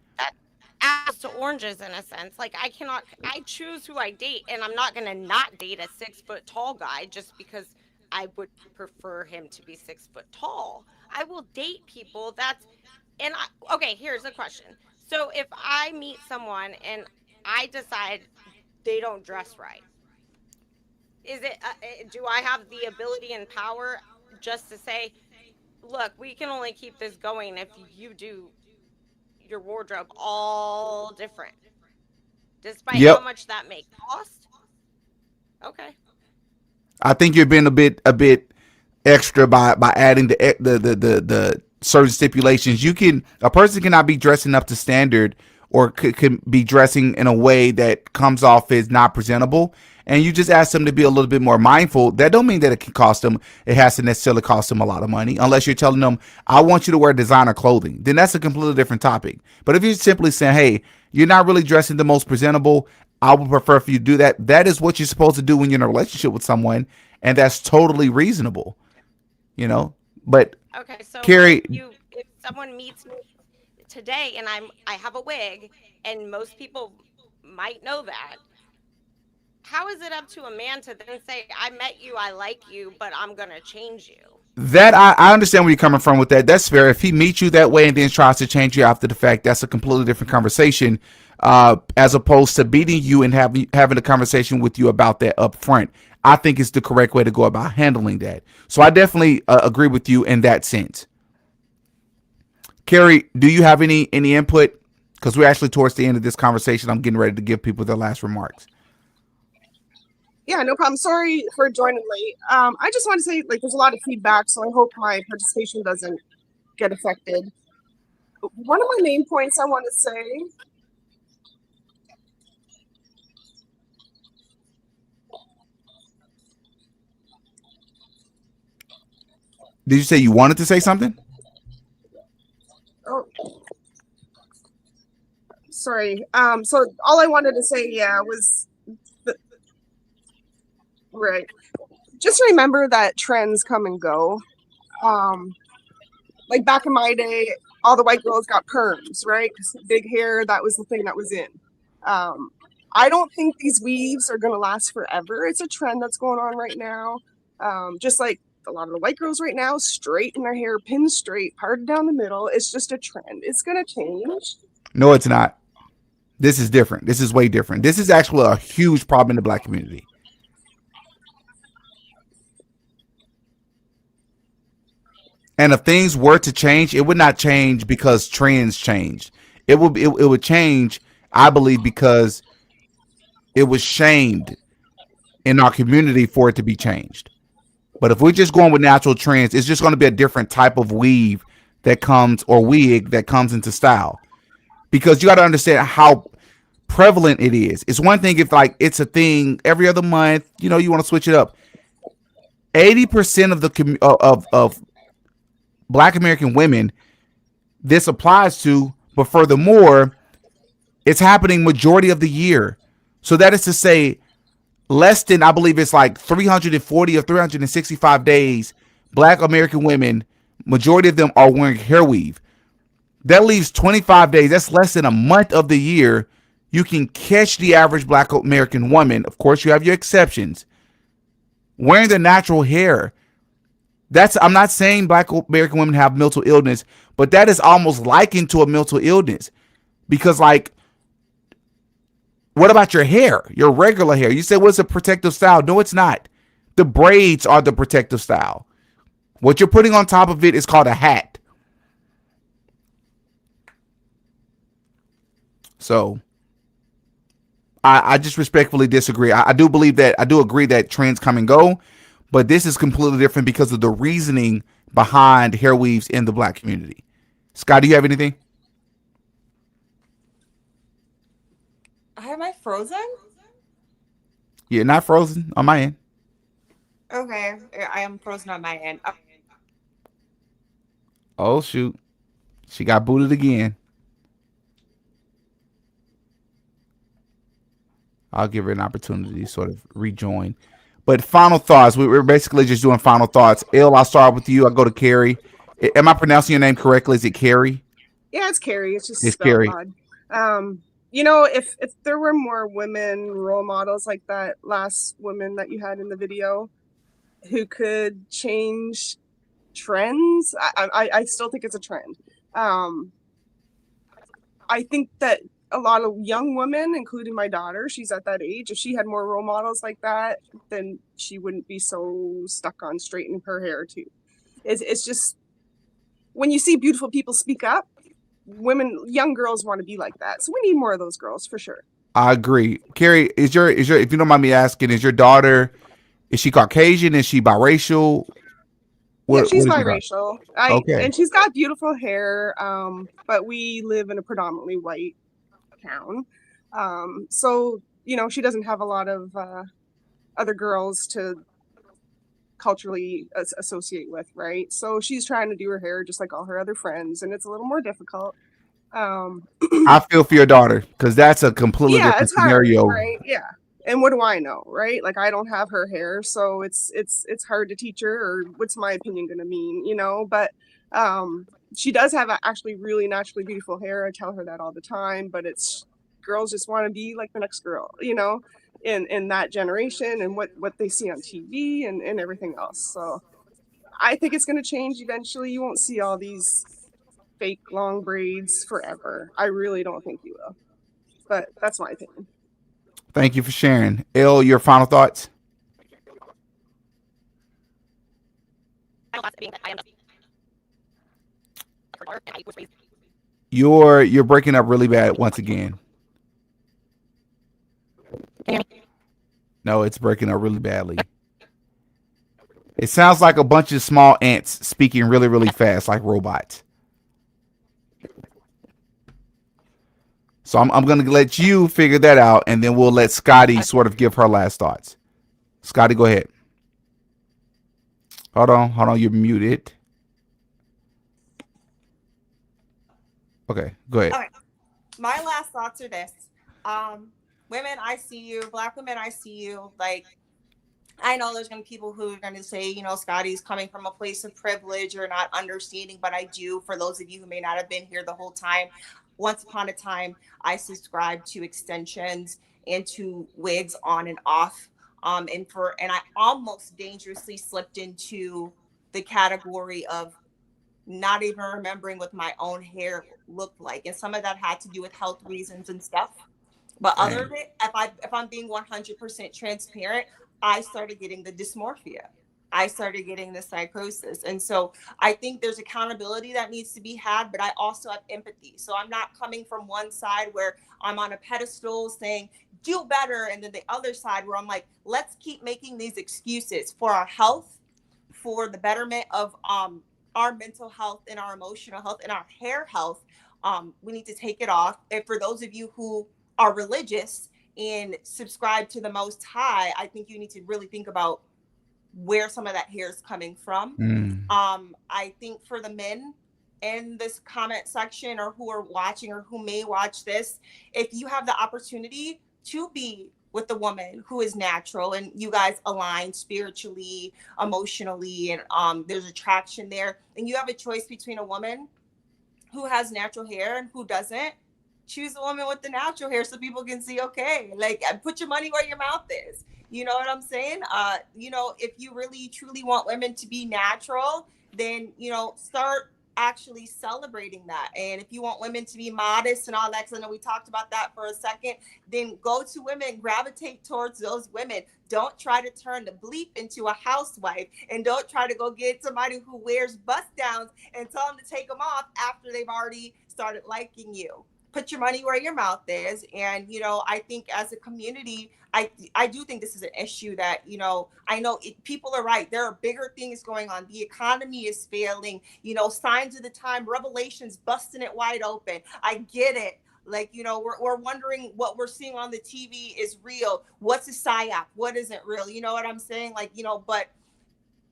apples to oranges in a sense. Like I choose who I date, and I'm not gonna not date a 6 foot tall guy just because I would prefer him to be 6 foot tall. I will date people okay, here's the question. So if I meet someone and I decide they don't dress right, is it do I have the ability and power just to say, look, we can only keep this going if you do your wardrobe all different, despite how Yep. much that may cost? Okay. I think you're being a bit extra by adding the certain stipulations. A person cannot be dressing up to standard, or can be dressing in a way that comes off as not presentable, and you just ask them to be a little bit more mindful. That don't mean that it can cost them. It has to necessarily cost them a lot of money, unless you're telling them, I want you to wear designer clothing. Then that's a completely different topic. But if you're simply saying, hey, you're not really dressing the most presentable, I would prefer if you do that. That is what you're supposed to do when you're in a relationship with someone, and that's totally reasonable, But Okay, so Carrie, if someone meets me today and I have a wig, and most people might know that, how is it up to a man to then say, I met you, I like you, but I'm gonna change you? that I understand where you're coming from with that. That's fair. If he meets you that way and then tries to change you after the fact, that's a completely different conversation. As opposed to beating you and having a conversation with you about that up front. I think it's the correct way to go about handling that. So I definitely agree with you in that sense. Carrie, do you have any input? Because we're actually towards the end of this conversation. I'm getting ready to give people their last remarks. Yeah, no problem. Sorry for joining late. I just want to say, like, there's a lot of feedback, so I hope my participation doesn't get affected. One of my main points I want to say. Did you say you wanted to say something? Oh, sorry. So all I wanted to say, was right. Just remember that trends come and go. Like back in my day, all the white girls got perms, right? Big hair, that was the thing that was in. I don't think these weaves are going to last forever. It's a trend that's going on right now. Just like a lot of the white girls right now, straight in their hair, pinned straight, parted down the middle. It's just a trend. It's going to change. No, it's not. This is different. This is way different. This is actually a huge problem in the black community. And if things were to change, it would not change because trends changed. It would change, I believe, because it was shamed in our community for it to be changed. But if we're just going with natural trends, it's just going to be a different type of weave that comes, or wig that comes into style, because you got to understand how prevalent it is. It's one thing if like it's a thing every other month, you know, you want to switch it up. 80% of the of Black American women this applies to, but furthermore, it's happening majority of the year. So that is to say, less than, I believe it's like 340 or 365 days, Black American women, majority of them are wearing hair weave. That leaves 25 days. That's less than a month of the year. You can catch the average Black American woman. Of course, you have your exceptions, wearing the natural hair. I'm not saying Black American women have mental illness, but that is almost likened to a mental illness, because like, what about your hair, your regular hair? You said, what's a protective style? No, it's not. The braids are the protective style. What you're putting on top of it is called a hat. So I just respectfully disagree. I do believe that, I do agree that trends come and go, but this is completely different because of the reasoning behind hair weaves in the Black community. Scott, do you have anything? Am I frozen? You're not frozen on my end. Okay, I am frozen on my end. Oh shoot, she got booted again. I'll give her an opportunity to sort of rejoin. But final thoughts. We're basically just doing final thoughts. I'll start with you. I'll go to Carrie. Am I pronouncing your name correctly? Is it Carrie? Yeah, it's Carrie. It's just It's spelled Carrie. odd. You know, if there were more women role models like that last woman that you had in the video who could change trends, I still think it's a trend. I think that a lot of young women, including my daughter, she's at that age, if she had more role models like that, then she wouldn't be so stuck on straightening her hair too. It's just, when you see beautiful people speak up, women, young girls want to be like that. So we need more of those girls for sure. I agree. Carrie, is your if you don't mind me asking, is your daughter, is she Caucasian? Is she biracial? Yeah, she's What is your daughter? biracial. Okay. And she's got beautiful hair. But we live in a predominantly white town. So, you know, she doesn't have a lot of other girls to culturally associate with, right? So she's trying to do her hair just like all her other friends, and it's a little more difficult. I feel for your daughter, because that's a completely Yeah, different it's hard, scenario. right? Yeah. And what do I know, right? Like, I don't have her hair, so it's hard to teach her, or what's my opinion going to mean, you know? But she does have actually really naturally beautiful hair. I tell her that all the time, but it's, girls just want to be like the next girl, you know, in that generation, and what they see on TV and everything else. So I think it's going to change eventually. You won't see all these fake long braids forever. I really don't think you will. But that's my opinion. Thank you for sharing. Your final thoughts? You're breaking up really bad once again. No, it's breaking up really badly. It sounds like a bunch of small ants speaking really, really fast, like robots. So I'm going to let you figure that out, and then we'll let Scotty sort of give her last thoughts. Scotty, go ahead. Hold on. You're muted. Okay, go ahead. Okay. My last thoughts are this. Women, I see you. Black women, I see you. Like, I know there's going to be people who are going to say, you know, Scotty's coming from a place of privilege or not understanding, but I do. For those of you who may not have been here the whole time, once upon a time, I subscribed to extensions and to wigs on and off. And I almost dangerously slipped into the category of not even remembering what my own hair looked like. And some of that had to do with health reasons and stuff. But other than it, if I'm being 100% transparent, I started getting the dysmorphia. I started getting the psychosis. And so I think there's accountability that needs to be had, but I also have empathy. So I'm not coming from one side where I'm on a pedestal saying, do better. And then the other side where I'm like, let's keep making these excuses for our health, for the betterment of our mental health and our emotional health and our hair health, we need to take it off. And for those of you who are religious and subscribe to the Most High, I think you need to really think about where some of that hair is coming from. I think for the men in this comment section or who are watching or who may watch this, if you have the opportunity to be with a woman who is natural and you guys align spiritually, emotionally, and there's attraction there, and you have a choice between a woman who has natural hair and who doesn't, choose a woman with the natural hair so people can see, okay, like put your money where your mouth is. You know what I'm saying? If you really truly want women to be natural, then, start actually celebrating that. And if you want women to be modest and all that, because I know we talked about that for a second, then go to women, gravitate towards those women. Don't try to turn the bleep into a housewife, and don't try to go get somebody who wears bust downs and tell them to take them off after they've already started liking you. Put your money where your mouth is. And, I think as a community, I do think this is an issue that, I know people are right. There are bigger things going on. The economy is failing, signs of the time, revelations, busting it wide open. I get it. Like, we're wondering what we're seeing on the TV is real. What's a psyop? What isn't real? You know what I'm saying? Like, but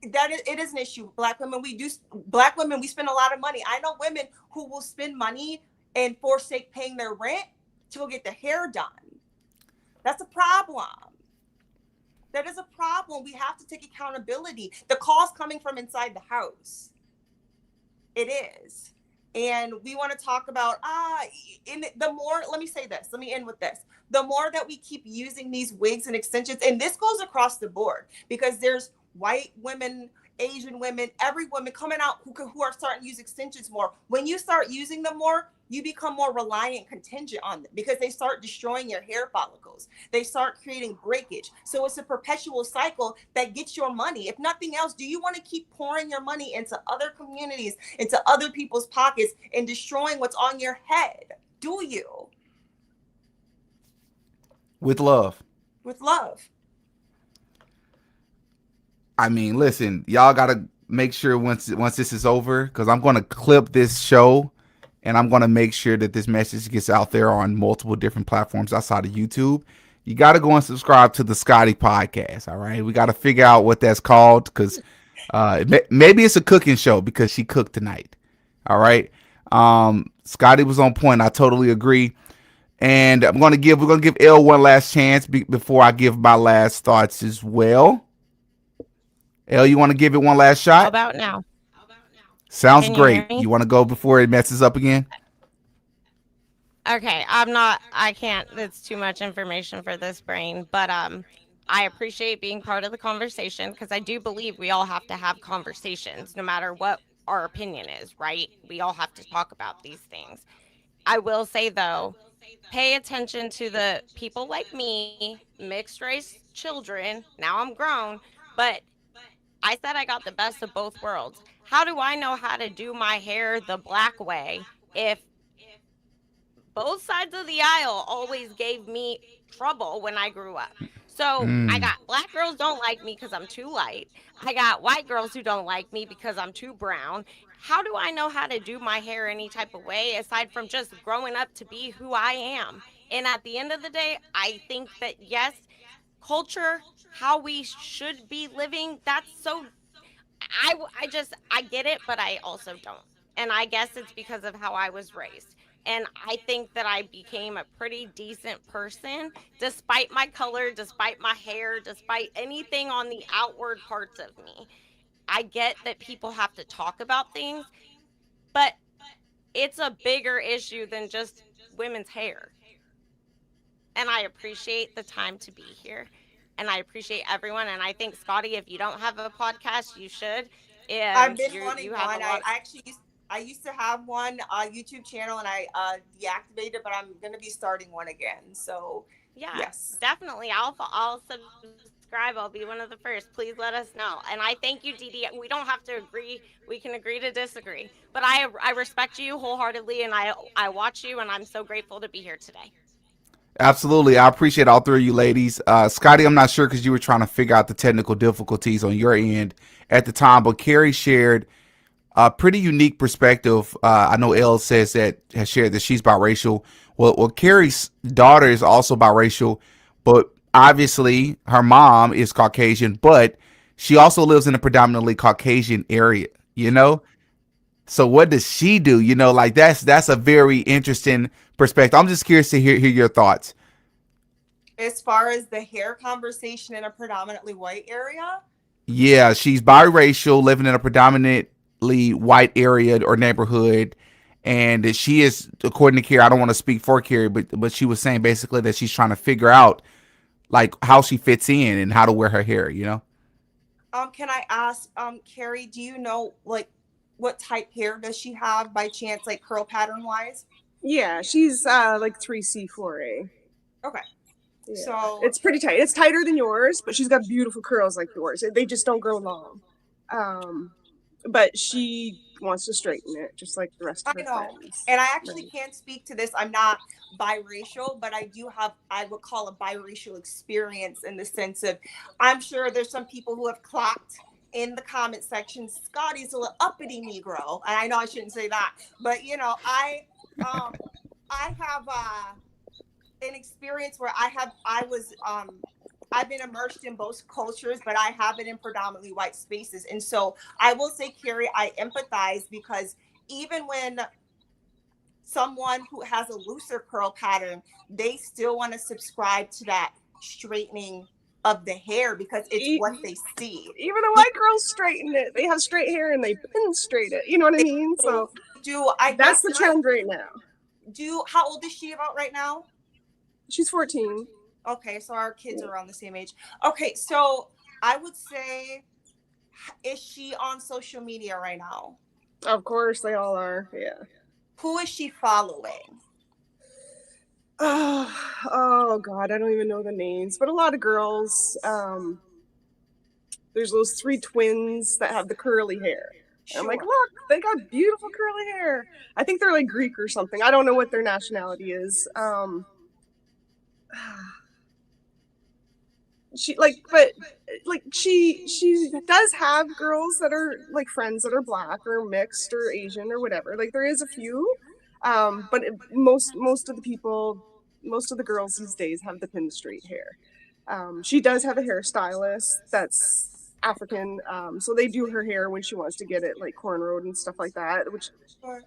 it is an issue. Black women, we spend a lot of money. I know women who will spend money and forsake paying their rent to go get their hair done. That's a problem. That is a problem. We have to take accountability. The call's coming from inside the house. It is. And we want to talk about, let me say this, let me end with this. The more that we keep using these wigs and extensions, and this goes across the board, because there's white women, Asian women, every woman coming out who are starting to use extensions more. When you start using them more, you become more reliant, contingent on them, because they start destroying your hair follicles. They start creating breakage. So it's a perpetual cycle that gets your money. If nothing else, do you want to keep pouring your money into other communities, into other people's pockets, and destroying what's on your head? Do you? With love. With love. I mean, listen, y'all gotta make sure once this is over, because I'm gonna clip this show and I'm gonna make sure that this message gets out there on multiple different platforms outside of YouTube. You gotta go and subscribe to the Scotty podcast. All right, we gotta figure out what that's called, because maybe it's a cooking show because she cooked tonight. All right, Scotty was on point. I totally agree. And we're gonna give Elle one last chance before I give my last thoughts as well. Elle, you want to give it one last shot? How about now? Sounds Can great. you You want to go before it messes up again? Okay, I can't, it's too much information for this brain, but I appreciate being part of the conversation, because I do believe we all have to have conversations no matter what our opinion is, right? We all have to talk about these things. I will say though, pay attention to the people like me, mixed race children. Now I'm grown, but I said I got the best of both worlds. How do I know how to do my hair the black way if both sides of the aisle always gave me trouble when I grew up? So I got black girls don't like me because I'm too light. I got white girls who don't like me because I'm too brown. How do I know how to do my hair any type of way aside from just growing up to be who I am? And at the end of the day, I think that yes, culture, how we should be living, that's so I get it, but I also don't. And I guess it's because of how I was raised. And I think that I became a pretty decent person despite my color, despite my hair, despite anything on the outward parts of me. I get that people have to talk about things, but it's a bigger issue than just women's hair. And I appreciate the time to be here. And I appreciate everyone. And I think, Scotty, if you don't have a podcast, you should. I've And been wanting you have a one. I lot. actually I used to have one YouTube channel, and I deactivated, but I'm gonna be starting one again. So Yeah, yes. definitely. I'll subscribe. I'll be one of the first. Please let us know. And I thank you, Didi. We don't have to agree. We can agree to disagree. But I respect you wholeheartedly, and I watch you, and I'm so grateful to be here today. Absolutely. I appreciate all three of you ladies. Scotty, I'm not sure because you were trying to figure out the technical difficulties on your end at the time, but Carrie shared Pretty unique perspective. I know Elle says that has shared that she's biracial. Well, Carrie's daughter is also biracial, but obviously her mom is Caucasian, but she also lives in a predominantly Caucasian area. You know, so what does she do? You know, like that's a very interesting perspective. I'm just curious to hear your thoughts. As far as the hair conversation in a predominantly white area, Yeah, she's biracial, living in a predominantly white area or neighborhood, and she is, according to Carrie, I don't want to speak for Carrie, but she was saying basically that she's trying to figure out like how she fits in and how to wear her hair. You know? can I ask, Carrie, do you know like what type hair does she have by chance, like curl pattern wise? Yeah, she's like 3C4A. Okay. Yeah. So It's pretty tight. It's tighter than yours, but she's got beautiful curls like yours. They just don't grow long. But she wants to straighten it just like the rest of I her know. friends. And I actually Right. can't speak to this. I'm not biracial, but I do have, I would call a biracial experience in the sense of, I'm sure there's some people who have clocked in the comment section, Scotty's a little uppity Negro. And I know I shouldn't say that, but you know, um, I have, an experience where I've been immersed in both cultures, but I have been in predominantly white spaces. And so I will say, Carrie, I empathize because even when someone who has a looser curl pattern, they still want to subscribe to that straightening of the hair because it's what they see. Even the white girls straighten it. They have straight hair and they pin straight it. You know what I mean? So that's the trend right now. How old is she about right now? She's 14. Okay, so our kids are around the same age. Okay, so I would say, is she on social media right now? Of course, they all are. Yeah. Who is she following? Oh God, I don't even know the names, but a lot of girls. There's those 3 twins that have the curly hair. Sure. I'm like, look, they got beautiful curly hair. I think they're like Greek or something. I don't know what their nationality is. She does have girls that are like friends that are black or mixed or Asian or whatever. Like there is a few, but most of the people, most of the girls these days have the pin straight hair. She does have a hairstylist that's African, so they do her hair when she wants to get it like cornrowed and stuff like that. Which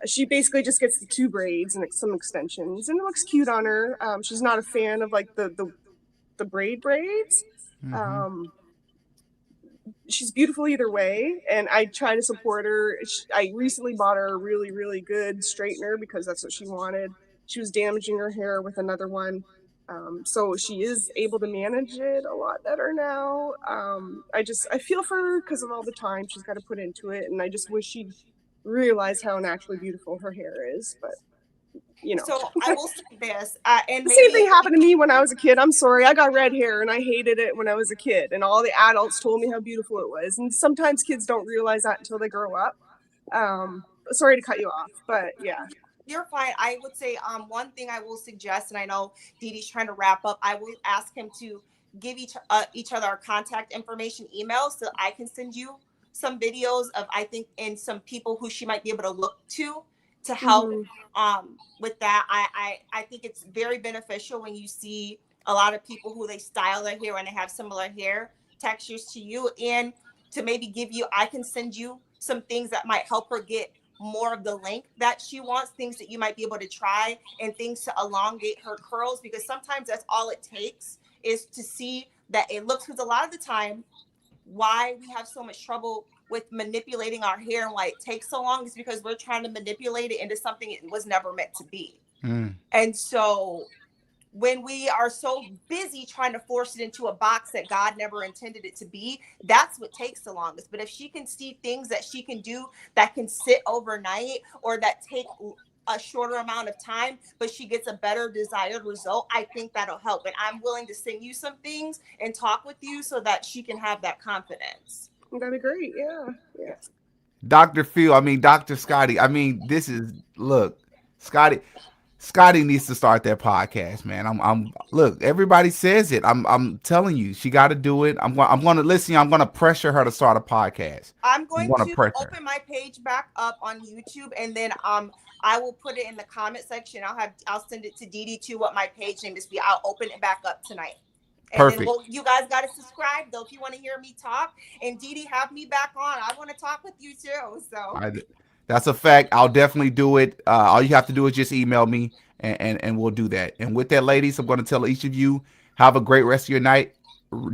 she basically just gets the 2 braids and some extensions, and it looks cute on her. She's not a fan of like the braid braids. She's beautiful either way, and I try to support her. I recently bought her a really, really good straightener because that's what she wanted. She was damaging her hair with another one. So she is able to manage it a lot better now. I feel for her because of all the time she's got to put into it, and I just wish she'd realize how naturally beautiful her hair is. But you know. So I will say this, and the same thing happened to me when I was a kid. I'm sorry, I got red hair and I hated it when I was a kid, and all the adults told me how beautiful it was. And sometimes kids don't realize that until they grow up. Sorry to cut you off, but yeah. You're fine. I would say one thing I will suggest, and I know Dee Dee's trying to wrap up, I will ask him to give each other our contact information email so I can send you some videos of, I think, and some people who she might be able to look to help with that. I think it's very beneficial when you see a lot of people who they style their hair and they have similar hair textures to you, and to maybe give you, I can send you some things that might help her get more of the length that she wants, things that you might be able to try, and things to elongate her curls, because sometimes that's all it takes is to see that it looks, because a lot of the time why we have so much trouble with manipulating our hair and why it takes so long is because we're trying to manipulate it into something it was never meant to be. And so when we are so busy trying to force it into a box that God never intended it to be, that's what takes the longest. But if she can see things that she can do that can sit overnight or that take a shorter amount of time, but she gets a better desired result, I think that'll help. And I'm willing to send you some things and talk with you so that she can have that confidence. That'd be great. Yeah. Dr. Phil, I mean, Dr. Scotty, I mean, this is, look, Scotty, Scotty needs to start that podcast, man. I'm look, everybody says it. I'm telling you, she got to do it. I'm going to listen. I'm going to pressure her to start a podcast. I'm I'm going going to to pressure her. open my page back up on YouTube, and then I will put it in the comment section. I'll send it to Dee Dee too, what my page name is. I'll open it back up tonight. And then Perfect. you guys got to subscribe though if you want to hear me talk. And Dee Dee, have me back on. I want to talk with you too. So That's a fact. I'll definitely do it. All you have to do is just email me, and we'll do that. And with that, ladies, I'm going to tell each of you, have a great rest of your night.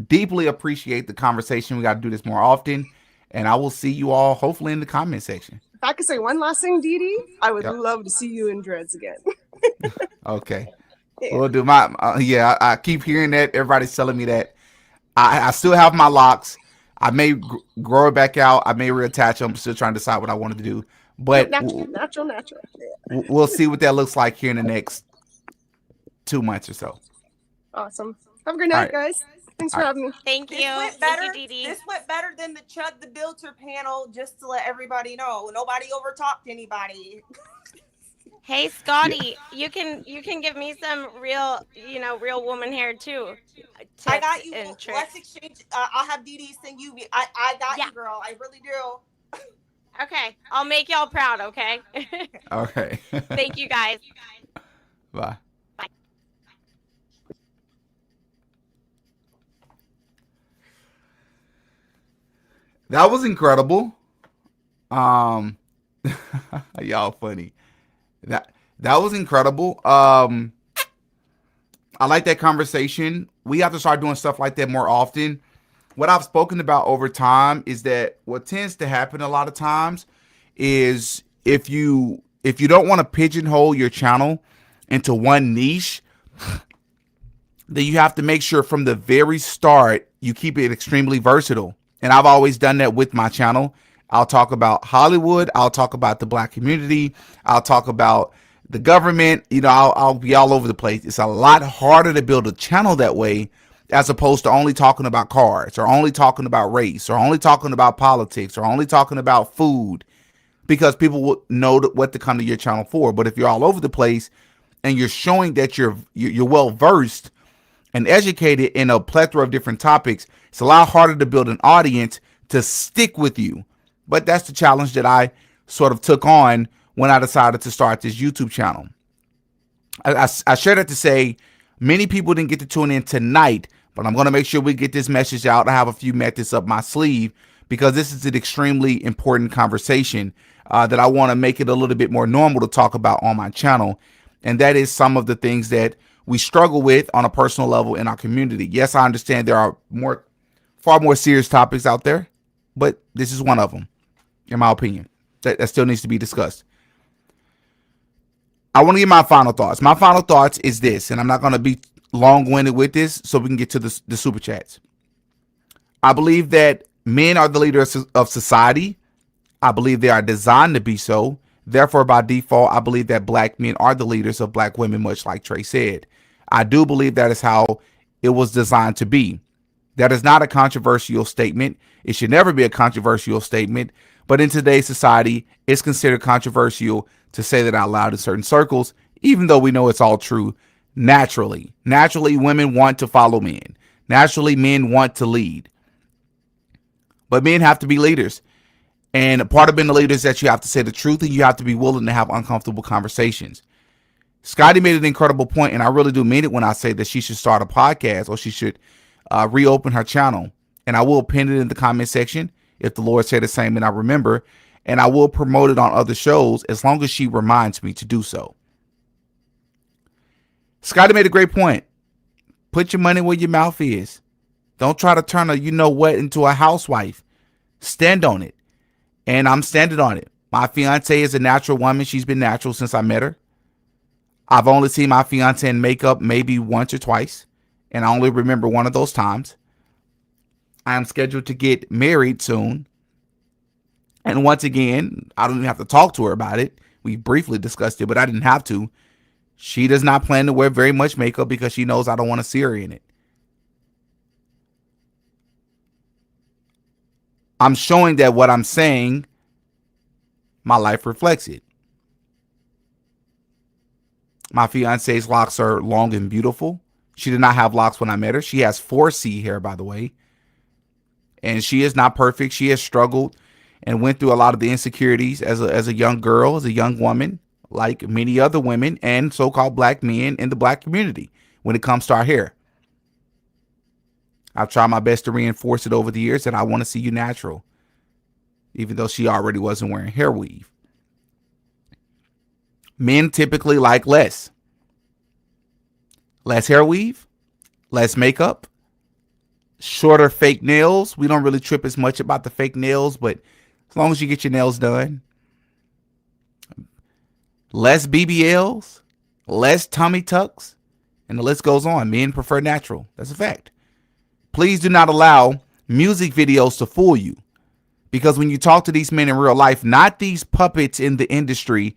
Deeply appreciate the conversation. We got to do this more often. And I will see you all hopefully in the comment section. If I could say one last thing, Dee Dee, I would Yep. love to see you in dreads again. Okay. Yeah. We'll do my, I keep hearing that. Everybody's telling me that. I still have my locks. I may grow it back out. I may reattach them. I'm still trying to decide what I wanted to do. But Natural. Yeah. we'll see what that looks like here in the next 2 months or so. Awesome. Have a great night, guys. Thanks for having me. Thank you. Better, Thank you, Dee Dee. this went better than the Chug the Builder panel, just to let everybody know. Nobody overtalked anybody. Hey, Scotty, you can give me some real woman hair too. I got you. And Let's exchange. I'll have Dee Dee send you. I got Yeah. you, girl. I really do. Okay, I'll make y'all proud. Okay. Okay. Thank you, guys. Bye. Bye. That was incredible. Y'all funny. That was incredible. I like that conversation. We have to start doing stuff like that more often. What I've spoken about over time is that what tends to happen a lot of times is if you don't want to pigeonhole your channel into one niche, then you have to make sure from the very start you keep it extremely versatile. And I've always done that with my channel. I'll talk about Hollywood. I'll talk about the Black community. I'll talk about the government. I'll be all over the place. It's a lot harder to build a channel that way as opposed to only talking about cars or only talking about race or only talking about politics or only talking about food, because people will know what to come to your channel for. But if you're all over the place and you're showing that you're well versed and educated in a plethora of different topics, it's a lot harder to build an audience to stick with you. But that's the challenge that I sort of took on when I decided to start this YouTube channel. I share that to say many people didn't get to tune in tonight, but I'm going to make sure we get this message out. I have a few methods up my sleeve because this is an extremely important conversation that I want to make it a little bit more normal to talk about on my channel. And that is some of the things that we struggle with on a personal level in our community. Yes, I understand there are far more serious topics out there, but this is one of them, in my opinion, that still needs to be discussed. I want to give my final thoughts. My final thoughts is this, and I'm not going to be long-winded with this so we can get to the super chats. I believe that men are the leaders of society. I believe they are designed to be so. Therefore, by default, I believe that Black men are the leaders of Black women, much like Trey said. I do believe that is how it was designed to be. That is not a controversial statement. It should never be a controversial statement. But in today's society, it's considered controversial to say that out loud in certain circles, even though we know it's all true naturally. Naturally, women want to follow men. Naturally, men want to lead. But men have to be leaders. And part of being a leader is that you have to say the truth and you have to be willing to have uncomfortable conversations. Scotty made an incredible point, and I really do mean it when I say that she should start a podcast or she should reopen her channel. And I will pin it in the comment section if the Lord said the same and I remember. And I will promote it on other shows as long as she reminds me to do so. Scotty made a great point. Put your money where your mouth is. Don't try to turn a you-know-what into a housewife. Stand on it. And I'm standing on it. My fiance is a natural woman. She's been natural since I met her. I've only seen my fiance in makeup maybe once or twice, and I only remember one of those times. I am scheduled to get married soon. And once again, I don't even have to talk to her about it. We briefly discussed it, but I didn't have to. She does not plan to wear very much makeup because she knows I don't want to see her in it. I'm showing that what I'm saying, my life reflects it. My fiance's locks are long and beautiful. She did not have locks when I met her. She has 4C hair, by the way. And she is not perfect. She has struggled and went through a lot of the insecurities as a young girl, as a young woman, like many other women and so-called black men in the black community when it comes to our hair. I've tried my best to reinforce it over the years that I want to see you natural, even though she already wasn't wearing hair weave. Men typically like less hair weave, less makeup, shorter fake nails. We don't really trip as much about the fake nails, but as long as you get your nails done. Less BBLs, less tummy tucks, and the list goes on. Men prefer natural. That's a fact. Please do not allow music videos to fool you, because when you talk to these men in real life, not these puppets in the industry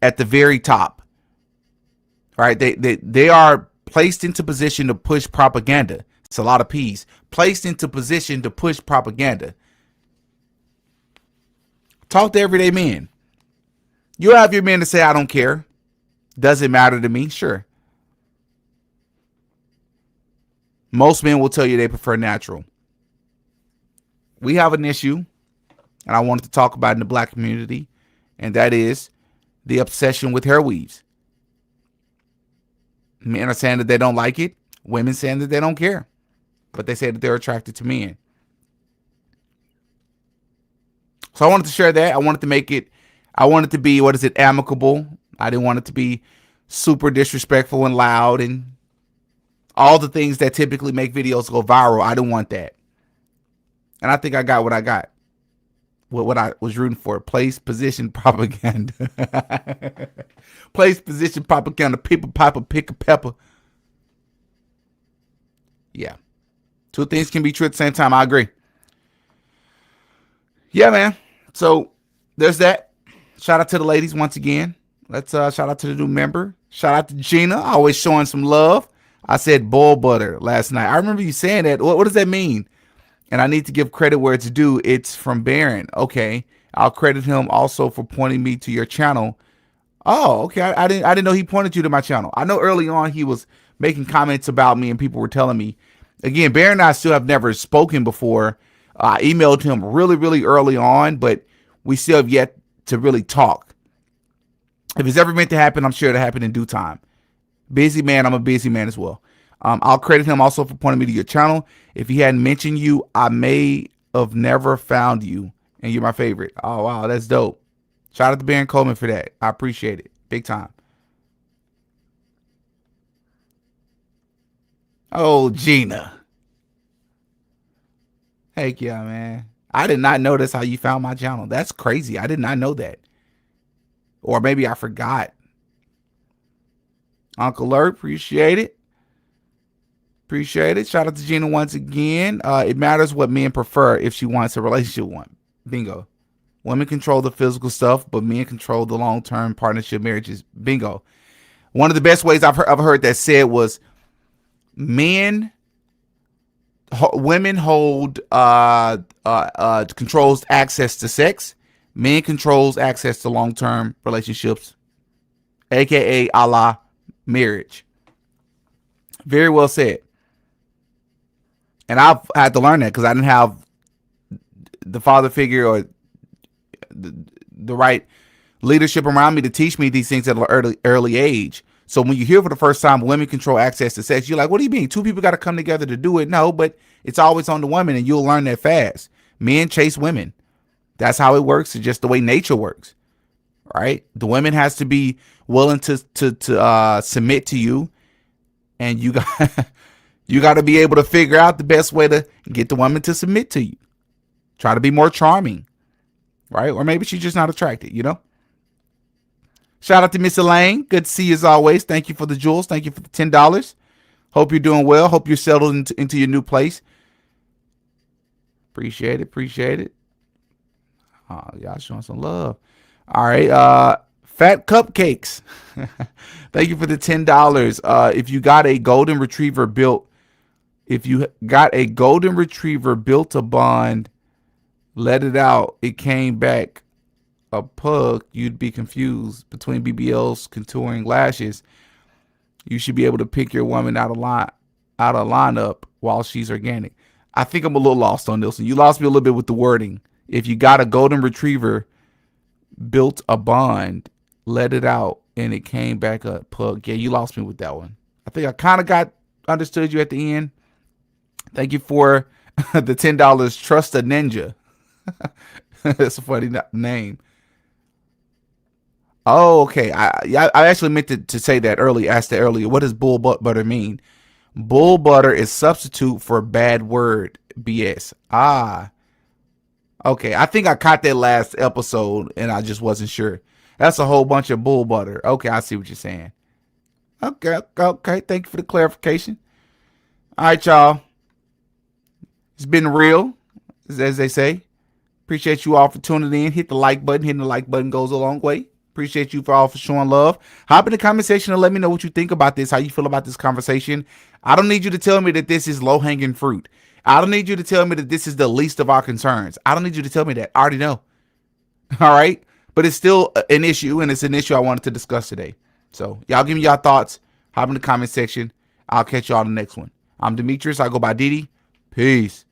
at the very top, right? They are placed into position to push propaganda. It's a lot of P's. Placed into position to push propaganda. Talk to everyday men. You have your men to say, I don't care. Doesn't matter to me. Sure. Most men will tell you they prefer natural. We have an issue, and I wanted to talk about it in the black community, and that is the obsession with hair weaves. Men are saying that they don't like it. Women saying that they don't care. But they say that they're attracted to men. So I wanted to share that. I wanted to be, amicable. I didn't want it to be super disrespectful and loud and all the things that typically make videos go viral. I didn't want that. And I think I got what I got. What I was rooting for. Place, position, propaganda. Place, position, propaganda. People, piper, pick a pepper. Yeah. Two things can be true at the same time. I agree. Yeah, man. So there's that. Shout out to the ladies once again. Let's shout out to the new member. Shout out to Gina, always showing some love. I said bull butter last night. I remember you saying that. What does that mean? And I need to give credit where it's due. It's from Baron. Okay. I'll credit him also for pointing me to your channel. Oh, okay. I didn't know he pointed you to my channel. I know early on he was making comments about me and people were telling me. Again, Baron and I still have never spoken before. I emailed him really, really early on, but we still have yet to really talk. If it's ever meant to happen, I'm sure it'll happen in due time. Busy man, I'm a busy man as well. I'll credit him also for pointing me to your channel. If he hadn't mentioned you, I may have never found you, and you're my favorite. Oh, wow, that's dope. Shout out to Baron Coleman for that. I appreciate it. Big time. Oh, Gina. Heck yeah, man. I did not know that's how you found my channel. That's crazy. I did not know that. Or maybe I forgot. Uncle Lurk, appreciate it. Appreciate it. Shout out to Gina once again. It matters what men prefer if she wants a relationship one. Bingo. Women control the physical stuff, but men control the long-term partnership marriages. Bingo. One of the best ways I've heard that said was women hold controls access to sex. Men controls access to long-term relationships, aka a la marriage. Very well said. And I've had to learn that because I didn't have the father figure or the right leadership around me to teach me these things at an early age. So when you hear for the first time women control access to sex, you're like, what do you mean? Two people got to come together to do it? No, but it's always on the woman, and you'll learn that fast. Men chase women. That's how it works. It's just the way nature works, right? The women has to be willing to submit to you, and you got to be able to figure out the best way to get the woman to submit to you. Try to be more charming, right? Or maybe she's just not attracted, you know? Shout out to Miss Elaine. Good to see you as always. Thank you for the jewels. Thank you for the $10. Hope you're doing well. Hope you're settled into your new place. Appreciate it. Appreciate it. Oh, y'all showing some love. All right. Fat Cupcakes. Thank you for the $10. If you got a golden retriever built a bond, let it out, it came back a pug, you'd be confused between BBLs, contouring, lashes. You should be able to pick your woman out of lineup while she's organic. I think I'm a little lost on this one. You lost me a little bit with the wording. If you got a golden retriever, built a bond, let it out, and it came back up. Pug. Yeah, you lost me with that one. I think I kind of understood you at the end. Thank you for the $10. Trust a Ninja. That's a funny name. Oh, okay. I actually meant to say that earlier. Asked that earlier. What does bull butter mean? Bull butter is substitute for bad word. BS. Ah. Okay. I think I caught that last episode and I just wasn't sure. That's a whole bunch of bull butter. Okay, I see what you're saying. Okay. Thank you for the clarification. All right, y'all. It's been real, as they say. Appreciate you all for tuning in. Hit the like button. Hitting the like button goes a long way. Appreciate you for showing love. Hop in the comment section and let me know what you think about this, how you feel about this conversation. I don't need you to tell me that this is low-hanging fruit. I don't need you to tell me that this is the least of our concerns. I don't need you to tell me that. I already know. All right? But it's still an issue, and it's an issue I wanted to discuss today. So y'all give me y'all thoughts. Hop in the comment section. I'll catch y'all on the next one. I'm Demetrius. I go by Didi. Peace.